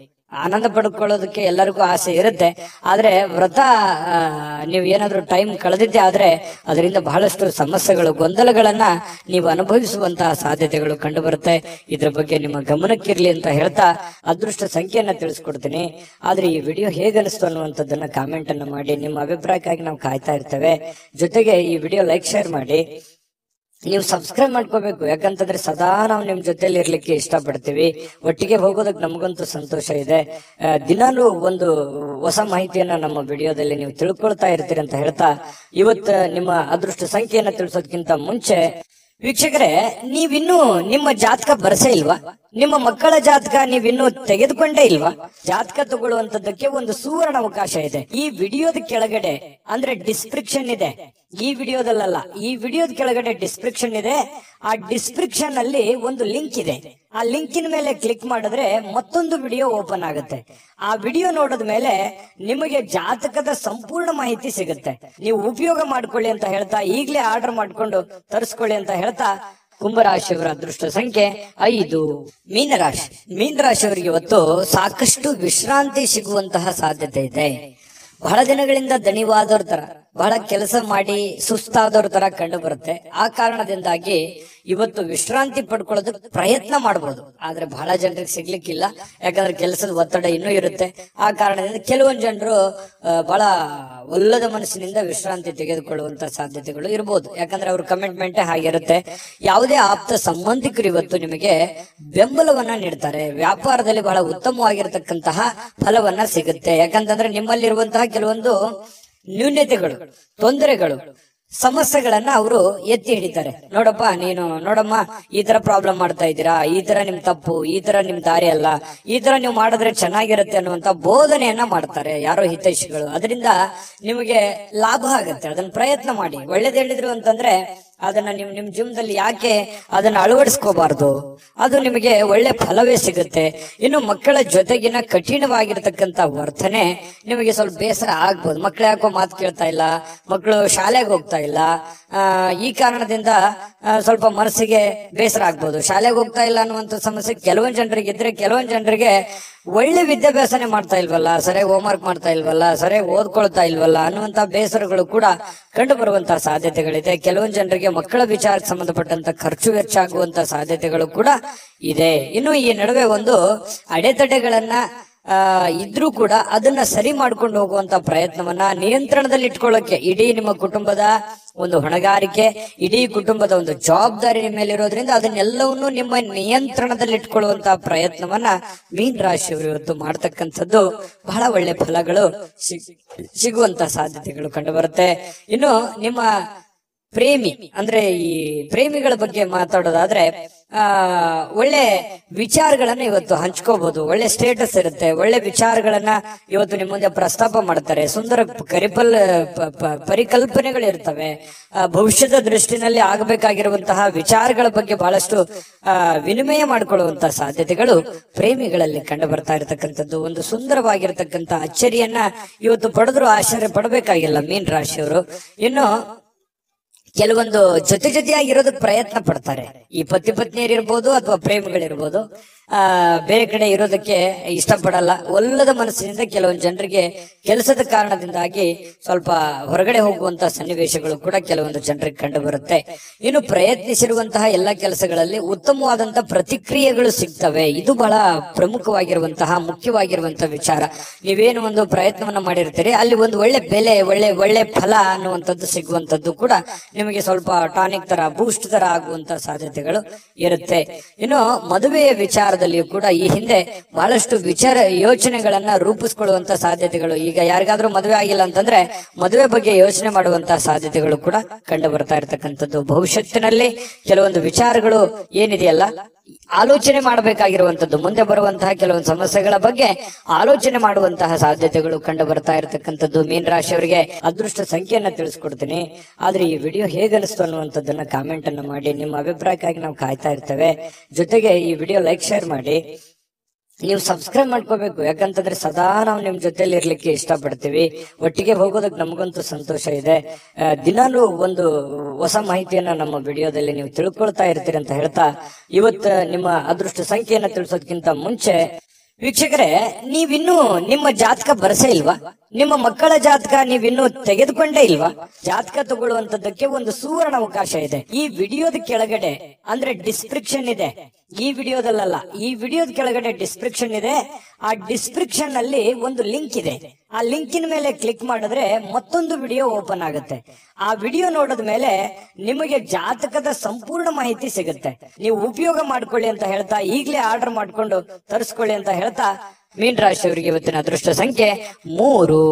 ಆನಂದ ಪಡ್ಕೊಳ್ಳೋದಕ್ಕೆ ಎಲ್ಲರಿಗೂ ಆಸೆ ಇರುತ್ತೆ. ಆದ್ರೆ ವ್ರತ ನೀವು ಏನಾದ್ರೂ ಟೈಮ್ ಕಳೆದಿದ್ದೆ ಆದ್ರೆ ಅದರಿಂದ ಬಹಳಷ್ಟು ಸಮಸ್ಯೆಗಳು, ಗೊಂದಲಗಳನ್ನ ನೀವು ಅನುಭವಿಸುವಂತಹ ಸಾಧ್ಯತೆಗಳು ಕಂಡು ಬರುತ್ತೆ. ಇದ್ರ ಬಗ್ಗೆ ನಿಮ್ಮ ಗಮನಕ್ಕಿರ್ಲಿ ಅಂತ ಹೇಳ್ತಾ ಅದೃಷ್ಟ ಸಂಖ್ಯೆಯನ್ನ ತಿಳಿಸ್ಕೊಡ್ತೀನಿ. ಆದ್ರೆ ಈ ವಿಡಿಯೋ ಹೇಗನಿಸ್ತು ಅನ್ನುವಂಥದ್ದನ್ನ ಕಾಮೆಂಟ್ ಅನ್ನ ಮಾಡಿ. ನಿಮ್ಮ ಅಭಿಪ್ರಾಯಕ್ಕಾಗಿ ನಾವು ಕಾಯ್ತಾ ಇರ್ತೇವೆ. ಜೊತೆಗೆ ಈ ವಿಡಿಯೋ ಲೈಕ್, ಶೇರ್ ಮಾಡಿ. ನೀವು ಸಬ್ಸ್ಕ್ರೈಬ್ ಮಾಡ್ಕೋಬೇಕು. ಯಾಕಂತಂದ್ರೆ ಸದಾ ನಾವು ನಿಮ್ ಜೊತೆಲಿ ಇರ್ಲಿಕ್ಕೆ ಇಷ್ಟಪಡ್ತೀವಿ. ಒಟ್ಟಿಗೆ ಹೋಗೋದಕ್ಕೆ ನಮಗಂತೂ ಸಂತೋಷ ಇದೆ. ದಿನಾಲೂ ಒಂದು ಹೊಸ ಮಾಹಿತಿಯನ್ನ ನಮ್ಮ ವಿಡಿಯೋದಲ್ಲಿ ನೀವು ತಿಳ್ಕೊಳ್ತಾ ಇರ್ತೀರಿ ಅಂತ ಹೇಳ್ತಾ, ಇವತ್ತು ನಿಮ್ಮ ಅದೃಷ್ಟ ಸಂಖ್ಯೆಯನ್ನ ತಿಳಿಸೋದಕ್ಕಿಂತ ಮುಂಚೆ ವೀಕ್ಷಕರೇ, ನೀವಿನ್ನೂ ನಿಮ್ಮ ಜಾತಕ ಬರ್ಸೇ ಇಲ್ವಾ? ನಿಮ್ಮ ಮಕ್ಕಳ ಜಾತಕ ನೀವಿನ್ನೂ ತೆಗೆದುಕೊಂಡೇ ಇಲ್ವಾ? ಜಾತಕ ತಗೊಳ್ಳುವಂತದ್ದಕ್ಕೆ ಒಂದು ಸುವರ್ಣ ಅವಕಾಶ ಇದೆ. ಈ ವಿಡಿಯೋದ ಕೆಳಗಡೆ ಅಂದ್ರೆ ಡಿಸ್ಕ್ರಿಪ್ಷನ್ ಇದೆ. ಈ ವಿಡಿಯೋದಲ್ಲ, ಈ ವಿಡಿಯೋದ ಕೆಳಗಡೆ ಡಿಸ್ಕ್ರಿಪ್ಷನ್ ಇದೆ. ಆ ಡಿಸ್ಕ್ರಿಪ್ಷನ್ ಅಲ್ಲಿ ಒಂದು ಲಿಂಕ್ ಇದೆ. ಆ ಲಿಂಕಿನ ಮೇಲೆ ಕ್ಲಿಕ್ ಮಾಡಿದ್ರೆ ಮತ್ತೊಂದು ವಿಡಿಯೋ ಓಪನ್ ಆಗುತ್ತೆ. ಆ ವಿಡಿಯೋ ನೋಡಿದ ಮೇಲೆ ನಿಮಗೆ ಜಾತಕದ ಸಂಪೂರ್ಣ ಮಾಹಿತಿ ಸಿಗುತ್ತೆ. ನೀವು ಉಪಯೋಗ ಮಾಡ್ಕೊಳ್ಳಿ ಅಂತ ಹೇಳ್ತಾ, ಈಗಲೇ ಆರ್ಡರ್ ಮಾಡ್ಕೊಂಡು ತರಿಸ್ಕೊಳ್ಳಿ ಅಂತ ಹೇಳ್ತಾ, ಕುಂಭರಾಶಿಯವರ ಅದೃಷ್ಟ ಸಂಖ್ಯೆ 5. ಮೀನರಾಶಿಯವರಿಗೆ ಇವತ್ತು ಸಾಕಷ್ಟು ವಿಶ್ರಾಂತಿ ಸಿಗುವಂತಹ ಸಾಧ್ಯತೆ ಇದೆ. ಬಹಳ ದಿನಗಳಿಂದ ದಣಿವಾದವ್ರ ತರ, ಬಹಳ ಕೆಲಸ ಮಾಡಿ ಸುಸ್ತಾದವ್ರ ತರ ಕಂಡು ಬರುತ್ತೆ. ಆ ಕಾರಣದಿಂದಾಗಿ ಇವತ್ತು ವಿಶ್ರಾಂತಿ ಪಡ್ಕೊಳ್ಳೋದಕ್ಕೆ ಪ್ರಯತ್ನ ಮಾಡಬಹುದು, ಆದ್ರೆ ಬಹಳ ಜನರಿಗೆ ಸಿಗ್ಲಿಕ್ಕಿಲ್ಲ. ಯಾಕಂದ್ರೆ ಕೆಲಸದ ಒತ್ತಡ ಇನ್ನೂ ಇರುತ್ತೆ. ಆ ಕಾರಣದಿಂದ ಕೆಲವೊಂದು ಜನರು ಬಹಳ ಒಲ್ಲದ ಮನಸ್ಸಿನಿಂದ ವಿಶ್ರಾಂತಿ ತೆಗೆದುಕೊಳ್ಳುವಂತ ಸಾಧ್ಯತೆಗಳು ಇರಬಹುದು. ಯಾಕಂದ್ರೆ ಅವ್ರ ಕಮಿಟ್ಮೆಂಟ್ ಹಾಗಿರುತ್ತೆ. ಯಾವುದೇ ಆಪ್ತ ಸಂಬಂಧಿಕರು ಇವತ್ತು ನಿಮಗೆ ಬೆಂಬಲವನ್ನ ನೀಡ್ತಾರೆ. ವ್ಯಾಪಾರದಲ್ಲಿ ಬಹಳ ಉತ್ತಮವಾಗಿರತಕ್ಕಂತಹ ಫಲವನ್ನ ಸಿಗುತ್ತೆ. ಯಾಕಂತಂದ್ರೆ ನಿಮ್ಮಲ್ಲಿರುವಂತಹ ಕೆಲವೊಂದು ನ್ಯೂನ್ಯತೆಗಳು, ತೊಂದರೆಗಳು, ಸಮಸ್ಯೆಗಳನ್ನ ಅವರು ಎತ್ತಿ ಹಿಡಿತಾರೆ. ನೋಡಮ್ಮ, ಈ ತರ ಪ್ರಾಬ್ಲಮ್ ಮಾಡ್ತಾ ಇದ್ದೀರಾ, ಈ ತರ ನಿಮ್ ತಪ್ಪು, ಈ ತರ ನಿಮ್ ದಾರಿ ಅಲ್ಲ, ಈ ತರ ನೀವು ಮಾಡಿದ್ರೆ ಚೆನ್ನಾಗಿರುತ್ತೆ ಅನ್ನುವಂತ ಬೋಧನೆಯನ್ನ ಮಾಡ್ತಾರೆ ಯಾರೋ ಹಿತೈಷಿಗಳು. ಅದರಿಂದ ನಿಮಗೆ ಲಾಭ ಆಗುತ್ತೆ. ಅದನ್ನ ಪ್ರಯತ್ನ ಮಾಡಿ. ಒಳ್ಳೇದ್ ಹೇಳಿದ್ರು ಅಂತಂದ್ರೆ ಅದನ್ನ ನಿಮ್ ಜೀವನದಲ್ಲಿ ಯಾಕೆ ಅದನ್ನ ಅಳವಡಿಸ್ಕೋಬಾರ್ದು? ಅದು ನಿಮಗೆ ಒಳ್ಳೆ ಫಲವೇ ಸಿಗುತ್ತೆ. ಇನ್ನು ಮಕ್ಕಳ ಜೊತೆಗಿನ ಕಠಿಣವಾಗಿರ್ತಕ್ಕಂಥ ವರ್ತನೆ ನಿಮಗೆ ಸ್ವಲ್ಪ ಬೇಸರ ಆಗ್ಬೋದು. ಮಕ್ಳು ಯಾಕೋ ಮಾತು ಕೇಳ್ತಾ ಇಲ್ಲ, ಮಕ್ಕಳು ಶಾಲೆಗೆ ಹೋಗ್ತಾ ಇಲ್ಲ, ಈ ಕಾರಣದಿಂದ ಸ್ವಲ್ಪ ಮನಸ್ಸಿಗೆ ಬೇಸರ ಆಗ್ಬೋದು. ಶಾಲೆಗೆ ಹೋಗ್ತಾ ಇಲ್ಲ ಅನ್ನುವಂಥ ಸಮಸ್ಯೆ ಕೆಲವೊಂದು ಜನರಿಗೆ ಇದ್ರೆ, ಕೆಲವೊಂದು ಜನರಿಗೆ ಒಳ್ಳೆ ವಿದ್ಯಾಭ್ಯಾಸನೆ ಮಾಡ್ತಾ ಇಲ್ವಲ್ಲ, ಸರಿಯಾಗಿ ಹೋಮ್ವರ್ಕ್ ಮಾಡ್ತಾ ಇಲ್ವಲ್ಲ, ಸರಿಯಾಗಿ ಓದ್ಕೊಳ್ತಾ ಇಲ್ವಲ್ಲ ಅನ್ನುವಂತ ಬೇಸರಗಳು ಕೂಡ ಕಂಡು ಬರುವಂತಹ ಸಾಧ್ಯತೆಗಳಿದೆ. ಕೆಲವೊಂದು ಜನರಿಗೆ ಮಕ್ಕಳ ವಿಚಾರಕ್ಕೆ ಸಂಬಂಧಪಟ್ಟಂತ ಖರ್ಚು ವೆಚ್ಚ ಆಗುವಂತ ಸಾಧ್ಯತೆಗಳು ಕೂಡ ಇದೆ. ಇನ್ನು ಈ ನಡುವೆ ಒಂದು ಅಡೆತಡೆಗಳನ್ನ ಇದ್ರೂ ಕೂಡ ಅದನ್ನ ಸರಿ ಮಾಡ್ಕೊಂಡು ಹೋಗುವಂತ ಪ್ರಯತ್ನವನ್ನ ನಿಯಂತ್ರಣದಲ್ಲಿ ಇಟ್ಕೊಳ್ಳೋಕೆ ಇಡೀ ನಿಮ್ಮ ಕುಟುಂಬದ ಒಂದು ಹೊಣೆಗಾರಿಕೆ, ಇಡೀ ಕುಟುಂಬದ ಒಂದು ಜವಾಬ್ದಾರಿ ನಿಮ್ಮ ಮೇಲಿರೋದ್ರಿಂದ ಅದನ್ನೆಲ್ಲವನ್ನೂ ನಿಮ್ಮ ನಿಯಂತ್ರಣದಲ್ಲಿ ಇಟ್ಕೊಳ್ಳುವಂತಹ ಪ್ರಯತ್ನವನ್ನ ಮೀನ ರಾಶಿಯವರು ಇವತ್ತು ಮಾಡ್ತಕ್ಕಂಥದ್ದು ಬಹಳ ಒಳ್ಳೆ ಫಲಗಳು ಸಿಗುವಂತ ಸಾಧ್ಯತೆಗಳು ಕಂಡು ಬರುತ್ತೆ. ಇನ್ನು ನಿಮ್ಮ ಪ್ರೇಮಿ ಅಂದ್ರೆ ಈ ಪ್ರೇಮಿಗಳ ಬಗ್ಗೆ ಮಾತಾಡೋದಾದ್ರೆ ಒಳ್ಳೆ ವಿಚಾರಗಳನ್ನ ಇವತ್ತು ಹಂಚ್ಕೋಬಹುದು. ಒಳ್ಳೆ ಸ್ಟೇಟಸ್ ಇರುತ್ತೆ. ಒಳ್ಳೆ ವಿಚಾರಗಳನ್ನ ಇವತ್ತು ನಿಮ್ಮ ಮುಂದೆ ಪ್ರಸ್ತಾಪ ಮಾಡ್ತಾರೆ. ಸುಂದರ ಪರಿಕಲ್ಪನೆಗಳು ಇರ್ತವೆ. ಭವಿಷ್ಯದ ದೃಷ್ಟಿನಲ್ಲಿ ಆಗಬೇಕಾಗಿರುವಂತಹ ವಿಚಾರಗಳ ಬಗ್ಗೆ ಬಹಳಷ್ಟು ವಿನಿಮಯ ಮಾಡಿಕೊಳ್ಳುವಂತಹ ಸಾಧ್ಯತೆಗಳು ಪ್ರೇಮಿಗಳಲ್ಲಿ ಕಂಡು ಬರ್ತಾ ಇರತಕ್ಕಂಥದ್ದು. ಒಂದು ಸುಂದರವಾಗಿರ್ತಕ್ಕಂಥ ಅಚ್ಚರಿಯನ್ನ ಇವತ್ತು ಪಡೆದ್ರು ಆಶ್ಚರ್ಯ ಪಡಬೇಕಾಗಿಲ್ಲ ಮೀನ ರಾಶಿಯವರು. ಇನ್ನು ಕೆಲವೊಂದು ಜೊತೆಯಾಗಿರೋದಕ್ಕೆ ಪ್ರಯತ್ನ ಪಡ್ತಾರೆ. ಈ ಪತಿ ಪತ್ನಿಯರಿರ್ಬೋದು ಅಥವಾ ಪ್ರೇಮಿಗಳಿರ್ಬೋದು, ಬೇರೆ ಕಡೆ ಇರೋದಕ್ಕೆ ಇಷ್ಟಪಡಲ್ಲ. ಒಲ್ಲದ ಮನಸ್ಸಿನಿಂದ ಕೆಲವೊಂದು ಜನರಿಗೆ ಕೆಲಸದ ಕಾರಣದಿಂದಾಗಿ ಸ್ವಲ್ಪ ಹೊರಗಡೆ ಹೋಗುವಂತಹ ಸನ್ನಿವೇಶಗಳು ಕೂಡ ಕೆಲವೊಂದು ಜನರಿಗೆ ಕಂಡು ಬರುತ್ತೆ. ಇನ್ನು ಪ್ರಯತ್ನಿಸಿರುವಂತಹ ಎಲ್ಲ ಕೆಲಸಗಳಲ್ಲಿ ಉತ್ತಮವಾದಂತಹ ಪ್ರತಿಕ್ರಿಯೆಗಳು ಸಿಗ್ತವೆ. ಇದು ಬಹಳ ಪ್ರಮುಖವಾಗಿರುವಂತಹ ಮುಖ್ಯವಾಗಿರುವಂತಹ ವಿಚಾರ. ನೀವೇನು ಒಂದು ಪ್ರಯತ್ನವನ್ನ ಮಾಡಿರ್ತೀರಿ, ಅಲ್ಲಿ ಒಂದು ಒಳ್ಳೆ ಬೆಲೆ, ಒಳ್ಳೆ ಫಲ ಅನ್ನುವಂಥದ್ದು ಸಿಗುವಂತದ್ದು ಕೂಡ ನಿಮಗೆ ಸ್ವಲ್ಪ ಟಾನಿಕ್ ತರ, ಬೂಸ್ಟ್ ತರ ಆಗುವಂತಹ ಸಾಧ್ಯತೆಗಳು ಇರುತ್ತೆ. ಇನ್ನು ಮದುವೆಯ ವಿಚಾರದಲ್ಲಿಯೂ ಕೂಡ ಈ ಹಿಂದೆ ಬಹಳಷ್ಟು ಯೋಚನೆಗಳನ್ನ ರೂಪಿಸ್ಕೊಳ್ಳುವಂತ ಸಾಧ್ಯತೆಗಳು, ಈಗ ಯಾರಿಗಾದ್ರೂ ಮದುವೆ ಆಗಿಲ್ಲ ಅಂತಂದ್ರೆ ಮದುವೆ ಬಗ್ಗೆ ಯೋಚನೆ ಮಾಡುವಂತಹ ಸಾಧ್ಯತೆಗಳು ಕೂಡ ಕಂಡು ಬರ್ತಾ ಇರತಕ್ಕಂಥದ್ದು. ಭವಿಷ್ಯತ್ತಿನಲ್ಲಿ ಕೆಲವೊಂದು ವಿಚಾರಗಳು ಏನಿದೆಯಲ್ಲ, ಆಲೋಚನೆ ಮಾಡಬೇಕಾಗಿರುವಂತದ್ದು, ಮುಂದೆ ಬರುವಂತಹ ಕೆಲವೊಂದು ಸಮಸ್ಯೆಗಳ ಬಗ್ಗೆ ಆಲೋಚನೆ ಮಾಡುವಂತಹ ಸಾಧ್ಯತೆಗಳು ಕಂಡು ಬರ್ತಾ ಇರತಕ್ಕಂಥದ್ದು. ಮೀನ ರಾಶಿಯವರಿಗೆ ಅದೃಷ್ಟ ಸಂಖ್ಯೆಯನ್ನ ತಿಳಿಸ್ಕೊಡ್ತೀನಿ. ಆದ್ರೆ ಈ ವಿಡಿಯೋ ಹೇಗನಿಸ್ತು ಅನ್ನುವಂಥದ್ದನ್ನ ಕಾಮೆಂಟ್ ಅನ್ನು ಮಾಡಿ. ನಿಮ್ಮ ಅಭಿಪ್ರಾಯಕ್ಕಾಗಿ ನಾವು ಕಾಯ್ತಾ ಇರ್ತೇವೆ. ಜೊತೆಗೆ ಈ ವಿಡಿಯೋ ಲೈಕ್, ಶೇರ್ ಮಾಡಿ. ನೀವು ಸಬ್ಸ್ಕ್ರೈಬ್ ಮಾಡ್ಕೋಬೇಕು. ಯಾಕಂತಂದ್ರೆ ಸದಾ ನಾವು ನಿಮ್ ಜೊತೆಲಿ ಇರ್ಲಿಕ್ಕೆ ಇಷ್ಟಪಡ್ತೀವಿ. ಒಟ್ಟಿಗೆ ಹೋಗೋದಕ್ಕೆ ನಮಗಂತೂ ಸಂತೋಷ ಇದೆ. ದಿನಾಲೂ ಒಂದು ಹೊಸ ಮಾಹಿತಿಯನ್ನ ನಮ್ಮ ವಿಡಿಯೋದಲ್ಲಿ ನೀವು ತಿಳ್ಕೊಳ್ತಾ ಇರ್ತೀರಿ ಅಂತ ಹೇಳ್ತಾ, ಇವತ್ತು ನಿಮ್ಮ ಅದೃಷ್ಟ ಸಂಖ್ಯೆಯನ್ನ ತಿಳಿಸೋದಕ್ಕಿಂತ ಮುಂಚೆ ವೀಕ್ಷಕರೇ, ನೀವಿನ್ನೂ ನಿಮ್ಮ ಜಾತಕ ಬರ್ಸೇ ಇಲ್ವಾ? ನಿಮ್ಮ ಮಕ್ಕಳ ಜಾತಕ ನೀವಿನ್ನೂ ತೆಗೆದುಕೊಂಡೇ ಇಲ್ವಾ? ಜಾತಕ ತಗೊಳ್ಳುವಂತದ್ದಕ್ಕೆ ಒಂದು ಸುವರ್ಣ ಅವಕಾಶ ಇದೆ. ಈ ವಿಡಿಯೋದ ಕೆಳಗಡೆ ಅಂದ್ರೆ ಡಿಸ್ಕ್ರಿಪ್ಷನ್ ಇದೆ. ಈ ವಿಡಿಯೋದಲ್ಲ, ಈ ವಿಡಿಯೋದ ಕೆಳಗಡೆ ಡಿಸ್ಕ್ರಿಪ್ಷನ್ ಇದೆ. ಆ ಡಿಸ್ಕ್ರಿಪ್ಷನ್ ಅಲ್ಲಿ ಒಂದು ಲಿಂಕ್ ಇದೆ. ಆ ಲಿಂಕಿನ ಮೇಲೆ ಕ್ಲಿಕ್ ಮಾಡಿದ್ರೆ ಮತ್ತೊಂದು ವಿಡಿಯೋ ಓಪನ್ ಆಗುತ್ತೆ. ಆ ವಿಡಿಯೋ ನೋಡಿದ ಮೇಲೆ ನಿಮಗೆ ಜಾತಕದ ಸಂಪೂರ್ಣ ಮಾಹಿತಿ ಸಿಗುತ್ತೆ. ನೀವು ಉಪಯೋಗ ಮಾಡ್ಕೊಳ್ಳಿ ಅಂತ ಹೇಳ್ತಾ, ಈಗಲೇ ಆರ್ಡರ್ ಮಾಡ್ಕೊಂಡು ತರಿಸ್ಕೊಳ್ಳಿ ಅಂತ ಹೇಳ್ತಾ, ಮೀನ ರಾಶಿಯವರಿಗೆ ಇವತ್ತಿನ ಅದೃಷ್ಟ ಸಂಖ್ಯೆ 3.